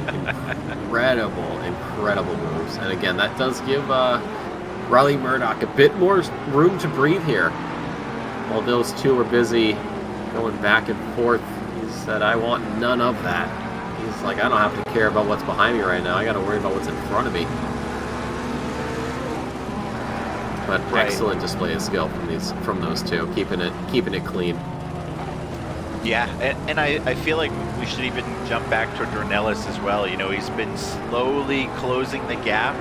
Incredible moves. And again, that does give Riley Murdoch a bit more room to breathe here. While those two are busy going back and forth, he said, I want none of that. He's like, I don't have to care about what's behind me right now. I got to worry about what's in front of me. But excellent display of skill from those two, keeping it clean.
Yeah, and I feel like we should even jump back to Dornelis as well. You know, he's been slowly closing the gap.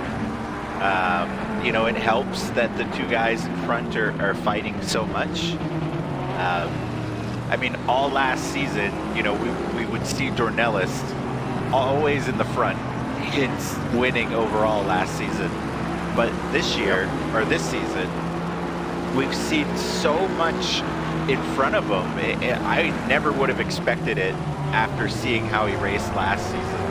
You know, it helps that the two guys in front are fighting so much. I mean, all last season, you know, we would see Dornelis always in the front. He's winning overall last season. But this year, or this season, we've seen so much in front of him. I never would have expected it after seeing how he raced last season.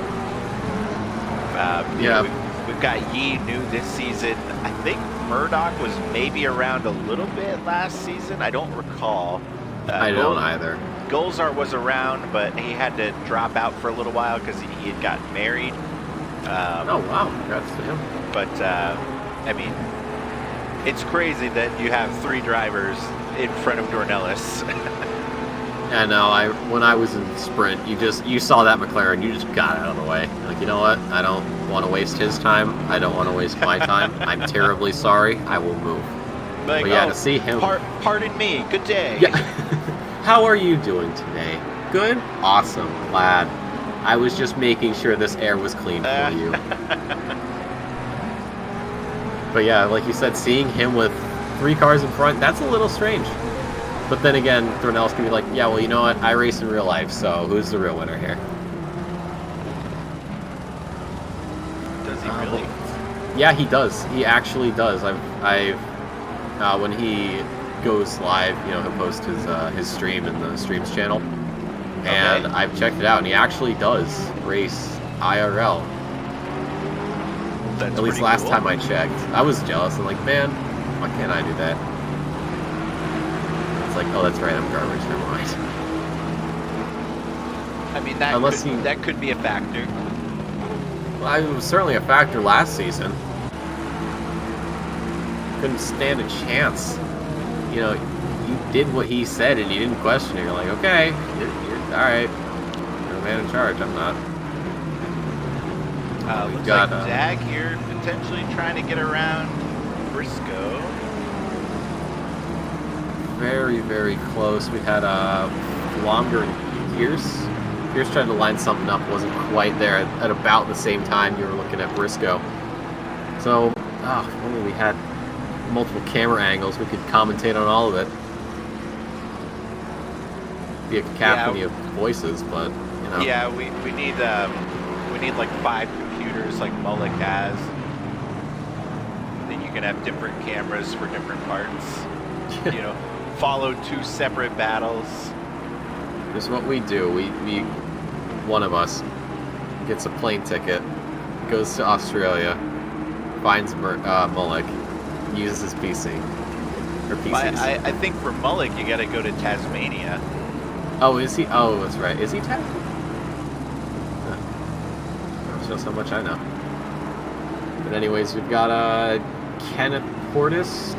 You know, we've got Yee new this season. I think Murdoch was maybe around a little bit last season. I don't recall.
I don't either.
Golzar was around, but he had to drop out for a little while because he had gotten married.
Oh, wow. Congrats to him.
But I mean, it's crazy that you have 3 drivers in front of Dornelis.
Yeah, no, when I was in sprint, you saw that McLaren, you just got out of the way. Like, you know what? I don't want to waste his time. I don't want to waste my time. I'm terribly sorry. I will move.
Like,
but yeah,
oh,
to see him.
Pardon me. Good day.
Yeah. How are you doing today? Good? Awesome. Glad. I was just making sure this air was clean for you. But yeah, like you said, seeing him with 3 cars in front, that's a little strange. But then again, Dornelis can be like, yeah, well, you know what? I race in real life, so who's the real winner here?
Does he really?
Yeah, he does. He actually does. When he goes live, you know, he'll post his stream in the streams channel, and I've checked it out, and he actually does race IRL.
That's
At least last time I checked. I was jealous. I'm like, man, why can't I do that? It's like, oh, that's right, I'm garbage. Never mind.
I mean, that could be a factor.
Well, it was certainly a factor last season. Couldn't stand a chance. You know, you did what he said and you didn't question it. You're like, okay, you're all right. You're the man in charge. I'm not.
Looks like Dag here potentially trying to get around Briscoe.
Very, very close. We had Longer and Pierce. Pierce tried to line something up, wasn't quite there at about the same time you were looking at Briscoe. So, if only we had multiple camera angles, we could commentate on all of it. Be a cacophony of voices, but you know.
Yeah, we need like 5 computers like Mullick has. Then you can have different cameras for different parts. You know, follow 2 separate battles.
Here's what we do. We one of us gets a plane ticket, goes to Australia, finds Mullick, uses his PC. Or PCs.
I think for Mullick, you got to go to Tasmania.
Oh, is he? Oh, that's right. Is he Tasmania? That shows how much I know. But anyways, we've got Kenneth Portis,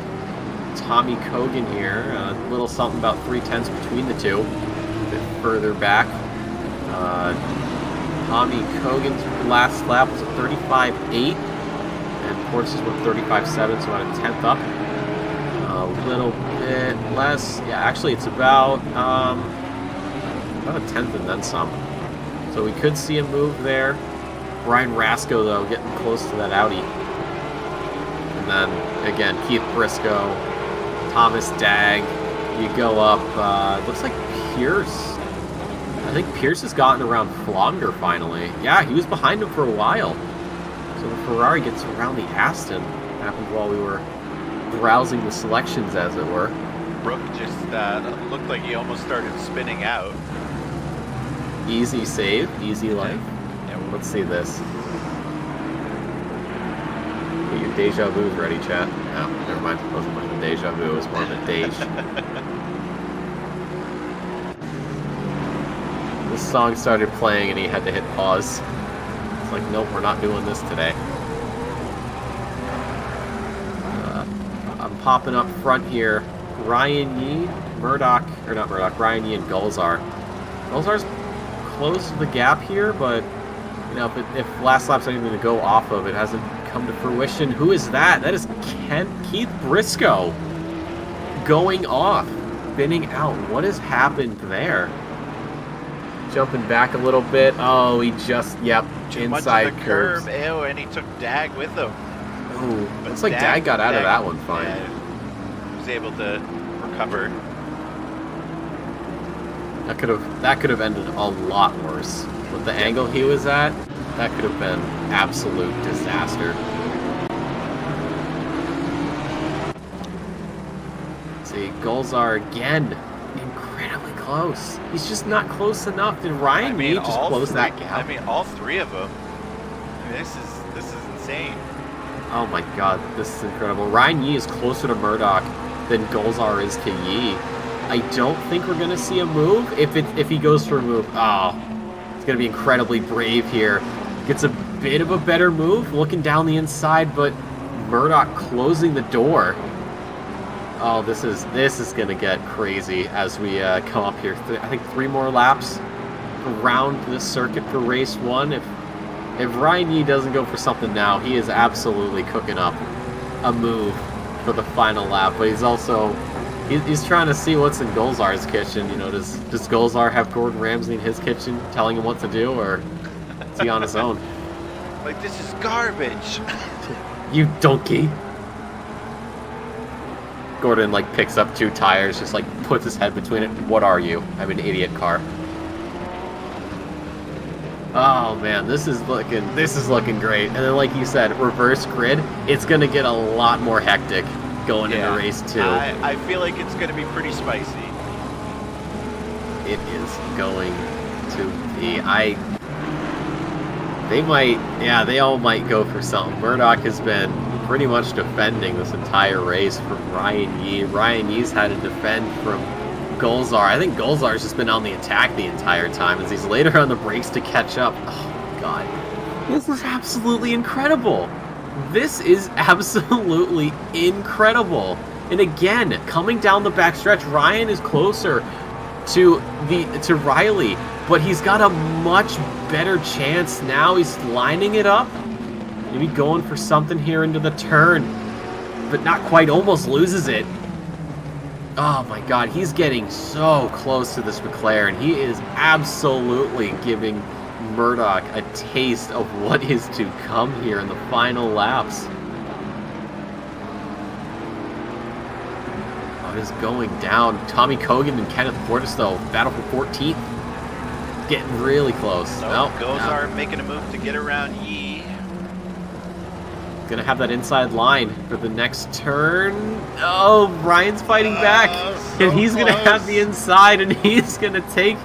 Tommy Cogan here. A little something about 3/10 between the two. A bit further back. Tommy Cogan's last lap was a 35.8, and Portis was 35.7, so about a 10th up. A little bit less. Yeah, actually, it's about a 10th and then some. So we could see a move there. Brian Rasco, though, getting close to that Audi. And then, again, Keith Briscoe, Thomas Dag. You go up, looks like Pierce. I think Pierce has gotten around Flonger finally. Yeah, he was behind him for a while. So the Ferrari gets around the Aston. Happened while we were browsing the selections, as it were.
Brooke just looked like he almost started spinning out.
Easy save, easy life.
Yeah, well,
let's see this. Get your deja vu's ready, chat. No, never mind. It wasn't much of a deja vu. It was more of a dege. This song started playing and he had to hit pause. It's like, nope, we're not doing this today. I'm popping up front here. Ryan Yee, Ryan Yee and Gulzar. Gulzar's close to the gap here, but you know, if last lap's anything to go off of, it hasn't come to fruition. Who is that? That is Keith Briscoe going off, spinning out. What has happened there? Jumping back a little bit. Oh, he just, yep,
too
inside
much of the
curves.
curve, and he took Dag with him.
Ooh, looks like Dag got out of that one fine.
Yeah, was able to recover.
That could have ended a lot worse. With the angle he was at, that could have been absolute disaster. See, Gulzar again, incredibly close. He's just not close enough. Did Ryan Yee just close that gap?
I mean, all 3 of them. I mean, this is insane.
Oh my god, this is incredible. Ryan Yee is closer to Murdoch than Gulzar is to Yee. I don't think we're going to see a move. If he goes for a move, it's going to be incredibly brave here. Gets a bit of a better move, looking down the inside, but Murdoch closing the door. Oh, this is going to get crazy as we come up here. I think 3 more laps around this circuit for race 1. If Ryan Yee doesn't go for something now, he is absolutely cooking up a move for the final lap. But he's also he's trying to see what's in Golzar's kitchen. You know, does Golzar have Gordon Ramsay in his kitchen telling him what to do, or is he on his own?
Like, this is garbage.
You donkey. Gordon like picks up 2 tires, just like puts his head between it. What are you? I'm an idiot car. Oh man, this is looking great. And then, like you said, reverse grid. It's gonna get a lot more hectic going into race 2.
I feel like it's gonna be pretty spicy.
It is going to be. They all might go for something. Murdoch has been pretty much defending this entire race from Ryan Yee. Ryan Yee's had to defend from Golzar. I think Golzar's just been on the attack the entire time as he's later on the brakes to catch up. Oh, God. This is absolutely incredible. This is absolutely incredible. And again, coming down the backstretch, Ryan is closer to Riley, but he's got a much better chance now. He's lining it up. Maybe going for something here into the turn, but not quite, almost loses it. Oh my God, he's getting so close to this McLaren. He is absolutely giving Murdoch a taste of what is to come here in the final laps. Oh, it is going down. Tommy Kogan and Kenneth Portis, though, battle for 14th. Getting really close.
So Golzar making a move to get around Yee.
Gonna have that inside line for the next turn. Oh, Ryan's fighting back,
so
and he's gonna have the inside, and he's gonna keep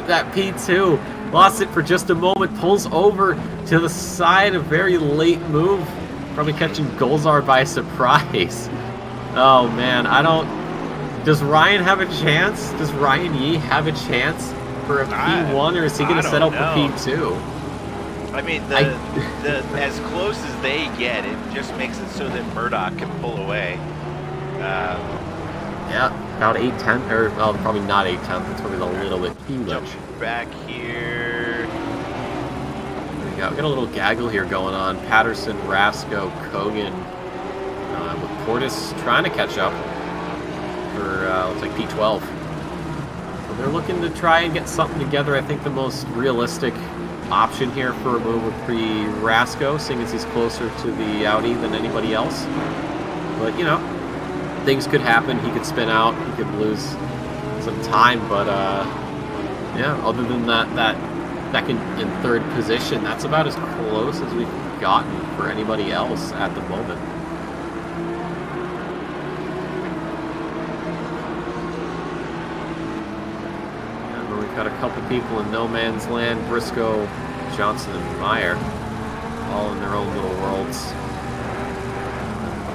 that P2. Lost it for just a moment, pulls over to the side, a very late move, probably catching Golzar by surprise. Oh man, does Ryan have a chance? Does Ryan Yee have a chance for a P1, or is he gonna set up for P2?
I mean, as close as they get, it just makes it so that Murdoch can pull away.
Yeah, about 8/10, or well, probably not 8/10. It's probably a little bit too much.
Back here.
We got a little gaggle here going on. Patterson, Rasco, Kogan, with Portis trying to catch up for looks like P12. So they're looking to try and get something together. I think the most realistic option here for a move would be Rasco, seeing as he's closer to the Audi than anybody else. But, you know, things could happen. He could spin out. He could lose some time. But, yeah, other than that second and third position, that's about as close as we've gotten for anybody else at the moment. Got a couple people in no man's land, Briscoe, Johnson, and Meyer, all in their own little worlds.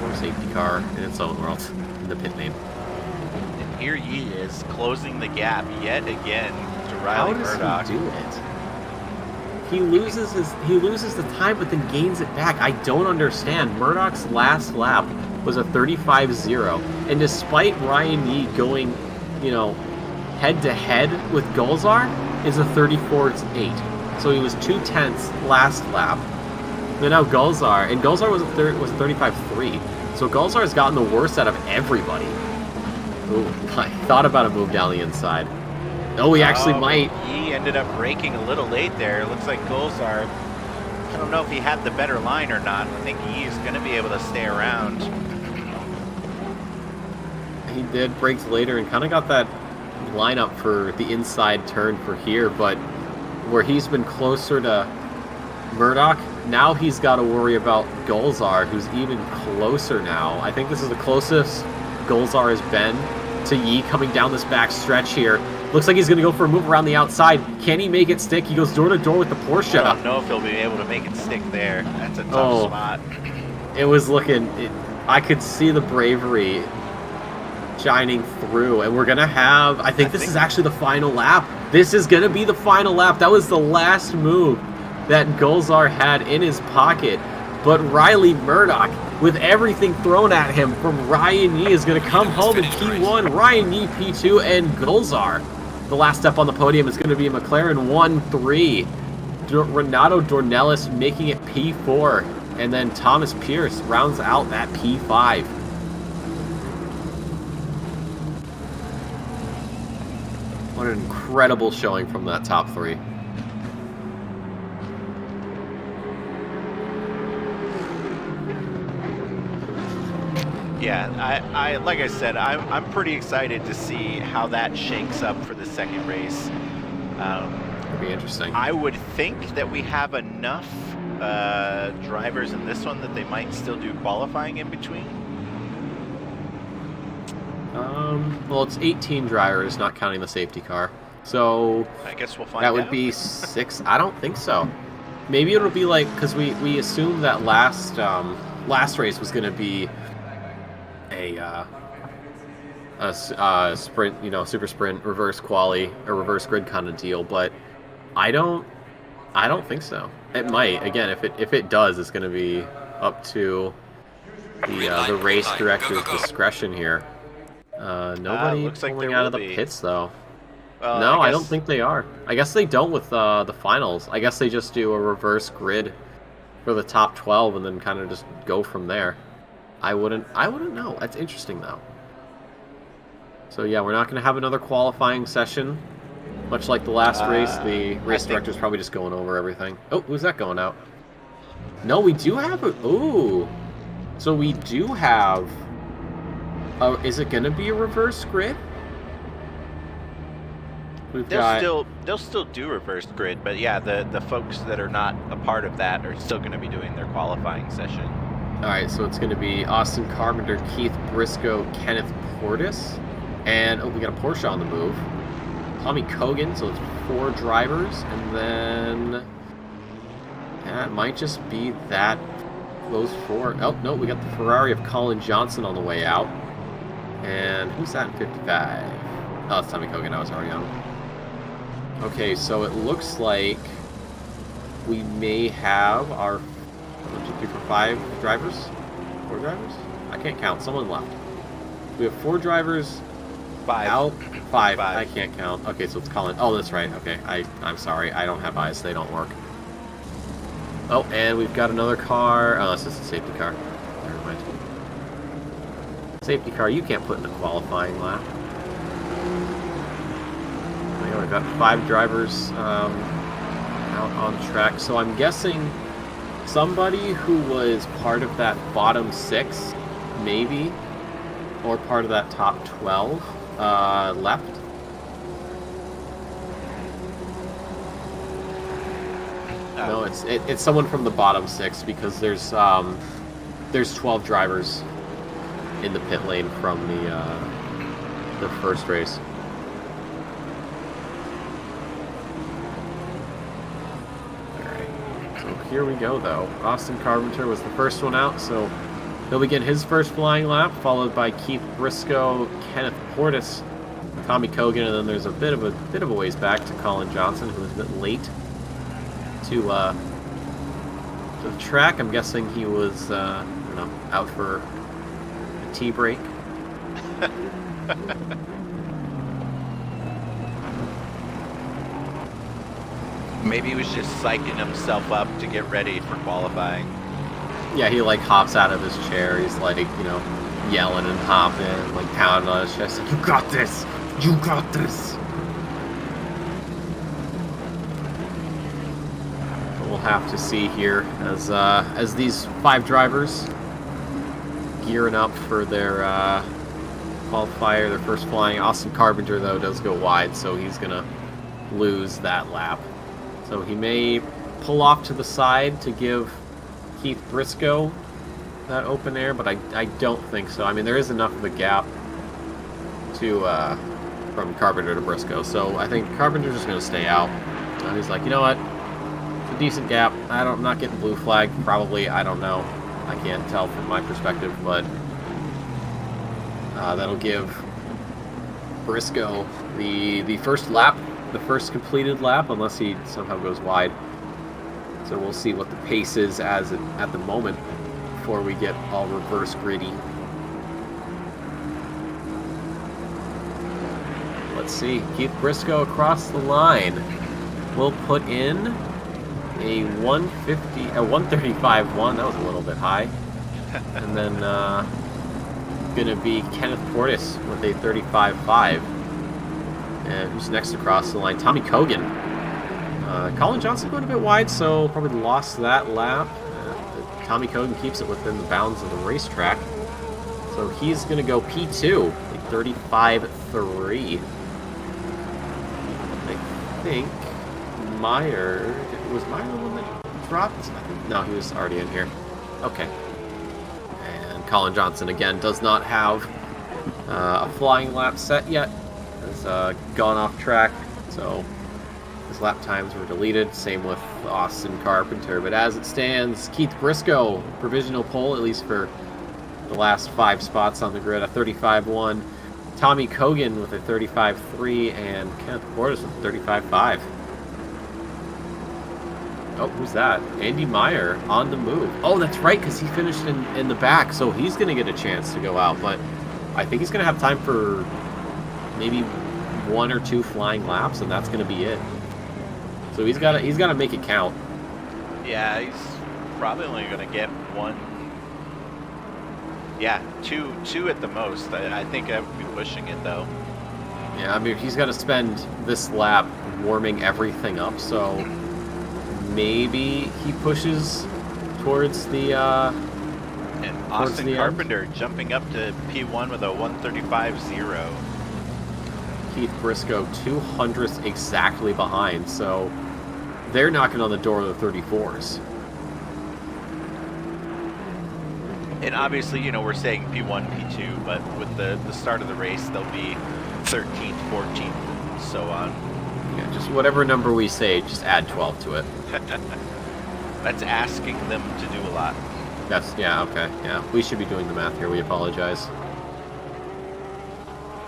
Or safety car in its own world, in the pit lane.
And here he is, closing the gap yet again to Riley Murdoch.
How does he do it? He loses the time, but then gains it back. I don't understand. Murdoch's last lap was a 35-0, and despite Ryan Yee going, you know, head-to-head with Golzar, is a 34-8. So he was 2/10 last lap. Then now Golzar was 35-3. So Golzar's gotten the worst out of everybody. Ooh, I thought about a move down the inside. Oh, he actually might.
He ended up braking a little late there. It looks like Golzar, I don't know if he had the better line or not. I think he is going to be able to stay around.
He did, brakes later, and kind of got that lineup for the inside turn for here, but where he's been closer to Murdoch, now he's got to worry about Golzar, who's even closer now. I think this is the closest Golzar has been to Yee coming down this back stretch here. Looks like he's going to go for a move around the outside. Can he make it stick? He goes door to door with the Porsche.
I don't know if he'll be able to make it stick there. That's a tough spot.
It was looking, I could see the bravery shining through, and we're gonna have, I think this is actually the final lap. This is gonna be the final lap. That was the last move that Golzar had in his pocket. But Riley Murdoch, with everything thrown at him from Ryan Yee, is going to come home in P1. Ryan Yee P2, and Gulzar. The last step on the podium is going to be a McLaren 1-3. Renato Dornelis making it P4. And then Thomas Pierce rounds out that P5. What an incredible showing from that top three.
Yeah, I like I said, I'm pretty excited to see how that shakes up for the second race.
It'll be interesting.
I would think that we have enough drivers in this one that they might still do qualifying in between.
Well, it's 18 drivers, not counting the safety car. So
I guess we'll find
that
out.
would be 6. I don't think so. Maybe it'll be like, because we assumed that last race was going to be a sprint, super sprint, reverse quali or reverse grid kind of deal. But I don't think so. It might. Again, if it does, it's going to be up to the race director's discretion here. Nobody
looks like
pulling
there
out of
will
the
be.
pits though.
Well,
No, I don't think they are. I guess they don't with the finals. I guess they just do a reverse grid for the top 12 and then kind of just go from there. I wouldn't know. That's interesting though. So yeah, we're not going to have another qualifying session. Much like the last race, the race director's probably just going over everything. Oh, who's that going out? No, we do have a... Ooh. So we do have... is it going to be a reverse grid?
They'll still do reverse grid, but yeah, the folks that are not a part of that are still going to be doing their qualifying session.
All right, so it's going to be Austin Carpenter, Keith Briscoe, Kenneth Portis, and we got a Porsche on the move. Tommy Kogan, so it's 4 drivers, and then yeah, it might just be those 4. Oh no, we got the Ferrari of Colin Johnson on the way out, and who's that in 55? Oh, it's Tommy Kogan. I was already on. Okay, so it looks like we may have our 1, 2, 3, 4, 5 drivers. 4 drivers? I can't count. Someone left. We have 4 drivers.
5.
Out. 5. I can't count. Okay, so it's Colin. Oh, that's right. Okay, I'm sorry. I don't have eyes. They don't work. Oh, and we've got another car. Oh, that's just a safety car. Never mind. Safety car, you can't put in a qualifying lap. We've got 5 drivers out on track. So I'm guessing somebody who was part of that bottom 6, maybe, or part of that top 12, left. No, it's someone from the bottom 6 because there's 12 drivers in the pit lane from the first race. Here we go, though. Austin Carpenter was the first one out, so he'll begin his first flying lap, followed by Keith Briscoe, Kenneth Portis, Tommy Kogan, and then there's a bit of a ways back to Colin Johnson, who was a bit late to the track. I'm guessing he was I don't know, out for a tea break.
Maybe he was just psyching himself up to get ready for qualifying.
Yeah, he like hops out of his chair. He's like, yelling and hopping, like pounding on his chest. Like, you got this! You got this! But we'll have to see here as these 5 drivers gearing up for their qualifier, their first flying. Austin Carpenter, though, does go wide, so he's gonna lose that lap. So he may pull off to the side to give Keith Briscoe that open air, but I don't think so. I mean, there is enough of a gap to from Carpenter to Briscoe, so I think Carpenter's just going to stay out. He's like, you know what? It's a decent gap. I'm not getting blue flag. Probably, I don't know. I can't tell from my perspective, but that'll give Briscoe the first lap. The first completed lap, unless he somehow goes wide. So we'll see what the pace is at the moment before we get all reverse griddy. Let's see. Keith Briscoe across the line. We'll put in a 135.1. That was a little bit high. And then gonna be Kenneth Portis with a 35.5. And who's next across the line? Tommy Cogan. Colin Johnson going a bit wide, so probably lost that lap. Tommy Cogan keeps it within the bounds of the racetrack. So he's going to go P2, a 35.3. I think Meyer... Was Meyer the one that dropped? No, he was already in here. Okay. And Colin Johnson, again, does not have a flying lap set yet. Has gone off track, so... His lap times were deleted, same with Austin Carpenter. But as it stands, Keith Briscoe, provisional pole, at least for the last 5 spots on the grid, a 35.1. Tommy Cogan with a 35.3, and Kenneth Portis with a 35.5. Oh, who's that? Andy Meyer on the move. Oh, that's right, because he finished in the back, so he's going to get a chance to go out. But I think he's going to have time for maybe 1 or 2 flying laps, and that's going to be it. So he's got to make it count.
Yeah, he's probably only going to get 1. Yeah, two at the most. I think I would be pushing it though.
Yeah, I mean he's got to spend this lap warming everything up. So maybe he pushes towards the.
And Austin Carpenter jumping up to P1 with a 135.0.
Keith Briscoe 200th exactly behind, so they're knocking on the door of the 34s.
And obviously, you know, we're saying P1, P2, but with the start of the race, they'll be 13th, 14th, and so on.
Yeah, just whatever number we say, just add 12 to it.
That's asking them to do a lot.
Yeah, okay. Yeah, we should be doing the math here. We apologize.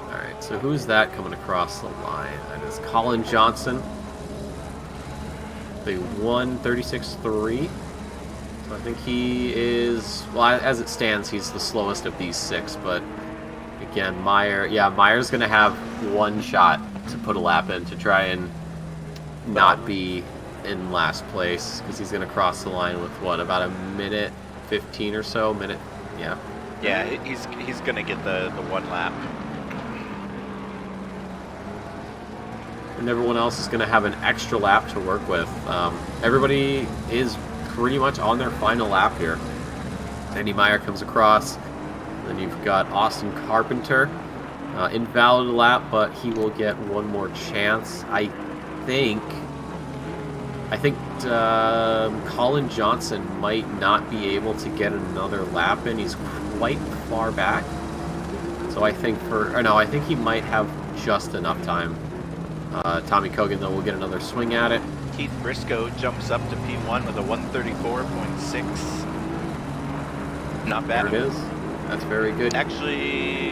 Alright, so who's that coming across the line? That is Colin Johnson. The 136.3. So I think he is, well, as it stands, he's the slowest of these 6, but again, Meyer's going to have 1 shot to put a lap in to try and not be in last place, because he's going to cross the line with, what, about a minute 15 or so? Yeah.
Yeah, he's going to get the 1 lap.
And everyone else is going to have an extra lap to work with. Everybody is pretty much on their final lap here. Andy Meyer comes across. Then you've got Austin Carpenter. Invalid lap, but he will get 1 more chance. I think Colin Johnson might not be able to get another lap in. He's quite far back. So I think he might have just enough time. Tommy Cogan, though, will get another swing at it.
Keith Briscoe jumps up to P1 with a 134.6. Not bad.
There it is. That's very good.
Actually,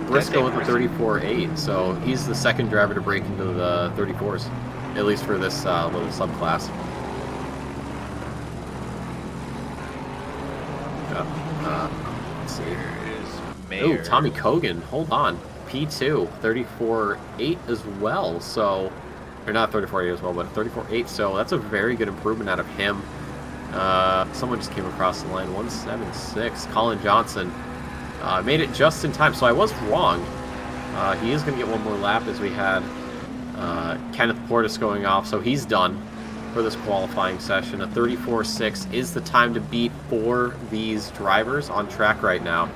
Briscoe with a 34.8, so he's the second driver to break into the 34s, at least for this little subclass. Let's see. Oh, Tommy Cogan, hold on. P2, 34.8 as well, so, or not 34.8 as well, but 34.8, so that's a very good improvement out of him. Someone just came across the line, 176. Colin Johnson made it just in time, so I was wrong. He is going to get 1 more lap, as we had Kenneth Portis going off, so he's done for this qualifying session. A 34.6 is the time to beat for these drivers on track right now.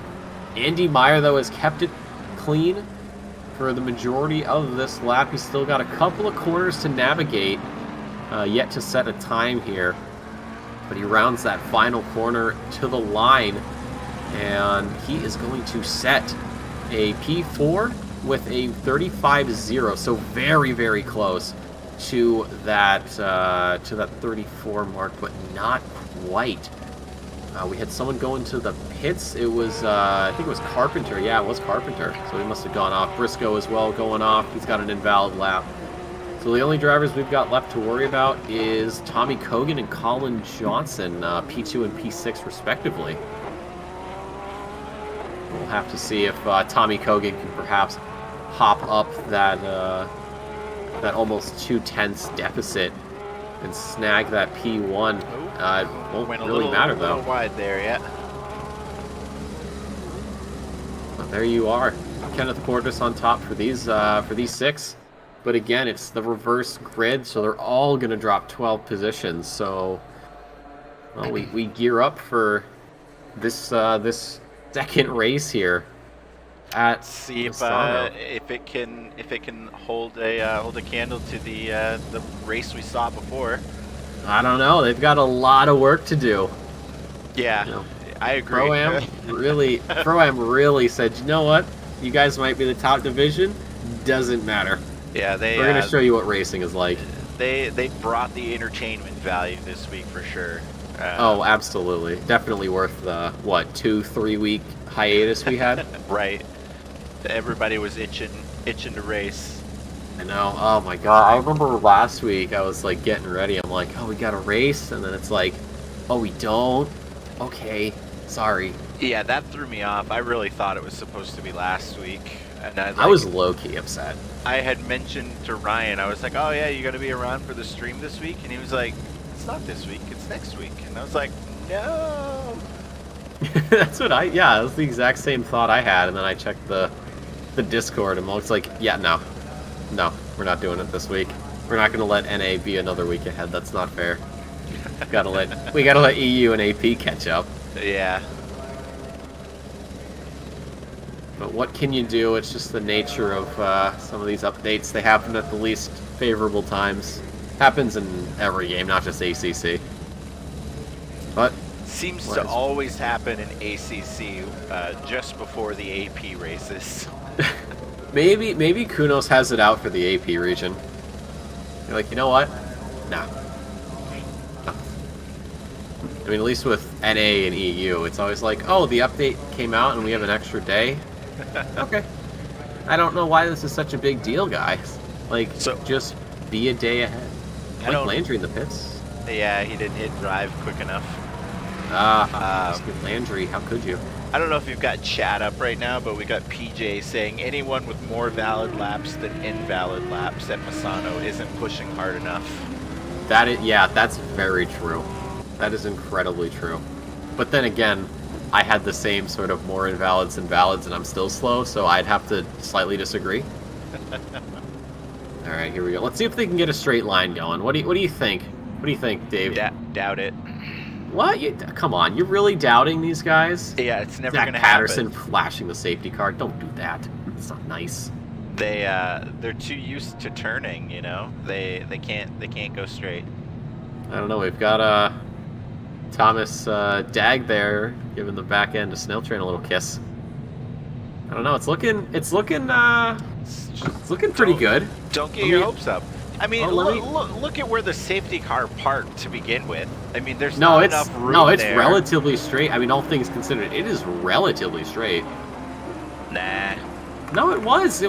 Andy Meyer, though, has kept it clean for the majority of this lap. He's still got a couple of corners to navigate, yet to set a time here. But he rounds that final corner to the line, and he is going to set a P4 with a 35.0, so very, very close to that 34 mark, but not quite. We had someone go into the pits. It was, I think it was Carpenter. Yeah, it was Carpenter. So he must have gone off. Briscoe as well going off. He's got an invalid lap. So the only drivers we've got left to worry about is Tommy Kogan and Colin Johnson, P2 and P6 respectively. We'll have to see if Tommy Kogan can perhaps hop up that that almost 2/10 deficit and snag that P1. It won't really matter though.
A little wide there, yeah.
Well, there you are, Kenneth Portis on top for these 6. But again, it's the reverse grid, so they're all going to drop 12 positions. So, well, we gear up for this this second race here.
See if it can hold a candle to the race we saw before.
I don't know. They've got a lot of work to do.
Yeah,
you know,
I agree.
Pro-Am really said, you know what? You guys might be the top division. Doesn't matter.
Yeah,
we're gonna show you what racing is like.
They brought the entertainment value this week for sure.
Oh, absolutely, definitely worth the 2-3 week hiatus we had.
Right. Everybody was itching to race.
I know. Oh my god. I remember last week I was like getting ready. I'm like, oh, we got a race, and then it's like, oh, we don't. Okay, sorry.
Yeah, that threw me off. I really thought it was supposed to be last week. And
I was low-key upset.
I had mentioned to Ryan, I was like, oh yeah, you gotta be around for the stream this week? And he was like, it's not this week, it's next week. And I was like, no.
That's what that was the exact same thought I had. And then I checked the Discord and it's like, yeah, no, we're not doing it this week. We're not gonna let NA be another week ahead. That's not fair. we gotta let EU and AP catch up.
Yeah.
But what can you do? It's just the nature of some of these updates. They happen at the least favorable times. Happens in every game, not just ACC. But
seems to always happen in ACC just before the AP races.
maybe Kunos has it out for the AP region. You're like, you know what? Nah. I mean, at least with NA and EU, it's always like, oh, the update came out and we have an extra day. Okay. I don't know why this is such a big deal, guys. Like, just be a day ahead. Like Landry in the pits.
Yeah, he didn't hit drive quick enough.
Landry, how could you?
I don't know if you've got chat up right now, but we got PJ saying anyone with more valid laps than invalid laps at Misano isn't pushing hard enough.
That's very true. That is incredibly true. But then again, I had the same sort of more invalids and valids, and I'm still slow, so I'd have to slightly disagree. All right, here we go. Let's see if they can get a straight line going. What do you think? What do you think, Dave?
Doubt it.
What? Come on, you're really doubting these guys?
Yeah, it's never going to happen.
Patterson flashing the safety car. Don't do that. It's not nice.
They're too used to turning, you know. They can't go straight.
I don't know. We've got Thomas Dag there giving the back end to Snail Train a little kiss. I don't know. It's looking pretty good.
Don't get your hopes up. I mean, look at where the safety car parked to begin with. I mean, there's not enough room
No, it's
there.
relatively straight. I mean, all things considered, it is relatively straight.
Nah.
No, it was,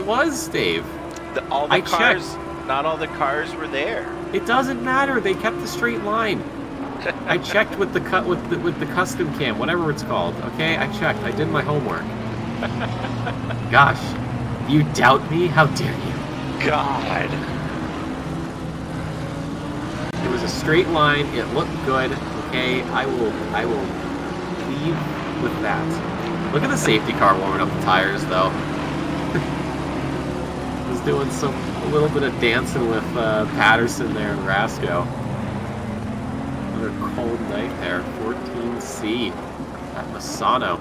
Dave.
Not all the cars were there.
It doesn't matter. They kept the straight line. I checked with the custom cam, whatever it's called. Okay, I checked. I did my homework. Gosh, you doubt me? How dare you?
God.
It was a straight line. It looked good. Okay, I will leave with that. Look at the safety car warming up the tires, though. Was doing a little bit of dancing with Patterson there and Rasco. Another cold night there. 14C at Misano.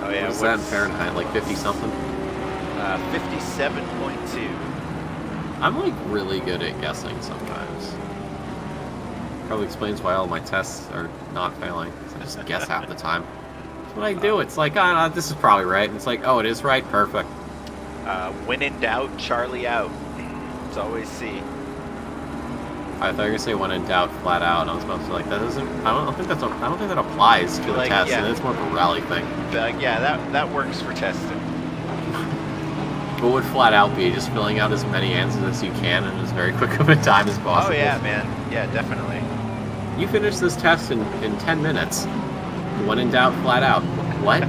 Oh yeah,
what's that in Fahrenheit? Like 50 something?
57.2.
I'm like really good at guessing sometimes. Probably explains why all my tests are not failing. I just guess half the time. That's what I do. It's like, oh, no, this is probably right. And it's like, oh, it is right. Perfect.
When in doubt, Charlie out. It's always C.
I thought you were gonna say when in doubt, flat out. I was about to say, like, that doesn't. I don't think that applies to the test. Yeah. It's more of a rally thing.
Yeah, that works for testing.
What would flat out be? Just filling out as many answers as you can in as very quick of a time as possible.
Oh yeah, man. Yeah, definitely.
You finished this test in 10 minutes. When in doubt, flat out. What?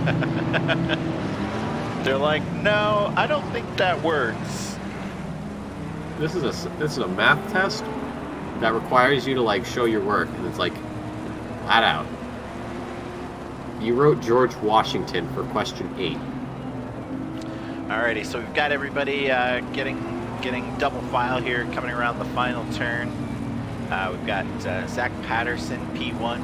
They're like, no, I don't think that works.
This is a math test that requires you to like show your work, and it's like flat out. You wrote George Washington for question 8.
Alrighty, so we've got everybody getting double file here, coming around the final turn. We've got Zach Patterson, P1,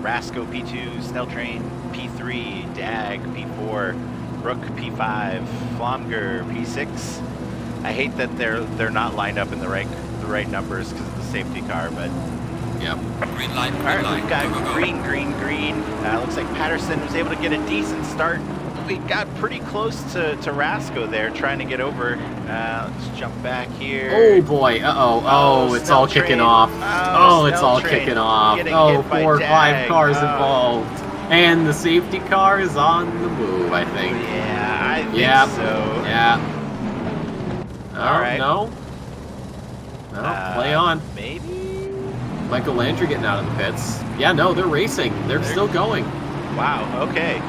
Rasco, P2, Snell Train, P3, Dag, P4, Rook, P5, Flomger, P6. I hate that they're not lined up in the right numbers because of the safety car, but
Yep.
Green light, green
alright,
light.
we've got
Go, go, go.
green. Looks like Patterson was able to get a decent start. We got pretty close to Rasco there, trying to get over. Let's jump back here.
Oh boy, oh, it's
Snell
all kicking
Train.
off.
Oh,
It's
Snell
all
Train
kicking off.
getting
Oh,
hit by
4 or 5
Dag.
cars
Oh.
involved. And the safety car is on the move, I think.
Yeah, I think
Yeah.
so.
Yeah.
All right.
No, play on.
Maybe?
Michael Landry getting out of the pits. Yeah, no, they're racing. They're still going.
Wow, okay.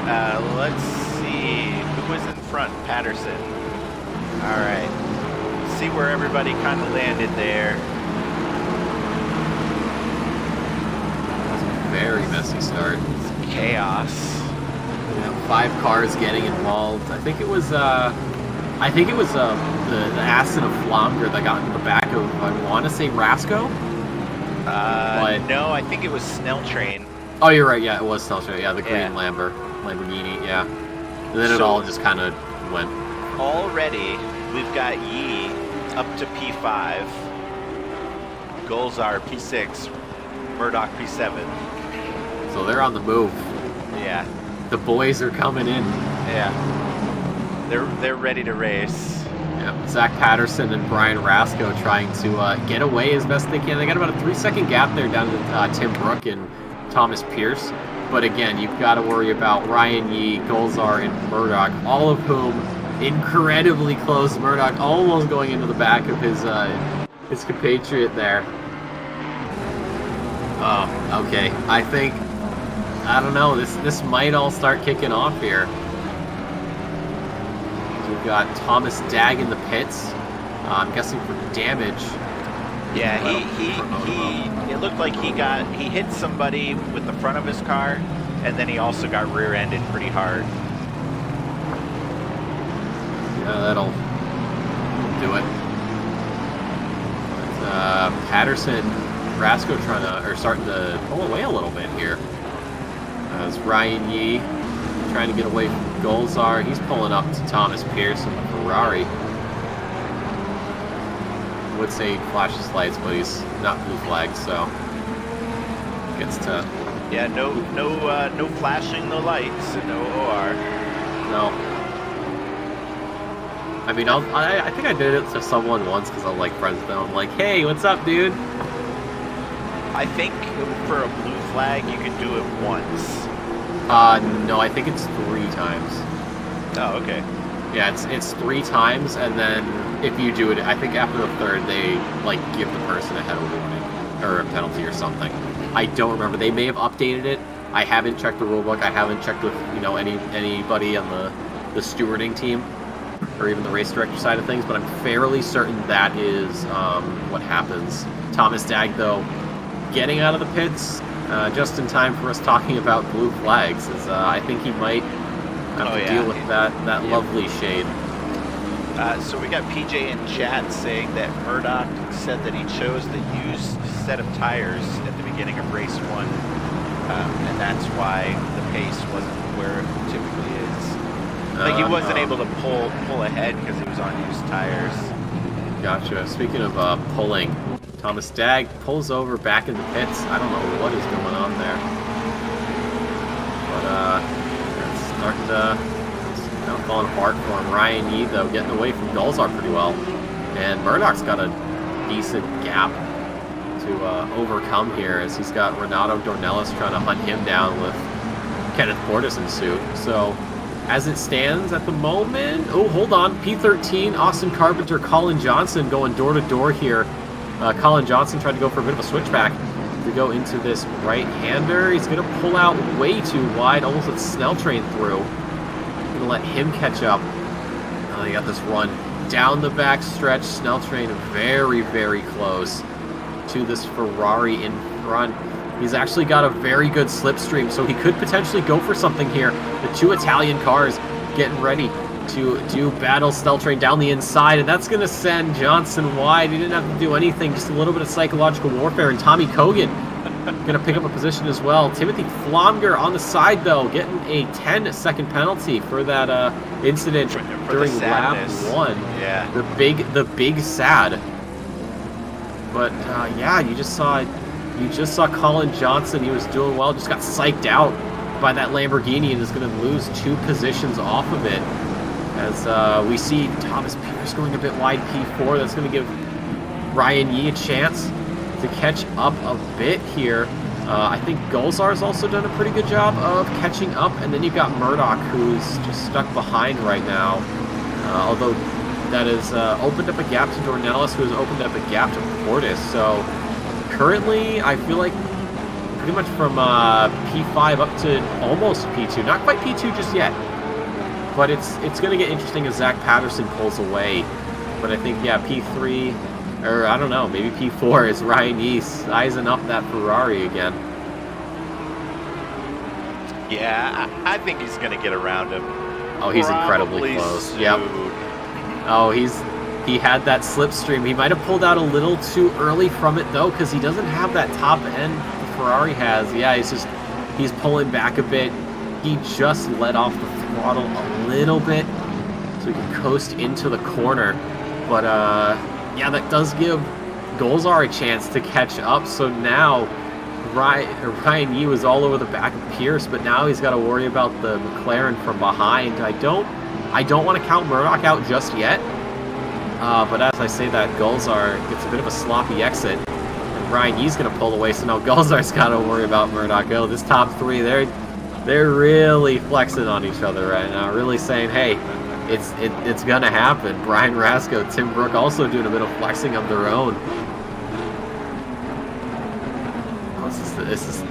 Let's see who was in front. Patterson. All right. See where everybody kind of landed there.
That's a very messy start.
It's chaos.
5 cars getting involved. I think it was the acid of Flomger that got in the back of, I want to say, Rasco.
No, I think it was Snell Train.
Oh, you're right. Yeah, it was Snell Train. Yeah, the green
Yeah.
Lamborghini. Yeah, and then it
So-
all just kind of went.
Already, we've got Yi up to P5. Golzar P6. Murdoch P7.
So they're on the move.
Yeah,
The boys are coming in.
yeah. They're ready to race.
Yeah, Zach Patterson and Brian Rasco trying to get away as best they can. They got about a 3-second gap there down to Tim Brook and Thomas Pierce. But again, you've got to worry about Ryan Yee, Golzar, and Murdoch, all of whom incredibly close. Murdoch almost going into the back of his compatriot there. Okay. I don't know. This might all start kicking off here. We've got Thomas Dag in the pits. I'm guessing for damage.
Yeah, it looked like he hit somebody with the front of his car, and then he also got rear-ended pretty hard.
Yeah, that'll do it. But, Patterson, Rasco starting to pull away a little bit here. As Ryan Yee trying to get away from Golzar, he's pulling up to Thomas Pierce in the Ferrari. I would say he flashes lights, but he's not blue flagged, so gets to.
Yeah, no flashing, no lights, and no OR.
No. I mean, I think I did it to someone once because I'm like friends with them. I'm like, hey, what's up, dude?
I think for a blue flag, you can do it once.
No, I think it's 3 times.
Oh, okay.
Yeah, it's 3 times, and then if you do it, I think after the 3rd, they like give the person a head warning or a penalty or something. I don't remember. They may have updated it. I haven't checked the rulebook. I haven't checked with anybody on the stewarding team or even the race director side of things, but I'm fairly certain that is what happens. Thomas Dag, though, getting out of the pits just in time for us talking about blue flags, as I think he might have to deal with that lovely shade.
So we got PJ in chat saying that Murdoch said that he chose the used set of tires at the beginning of race 1, and that's why the pace wasn't where it typically is. Like he wasn't able to pull ahead because he was on used tires.
Gotcha. Speaking of pulling, Thomas Dag pulls over back in the pits. I don't know what is going on there, but it's starting to. Now falling apart for him. Ryan Yee, though, getting away from Golzar pretty well. And Murdoch's got a decent gap to overcome here, as he's got Renato Dornelis trying to hunt him down with Kenneth Portis in suit. So as it stands at the moment. Oh, hold on. P13, Austin Carpenter, Colin Johnson going door to door here. Colin Johnson tried to go for a bit of a switchback to go into this right-hander. He's going to pull out way too wide, almost let Snell Train through. Going to let him catch up. They got this run down the back stretch. Snell Train very, very close to this Ferrari in front. He's actually got a very good slipstream, so he could potentially go for something here. The two Italian cars getting ready to do battle Snell Train down the inside, and that's going to send Johnson wide. He didn't have to do anything, just a little bit of psychological warfare, and Tommy Kogan going to pick up a position as well. Timothy Flomger on the side, though, getting a 10-second penalty for that incident during lap 1.
Yeah.
The big sad. But yeah, you just saw Colin Johnson. He was doing well, just got psyched out by that Lamborghini and is going to lose 2 positions off of it. As we see Thomas Pierce going a bit wide P4, that's going to give Ryan Yee a chance to catch up a bit here. I think Golzar's also done a pretty good job of catching up, and then you've got Murdoch, who's just stuck behind right now. Although that has opened up a gap to Dornelis, who has opened up a gap to Portis. So currently, I feel like pretty much from P5 up to almost P2. Not quite P2 just yet, but it's going to get interesting as Zach Patterson pulls away. But I think, yeah, P3, or I don't know, maybe P4 is Ryan Yee sizing up that Ferrari again.
Yeah, I think he's going to get around him.
Oh, he's incredibly close.
Soon.
Yep. Oh, he had that slipstream. He might have pulled out a little too early from it, though, because he doesn't have that top end the Ferrari has. Yeah, he's pulling back a bit. He just let off the throttle a little bit so he can coast into the corner. But, yeah, that does give Golzar a chance to catch up. So now Ryan Yee was all over the back of Pierce, but now he's got to worry about the McLaren from behind. I don't want to count Murdoch out just yet. But as I say that, Golzar gets a bit of a sloppy exit, and Ryan Yee's going to pull away, so now Golzar's got to worry about Murdoch. Oh, this top 3, they're really flexing on each other right now, really saying, hey, it's going to happen. Brian Rasco, Tim Brook also doing a bit of flexing of their own.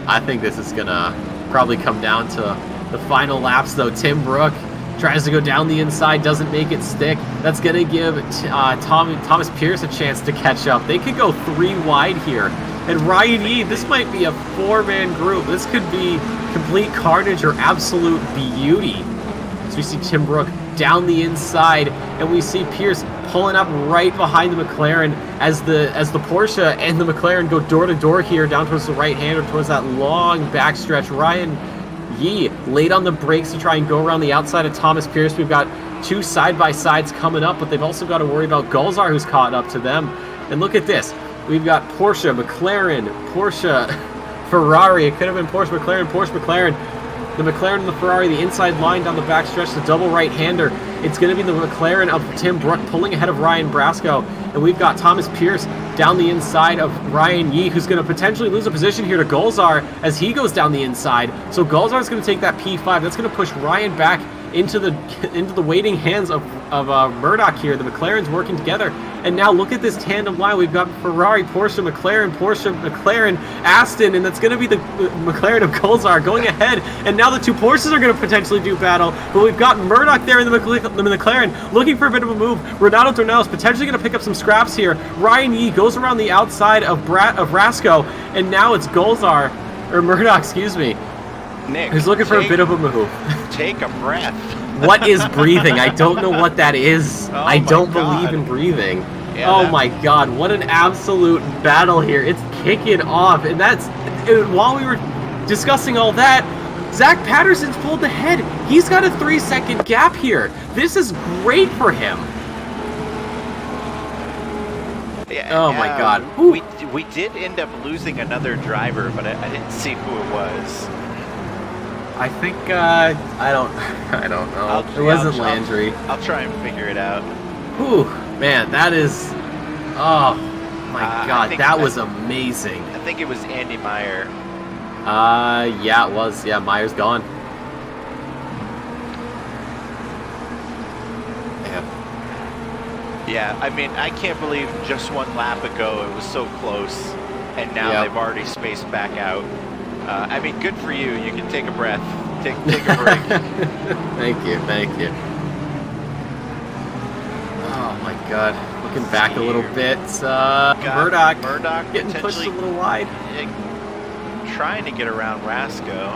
I think this is going to probably come down to the final laps, though. Tim Brook tries to go down the inside, doesn't make it stick. That's going to give Thomas Pierce a chance to catch up. They could go 3 wide here. And Ryan Yee, this might be a 4-man group. This could be complete carnage or absolute beauty. So we see Tim Brook down the inside, and we see Pierce pulling up right behind the McLaren as the Porsche and the McLaren go door to door here down towards the right hander, towards that long backstretch. Ryan Yee late on the brakes to try and go around the outside of Thomas Pierce. We've got 2 side-by-sides coming up, but they've also got to worry about Golzar, who's caught up to them. And look at this. We've got Porsche, McLaren, Porsche, Ferrari. It could have been Porsche, McLaren. The McLaren and the Ferrari, the inside line down the backstretch, the double right-hander. It's going to be the McLaren of Tim Brook pulling ahead of Ryan Brasco. And we've got Thomas Pierce down the inside of Ryan Yee, who's going to potentially lose a position here to Golzar as he goes down the inside. So Golzar's going to take that P5. That's going to push Ryan back into the waiting hands of Murdoch here. The McLaren's working together. And now look at this tandem line. We've got Ferrari, Porsche, McLaren, Aston, and that's going to be the McLaren of Golzar going ahead. And now the 2 Porsches are going to potentially do battle. But we've got Murdoch there in the McLaren looking for a bit of a move. Renato Dornell is potentially going to pick up some scraps here. Ryan Yee goes around the outside of Rasco, and now it's Golzar, or Murdoch, excuse me.
Nick,
who's looking for a bit of a move.
Take a breath.
What is breathing? I don't know what that is.
Oh
I don't
God.
believe in breathing.
Yeah,
oh my God, what an absolute battle here. It's kicking off. And that's, while we were discussing all that, Zach Patterson's pulled ahead. He's got a 3-second gap here. This is great for him.
Yeah,
oh my God.
We did end up losing another driver, but I didn't see who it was.
I think, I don't know. It wasn't Landry.
I'll try and figure it out.
Whew, man, that is, oh my God, that was amazing.
I think it was Andy Meyer.
Yeah, it was. Yeah, Meyer's gone.
Yeah, I mean, I can't believe just one lap ago it was so close, and now they've already spaced back out. I mean, good for you. You can take a breath, take a break.
Thank you, thank you. Oh my God, looking back a little bit, Murdoch getting pushed a little wide.
Trying to get around Rasco.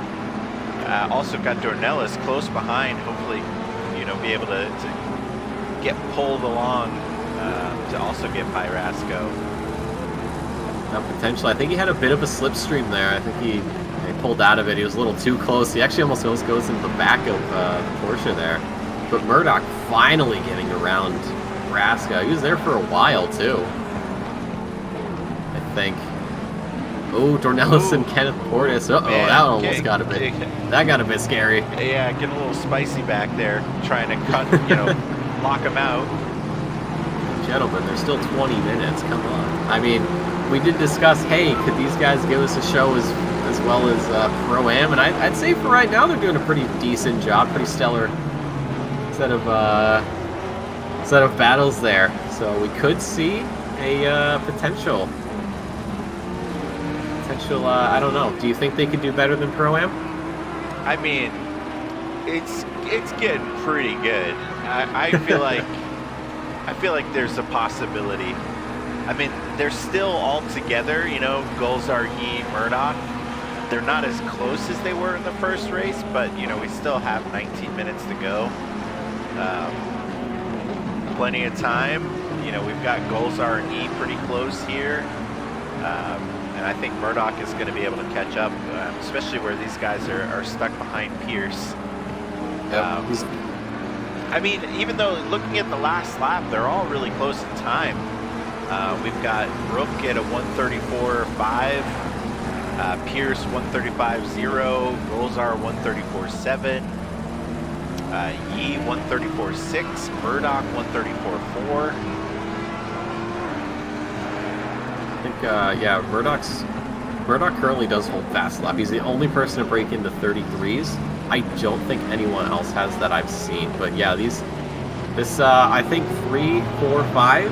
Also got Dornelis close behind. Hopefully, you know, be able to get pulled along to also get by Rasco.
Potentially, I think he had a bit of a slipstream there. I think he pulled out of it. He was a little too close. He actually almost goes into the back of the Porsche there. But Murdoch finally getting around Rasco. He was there for a while too, I think. Oh, Dornelis and Kenneth Portis. Uh-oh, that almost got a bit. That got a bit scary.
Yeah, getting a little spicy back there, trying to cut, you know, lock him out.
Gentlemen, there's still 20 minutes. Come on. I mean, we did discuss, hey, could these guys give us a show as well as Pro-Am? And I'd say for right now they're doing a pretty decent job, pretty stellar set of battles there. So we could see a potential. I don't know. Do you think they could do better than Pro-Am?
I mean, it's getting pretty good. I feel like there's a possibility. I mean, they're still all together, you know, Gulzar, he, Murdoch. They're not as close as they were in the first race, but, you know, we still have 19 minutes to go. Plenty of time. You know, we've got Gulzar and E pretty close here. And I think Murdoch is going to be able to catch up, especially where these guys are stuck behind Pierce. I mean, even though looking at the last lap, they're all really close in time. We've got Brook at a 1:34.5, Pierce 1:35.0, Gulzar 1:34.7, Yi 1:34.6, Murdoch 1:34.4.
I think, yeah, Murdoch currently does hold fast lap. He's the only person to break into 33s. I don't think anyone else has that I've seen. But yeah, this I think 3, 4, 5.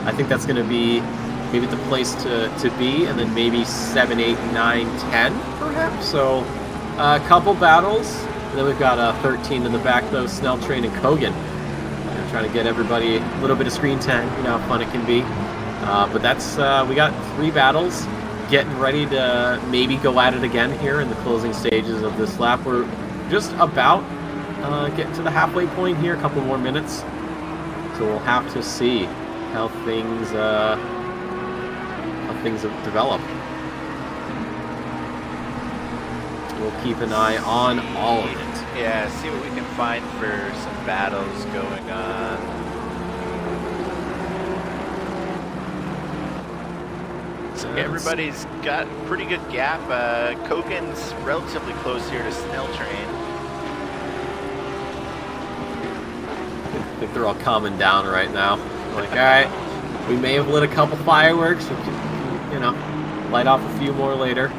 I think that's going to be maybe the place to be, and then maybe 7, 8, 9, 10 perhaps. So a couple battles. And then we've got 13 in the back though, Snell Train and Kogan. Trying to get everybody a little bit of screen time. You know how fun it can be. But that's we got 3 battles, getting ready to maybe go at it again here in the closing stages of this lap. We're just about getting to the halfway point here, a couple more minutes. So we'll have to see how things develop. We'll keep an eye on all of it.
Yeah, see what we can find for some battles going on. So everybody's got a pretty good gap. Kogan's relatively close here to Snell Train.
I think they're all calming down right now. Like, all right, we may have lit a couple fireworks. We can, you know, light off a few more later.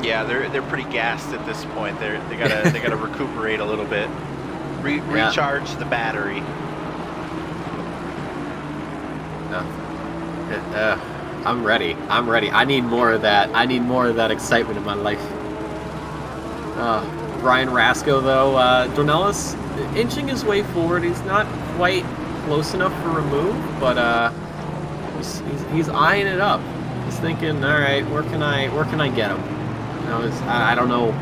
Yeah, they're pretty gassed at this point. They gotta recuperate a little bit, recharge the battery.
I'm ready. I need more of that. I need more of that excitement in my life. Brian Rasco, though, Dornelis inching his way forward. He's not quite close enough for a move, but he's eyeing it up. He's thinking, all right, where can I get him? You know, I don't know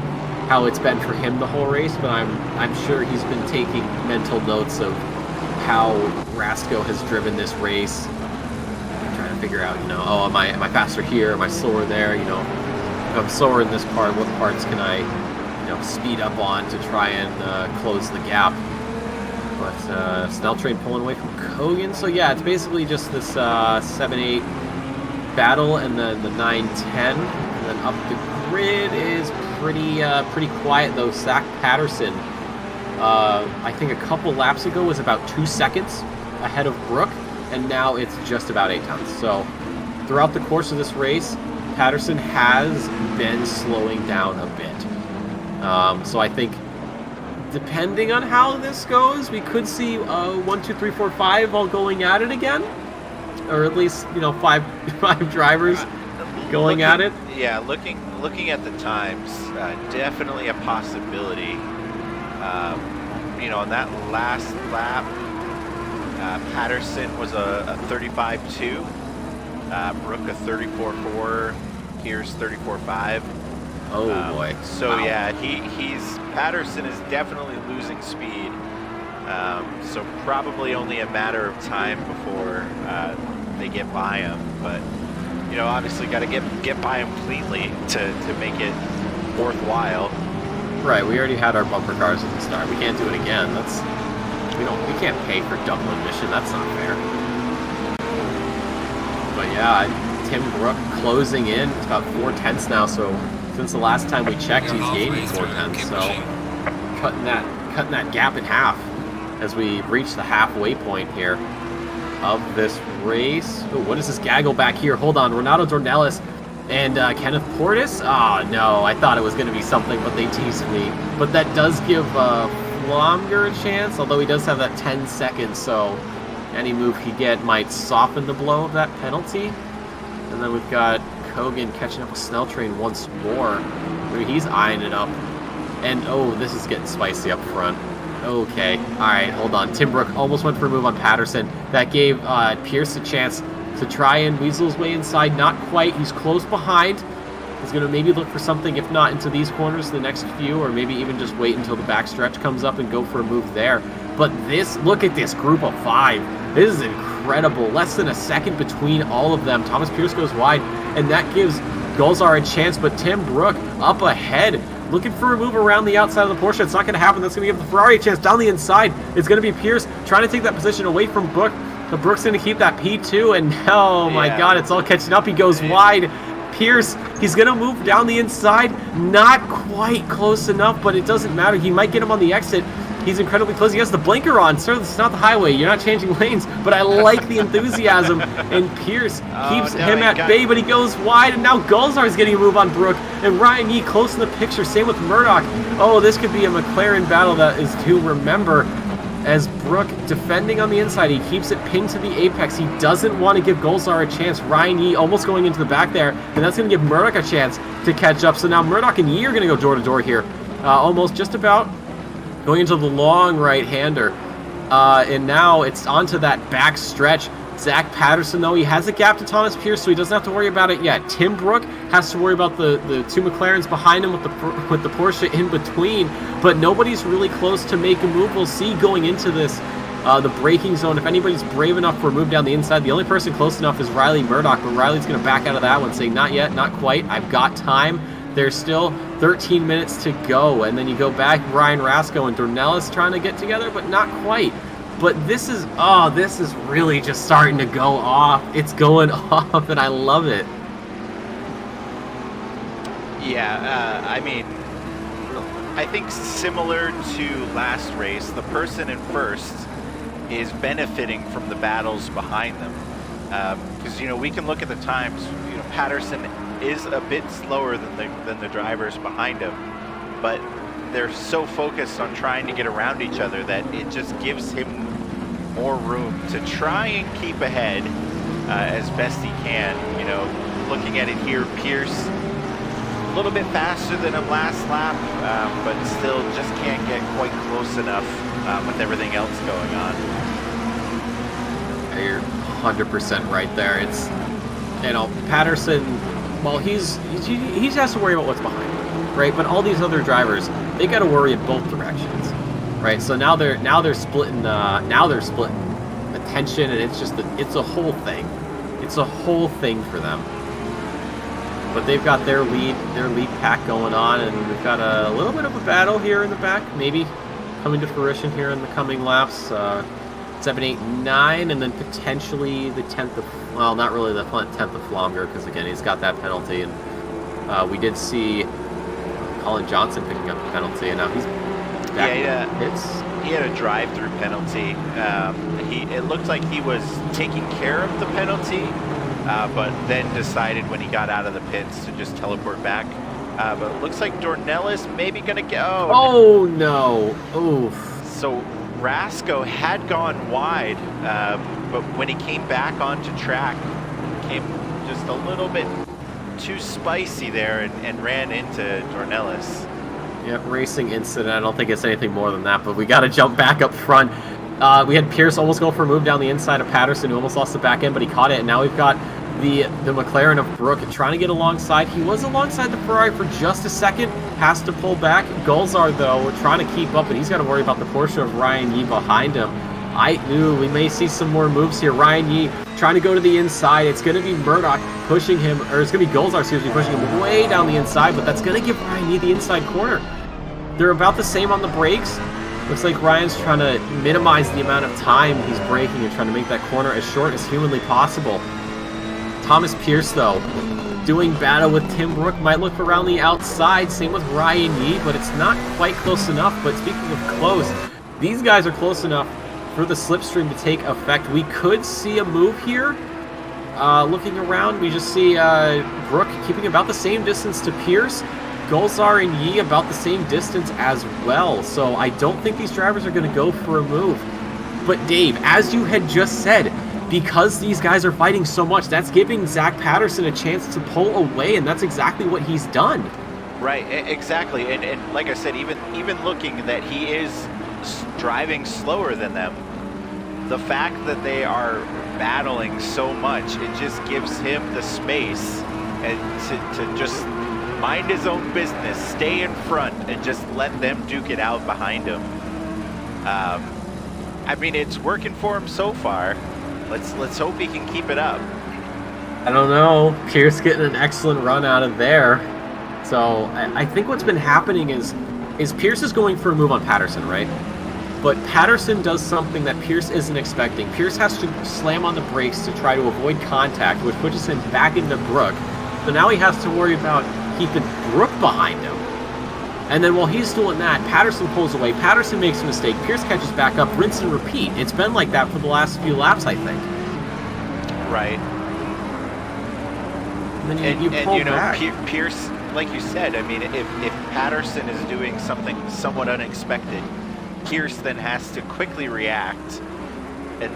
how it's been for him the whole race, but I'm sure he's been taking mental notes of how Rasco has driven this race. Figure out, you know, oh, am I faster here? Am I slower there? You know, if I'm slower in this part, what parts can I, you know, speed up on to try and close the gap? But Snell Train pulling away from Kogan. So yeah, it's basically just this 7-8 battle, and then the 9-10, and then up the grid is pretty quiet though. Zach Patterson, I think a couple laps ago was about 2 seconds ahead of Brook. And now it's just about 8 tenths. So throughout the course of this race, Patterson has been slowing down a bit. So I think depending on how this goes, we could see 1, 2, 3, 4, 5 all going at it again, or at least five drivers going at it.
Yeah, looking at the times, definitely a possibility. On that last lap, Patterson was a 35.2, Brook a 34.4, Pierce 34.5.
Oh boy!
So
wow.
yeah, Patterson is definitely losing speed. So probably only a matter of time before they get by him. But obviously got to get by him cleanly to make it worthwhile.
Right. We already had our bumper cars at the start. We can't do it again. We can't pay for double admission. That's not fair. But yeah, Tim Brook closing in. It's about 4/10 now. So since the last time we checked, he's gaining 4/10. So cutting that gap in half as we reach the halfway point here of this race. Ooh, what is this gaggle back here? Hold on, Renato Dornelis and Kenneth Portis. Oh no, I thought it was going to be something, but they teased me. But that does give Flomger a chance, although he does have that 10 seconds, so any move he get might soften the blow of that penalty. And then we've got Kogan catching up with Snell Train once more. I mean, he's eyeing it up. And oh, this is getting spicy up front. Okay, alright, hold on. Tim Brook almost went for a move on Patterson. That gave Pierce a chance to try and weasel his way inside. Not quite. He's close behind. He's going to maybe look for something, if not into these corners, the next few, or maybe even just wait until the backstretch comes up and go for a move there. But look at this group of 5. This is incredible. Less than a second between all of them. Thomas Pierce goes wide, and that gives Golzar a chance, but Tim Brook up ahead, looking for a move around the outside of the Porsche. It's not going to happen. That's going to give the Ferrari a chance. Down the inside, it's going to be Pierce trying to take that position away from Brook. But Brook's going to keep that P2, and oh my God, it's all catching up. He goes wide. Pierce, he's going to move down the inside. Not quite close enough, but it doesn't matter. He might get him on the exit. He's incredibly close. He has the blinker on. Sir, this is not the highway. You're not changing lanes, but I like the enthusiasm. And Pierce keeps him at bay, but he goes wide, and now Golzar is getting a move on Brook. And Ryan Yee close in the picture. Same with Murdoch. Oh, this could be a McLaren battle that is to remember. As Brook defending on the inside, he keeps it pinned to the apex. He doesn't want to give Golzar a chance. Ryan Yee almost going into the back there, and that's going to give Murdoch a chance to catch up. So now Murdoch and Yee are going to go door to door here. Almost just about going into the long right-hander. And now it's onto that back stretch. Zach Patterson, though, he has a gap to Thomas Pierce, so he doesn't have to worry about it yet. Tim Brook has to worry about the two McLarens behind him with the Porsche in between, but nobody's really close to make a move. We'll see going into this, the braking zone, if anybody's brave enough for a move down the inside. The only person close enough is Riley Murdoch, but Riley's going to back out of that one, saying, not yet, not quite, I've got time. There's still 13 minutes to go, and then you go back, Ryan Rasco and Dornelis trying to get together, but not quite. But this is really just starting to go off. It's going off, and I love it.
Yeah, I mean, I think similar to last race, the person in first is benefiting from the battles behind them. Because, we can look at the times. Patterson is a bit slower than the drivers behind him, but they're so focused on trying to get around each other that it just gives him more room to try and keep ahead as best he can. Looking at it here, Pierce a little bit faster than him last lap, but still just can't get quite close enough with everything else going on.
You're 100% right there. It's, Patterson, well, he has to worry about what's behind him, right? But all these other drivers, they got to worry in both directions, right? So now they're splitting attention, and it's a whole thing. It's a whole thing for them. But they've got their lead pack going on, and we've got a little bit of a battle here in the back, maybe coming to fruition here in the coming laps. 7, 8, 9, and then potentially the 10th of, well, not really the 10th of Flomger, because again, he's got that penalty, and we did see Colin Johnson picking up the penalty, and now he's back in pits.
He had a drive-through penalty. It looked like he was taking care of the penalty, but then decided when he got out of the pits to just teleport back. But it looks like Dornelis maybe going to go.
Oh, no. Oof.
So Rasco had gone wide, but when he came back onto track, came just a little bit too spicy there and ran into Dornelis.
Yeah, racing incident. I don't think it's anything more than that, but we got to jump back up front. We had Pierce almost go for a move down the inside of Patterson, who almost lost the back end, but he caught it, and now we've got the McLaren of Brook trying to get alongside. He was alongside the Ferrari for just a second, has to pull back. Gulzar, though, we're trying to keep up, and he's got to worry about the Porsche of Ryan Yee behind him. We may see some more moves here. Ryan Yee trying to go to the inside. It's going to be Murdoch pushing him, or it's going to be Gulzar, excuse me, pushing him way down the inside, but that's going to give Ryan Yee the inside corner. They're about the same on the brakes. Looks like Ryan's trying to minimize the amount of time he's braking and trying to make that corner as short as humanly possible. Thomas Pierce, though, doing battle with Tim Brook, might look around the outside. Same with Ryan Yee, but it's not quite close enough. But speaking of close, these guys are close enough for the slipstream to take effect. We could see a move here. Looking around, we just see Brook keeping about the same distance to Pierce. Gulzar and Yee about the same distance as well. So I don't think these drivers are going to go for a move. But Dave, as you had just said, because these guys are fighting so much, that's giving Zach Patterson a chance to pull away, and that's exactly what he's done.
Right, exactly. And like I said, even looking that he is driving slower than them, the fact that they are battling so much, it just gives him the space and to just mind his own business, stay in front, and just let them duke it out behind him. I mean, it's working for him so far. Let's hope he can keep it up.
I don't know. Pierce getting an excellent run out of there. So I think what's been happening is Pierce is going for a move on Patterson, right? But Patterson does something that Pierce isn't expecting. Pierce has to slam on the brakes to try to avoid contact, which pushes him back into Brook. So now he has to worry about keeping Brook behind him. And then while he's doing that, Patterson pulls away. Patterson makes a mistake. Pierce catches back up. Rinse and repeat. It's been like that for the last few laps, I think.
Right.
And then you pull back.
Pierce, like you said, I mean, if Patterson is doing something somewhat unexpected, Pierce then has to quickly react and,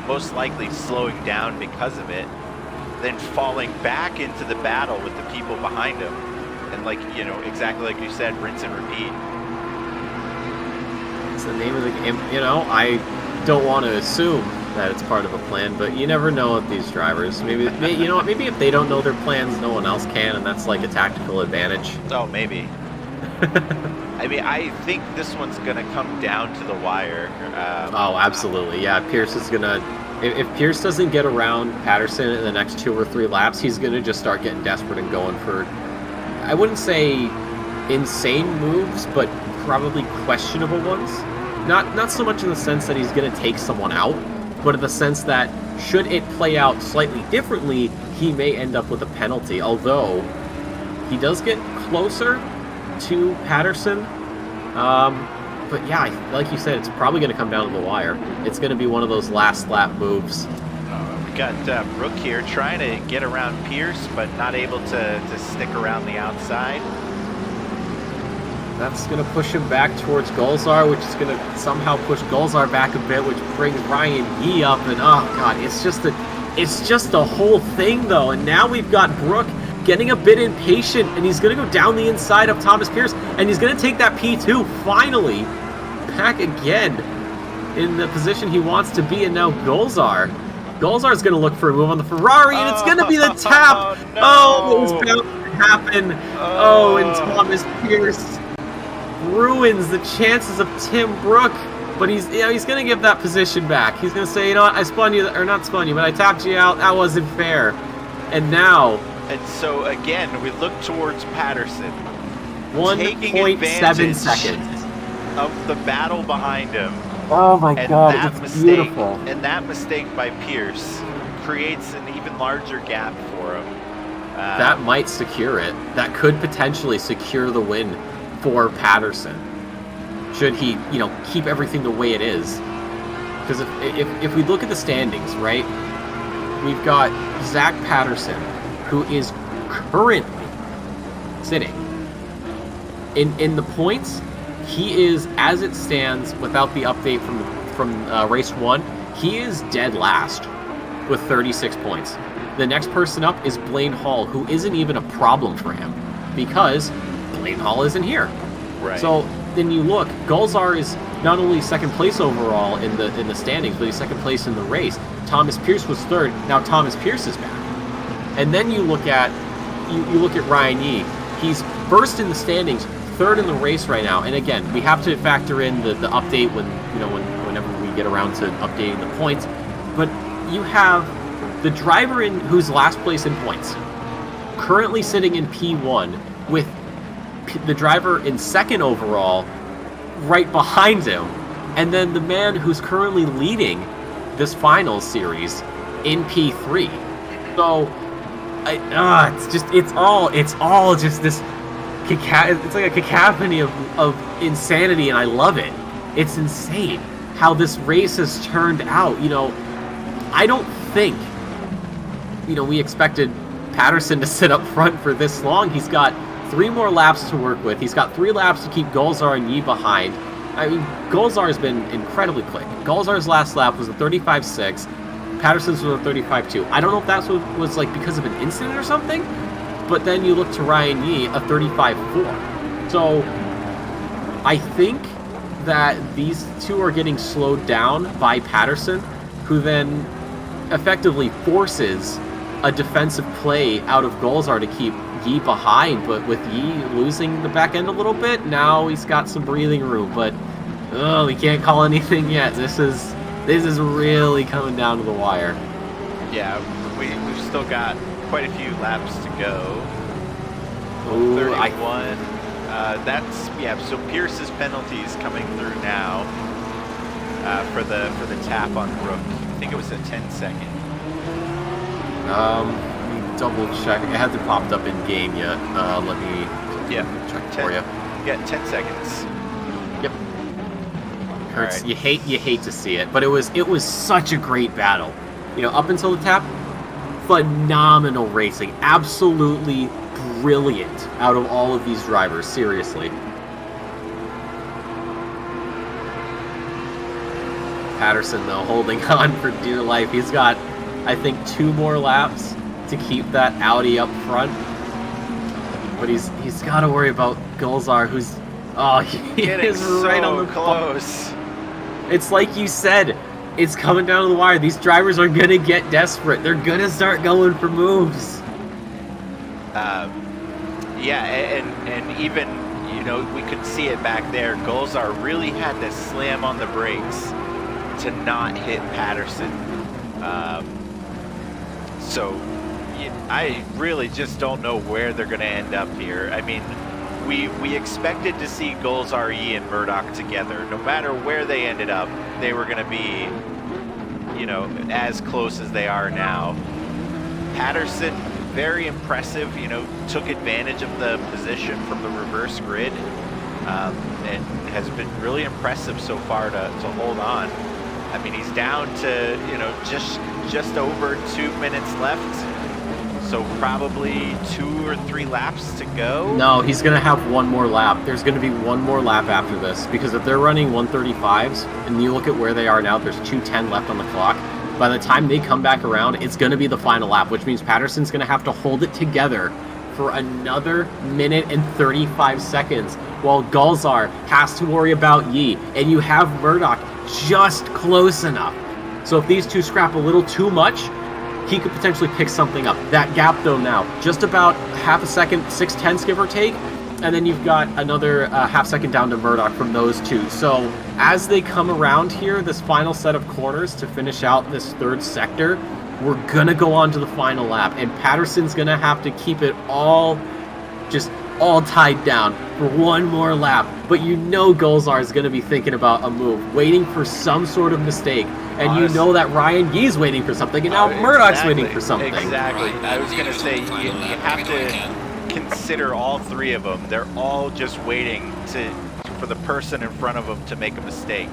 most likely slowing down because of it, then falling back into the battle with the people behind him. And exactly like you said, rinse and repeat.
It's the name of the game. I don't want to assume that it's part of a plan, but you never know with these drivers. Maybe if they don't know their plans, no one else can, and that's like a tactical advantage.
Oh, maybe. I mean, I think this one's going to come down to the wire.
Oh, absolutely. Yeah, Pierce is going to... If Pierce doesn't get around Patterson in the next 2 or 3 laps, he's going to just start getting desperate and going for, I wouldn't say insane moves, but probably questionable ones. Not so much in the sense that he's going to take someone out, but in the sense that should it play out slightly differently, he may end up with a penalty. Although he does get closer to Patterson. But yeah, like you said, it's probably going to come down to the wire. It's going to be one of those last lap moves.
We got Brook here trying to get around Pierce, but not able to stick around the outside.
That's going to push him back towards Gulzar, which is going to somehow push Gulzar back a bit, which brings Ryan Yee up. And oh god, it's just a whole thing though. And now we've got Brook getting a bit impatient, and he's going to go down the inside of Thomas Pierce, and he's going to take that P2 finally back again in the position he wants to be. And now Gulzar's going to look for a move on the Ferrari, and it's going to be the tap.
No.
Oh, it was bound to happen. Oh, and Thomas Pierce ruins the chances of Tim Brook, but he's going to give that position back. He's going to say, what, I spun you, or not spun you, but I tapped you out. That wasn't fair. And now...
And so, again, we look towards Patterson.
1.7 seconds
of the battle behind him.
Oh my god,
that
it's beautiful.
And that mistake by Pierce creates an even larger gap for him.
That might secure it. That could potentially secure the win for Patterson. Should he, keep everything the way it is. Because if we look at the standings, right? We've got Zach Patterson, who is currently sitting In the points, he is, as it stands, without the update from race 1, he is dead last with 36 points. The next person up is Blaine Hall, who isn't even a problem for him because Blaine Hall isn't here.
Right.
So then you look, Gulzar is not only second place overall in the standings, but he's second place in the race. Thomas Pierce was third. Now Thomas Pierce is back. And then you look at Ryan Yee. He's first in the standings, third in the race right now. And again, we have to factor in the update whenever we get around to updating the points. But you have the driver who's last place in points, currently sitting in P1 with the driver in second overall right behind him, and then the man who's currently leading this finals series in P3. So it's all just this it's like a cacophony of insanity, and I love it. It's insane how this race has turned out. I don't think we expected Patterson to sit up front for this long. He's got 3 more laps to work with. He's got 3 laps to keep Gulzar and Yee behind. I mean, Gulzar has been incredibly quick. Gulzar's last lap was a 35.6. Patterson's was a 35.2. I don't know if that was like because of an incident or something, but then you look to Ryan Yee, a 35.4. So I think that these two are getting slowed down by Patterson, who then effectively forces a defensive play out of Gulzar to keep Yee behind. But with Yee losing the back end a little bit, now he's got some breathing room. But we can't call anything yet. This is really coming down to the wire.
Yeah, we've still got quite a few laps to go.
Ooh,
31. So Pierce's penalty is coming through now for the tap on Rook. I think it was a 10-second.
Let me double check. It hasn't popped up in game yet. Let me check for you.
Yeah, 10 seconds.
Yep. Hurts.
Right.
You hate to see it, but it was such a great battle. Up until the tap, phenomenal racing, absolutely brilliant out of all of these drivers. Seriously. Patterson though holding on for dear life. He's got, I think, 2 more laps to keep that Audi up front. But he's got to worry about Gulzar, who's he is right on the
close.
It's like you said, it's coming down to the wire. These drivers are gonna get desperate. They're gonna start going for moves.
And even we could see it back there. Gulzar really had to slam on the brakes to not hit Patterson. I really just don't know where they're going to end up here. I mean, we expected to see Gulzar, Yee, and Murdoch together. No matter where they ended up, they were going to be, as close as they are now. Patterson, very impressive, took advantage of the position from the reverse grid, and has been really impressive so far to hold on. I mean, he's down to, just over 2 minutes left. So probably 2 or 3 laps to go.
No, he's going to have 1 more lap. There's going to be 1 more lap after this, because if they're running 135s, and you look at where they are now, there's 2:10 left on the clock. By the time they come back around, it's going to be the final lap, which means Patterson's going to have to hold it together for another minute and 35 seconds, while Gulzar has to worry about Yee, and you have Murdoch just close enough. So if these two scrap a little too much, he could potentially pick something up. That gap, though, now, just about half a second, 6/10 give or take, and then you've got another half second down to Murdoch from those two. So as they come around here, this final set of corners to finish out this 3rd sector, we're going to go on to the final lap, and Patterson's going to have to keep it all tied down for 1 more lap. But Gulzar is going to be thinking about a move, waiting for some sort of mistake. And
Honestly,
that Ryan Yee's waiting for something, and now Murdoch's waiting for something.
Exactly. I was going to say, you have to consider all 3 of them. They're all just waiting for the person in front of them to make a mistake.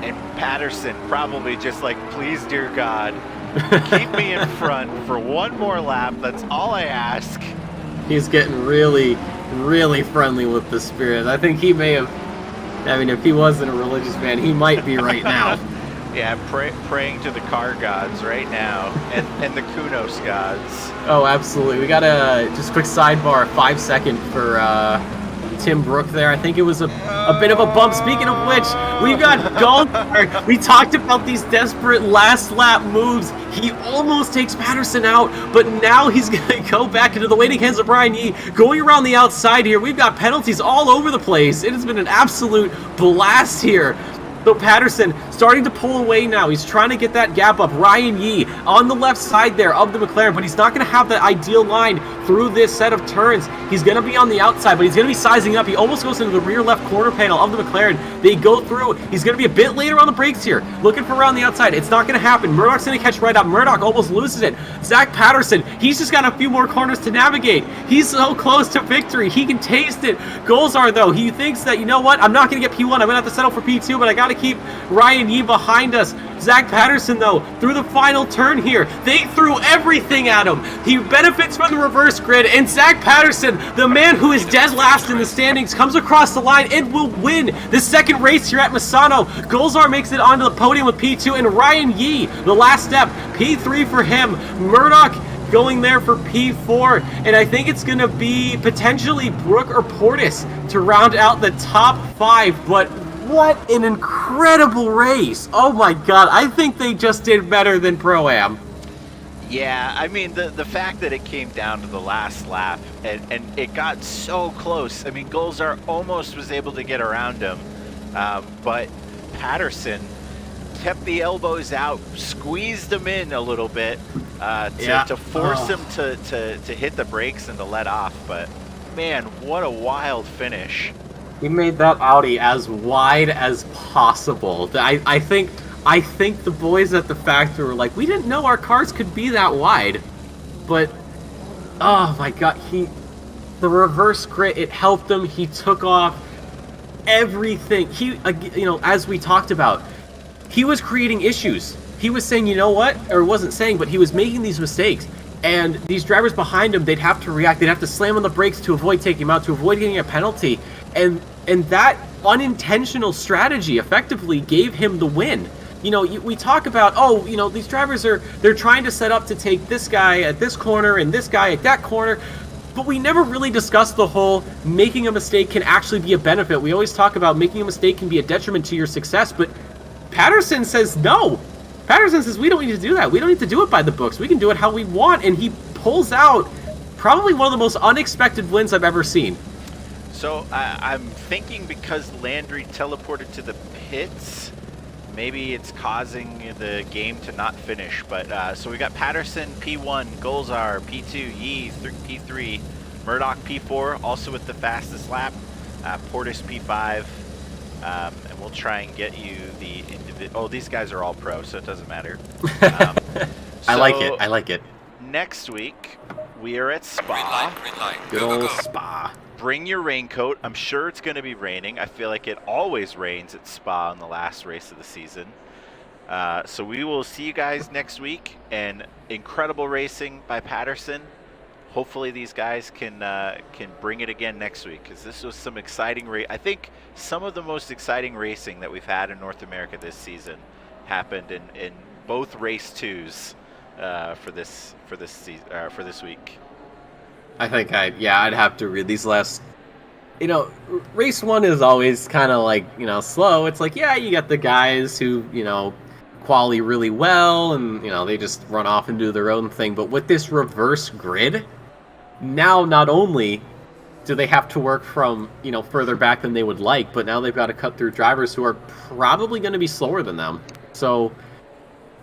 And Patterson probably just like, please, dear God, keep me in front for 1 more lap. That's all I ask.
He's getting really, really friendly with the spirits. I think he may have, I mean, if he wasn't a religious man, he might be right now.
Yeah, praying to the car gods right now, and the Kunos gods.
Oh, absolutely. We got a just quick sidebar, 5 second for Tim Brook there. I think it was a bit of a bump. Speaking of which, we've got Goldberg. We talked about these desperate last lap moves. He almost takes Patterson out, but now he's going to go back into the waiting hands of Brian Yee. Going around the outside here, we've got penalties all over the place. It has been an absolute blast here. So Patterson starting to pull away now. He's trying to get that gap up. Ryan Yee on the left side there of the McLaren, but he's not going to have that ideal line through this set of turns. He's going to be on the outside, but he's going to be sizing up. He almost goes into the rear left corner panel of the McLaren. They go through. He's going to be a bit later on the brakes here, looking for around the outside. It's not going to happen. Murdoch's going to catch right up. Murdoch almost loses it. Zach Patterson, he's just got a few more corners to navigate. He's so close to victory. He can taste it. Golzar, though, he thinks that, you know what, I'm not going to get P1. I'm going to have to settle for P2, but I got to keep Ryan Yee behind us. Zach Patterson, though, through the final turn here, they threw everything at him. He benefits from the reverse grid, and Zach Patterson, the man who is dead last in the standings, comes across the line and will win the second race here at Misano. Golzar makes it onto the podium with P2, and Ryan Yee, the last step, P3 for him. Murdoch going there for P4, and I think it's going to be potentially Brook or Portis to round out the top 5, but what an incredible race. Oh my god, I think they just did better than Pro-Am.
Yeah, I mean, the fact that it came down to the last lap and it got so close. I mean, Golzar almost was able to get around him, but Patterson kept the elbows out, squeezed him in a little bit to force him to hit the brakes and to let off. But man, what a wild finish.
He made that Audi as wide as possible. I think the boys at the factory were like, we didn't know our cars could be that wide. But, oh my god, the reverse grid, it helped him. He took off everything. As we talked about, he was creating issues. He was saying, you know what? Or wasn't saying, but he was making these mistakes. And these drivers behind him, they'd have to react. They'd have to slam on the brakes to avoid taking him out, to avoid getting a penalty. And that unintentional strategy effectively gave him the win. You know, we talk about, these drivers they're trying to set up to take this guy at this corner and this guy at that corner, but we never really discuss the whole making a mistake can actually be a benefit. We always talk about making a mistake can be a detriment to your success, but Patterson says no. Patterson says we don't need to do that. We don't need to do it by the books. We can do it how we want, and he pulls out probably one of the most unexpected wins I've ever seen.
So I'm thinking because Landry teleported to the pits, maybe it's causing the game to not finish. But so we got Patterson P1, Golzar P2, Yee P3, Murdoch P4, also with the fastest lap, Portis P5, and we'll try and get you the individual. Oh, these guys are all pro, so it doesn't matter.
I like it.
Next week we are at Spa.
Green light.
Good old Spa.
Bring your raincoat. I'm sure it's going to be raining. I feel like it always rains at Spa on the last race of the season. So we will see you guys next week. And incredible racing by Patterson. Hopefully these guys can bring it again next week, because this was some exciting race. I think some of the most exciting racing that we've had in North America this season happened in both race twos for this week.
I think I'd have to read these last. Race one is always kind of like, slow. It's like, yeah, you got the guys who, quali really well, and, they just run off and do their own thing. But with this reverse grid, now not only do they have to work from, further back than they would like, but now they've got to cut through drivers who are probably going to be slower than them. So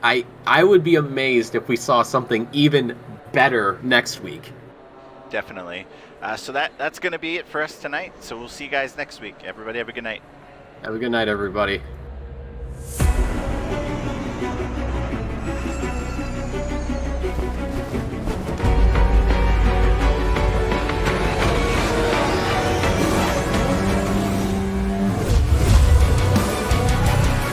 I would be amazed if we saw something even better next week.
Definitely. So that's going to be it for us tonight. So we'll see you guys next week. Everybody have a good night.
Have a good night, everybody.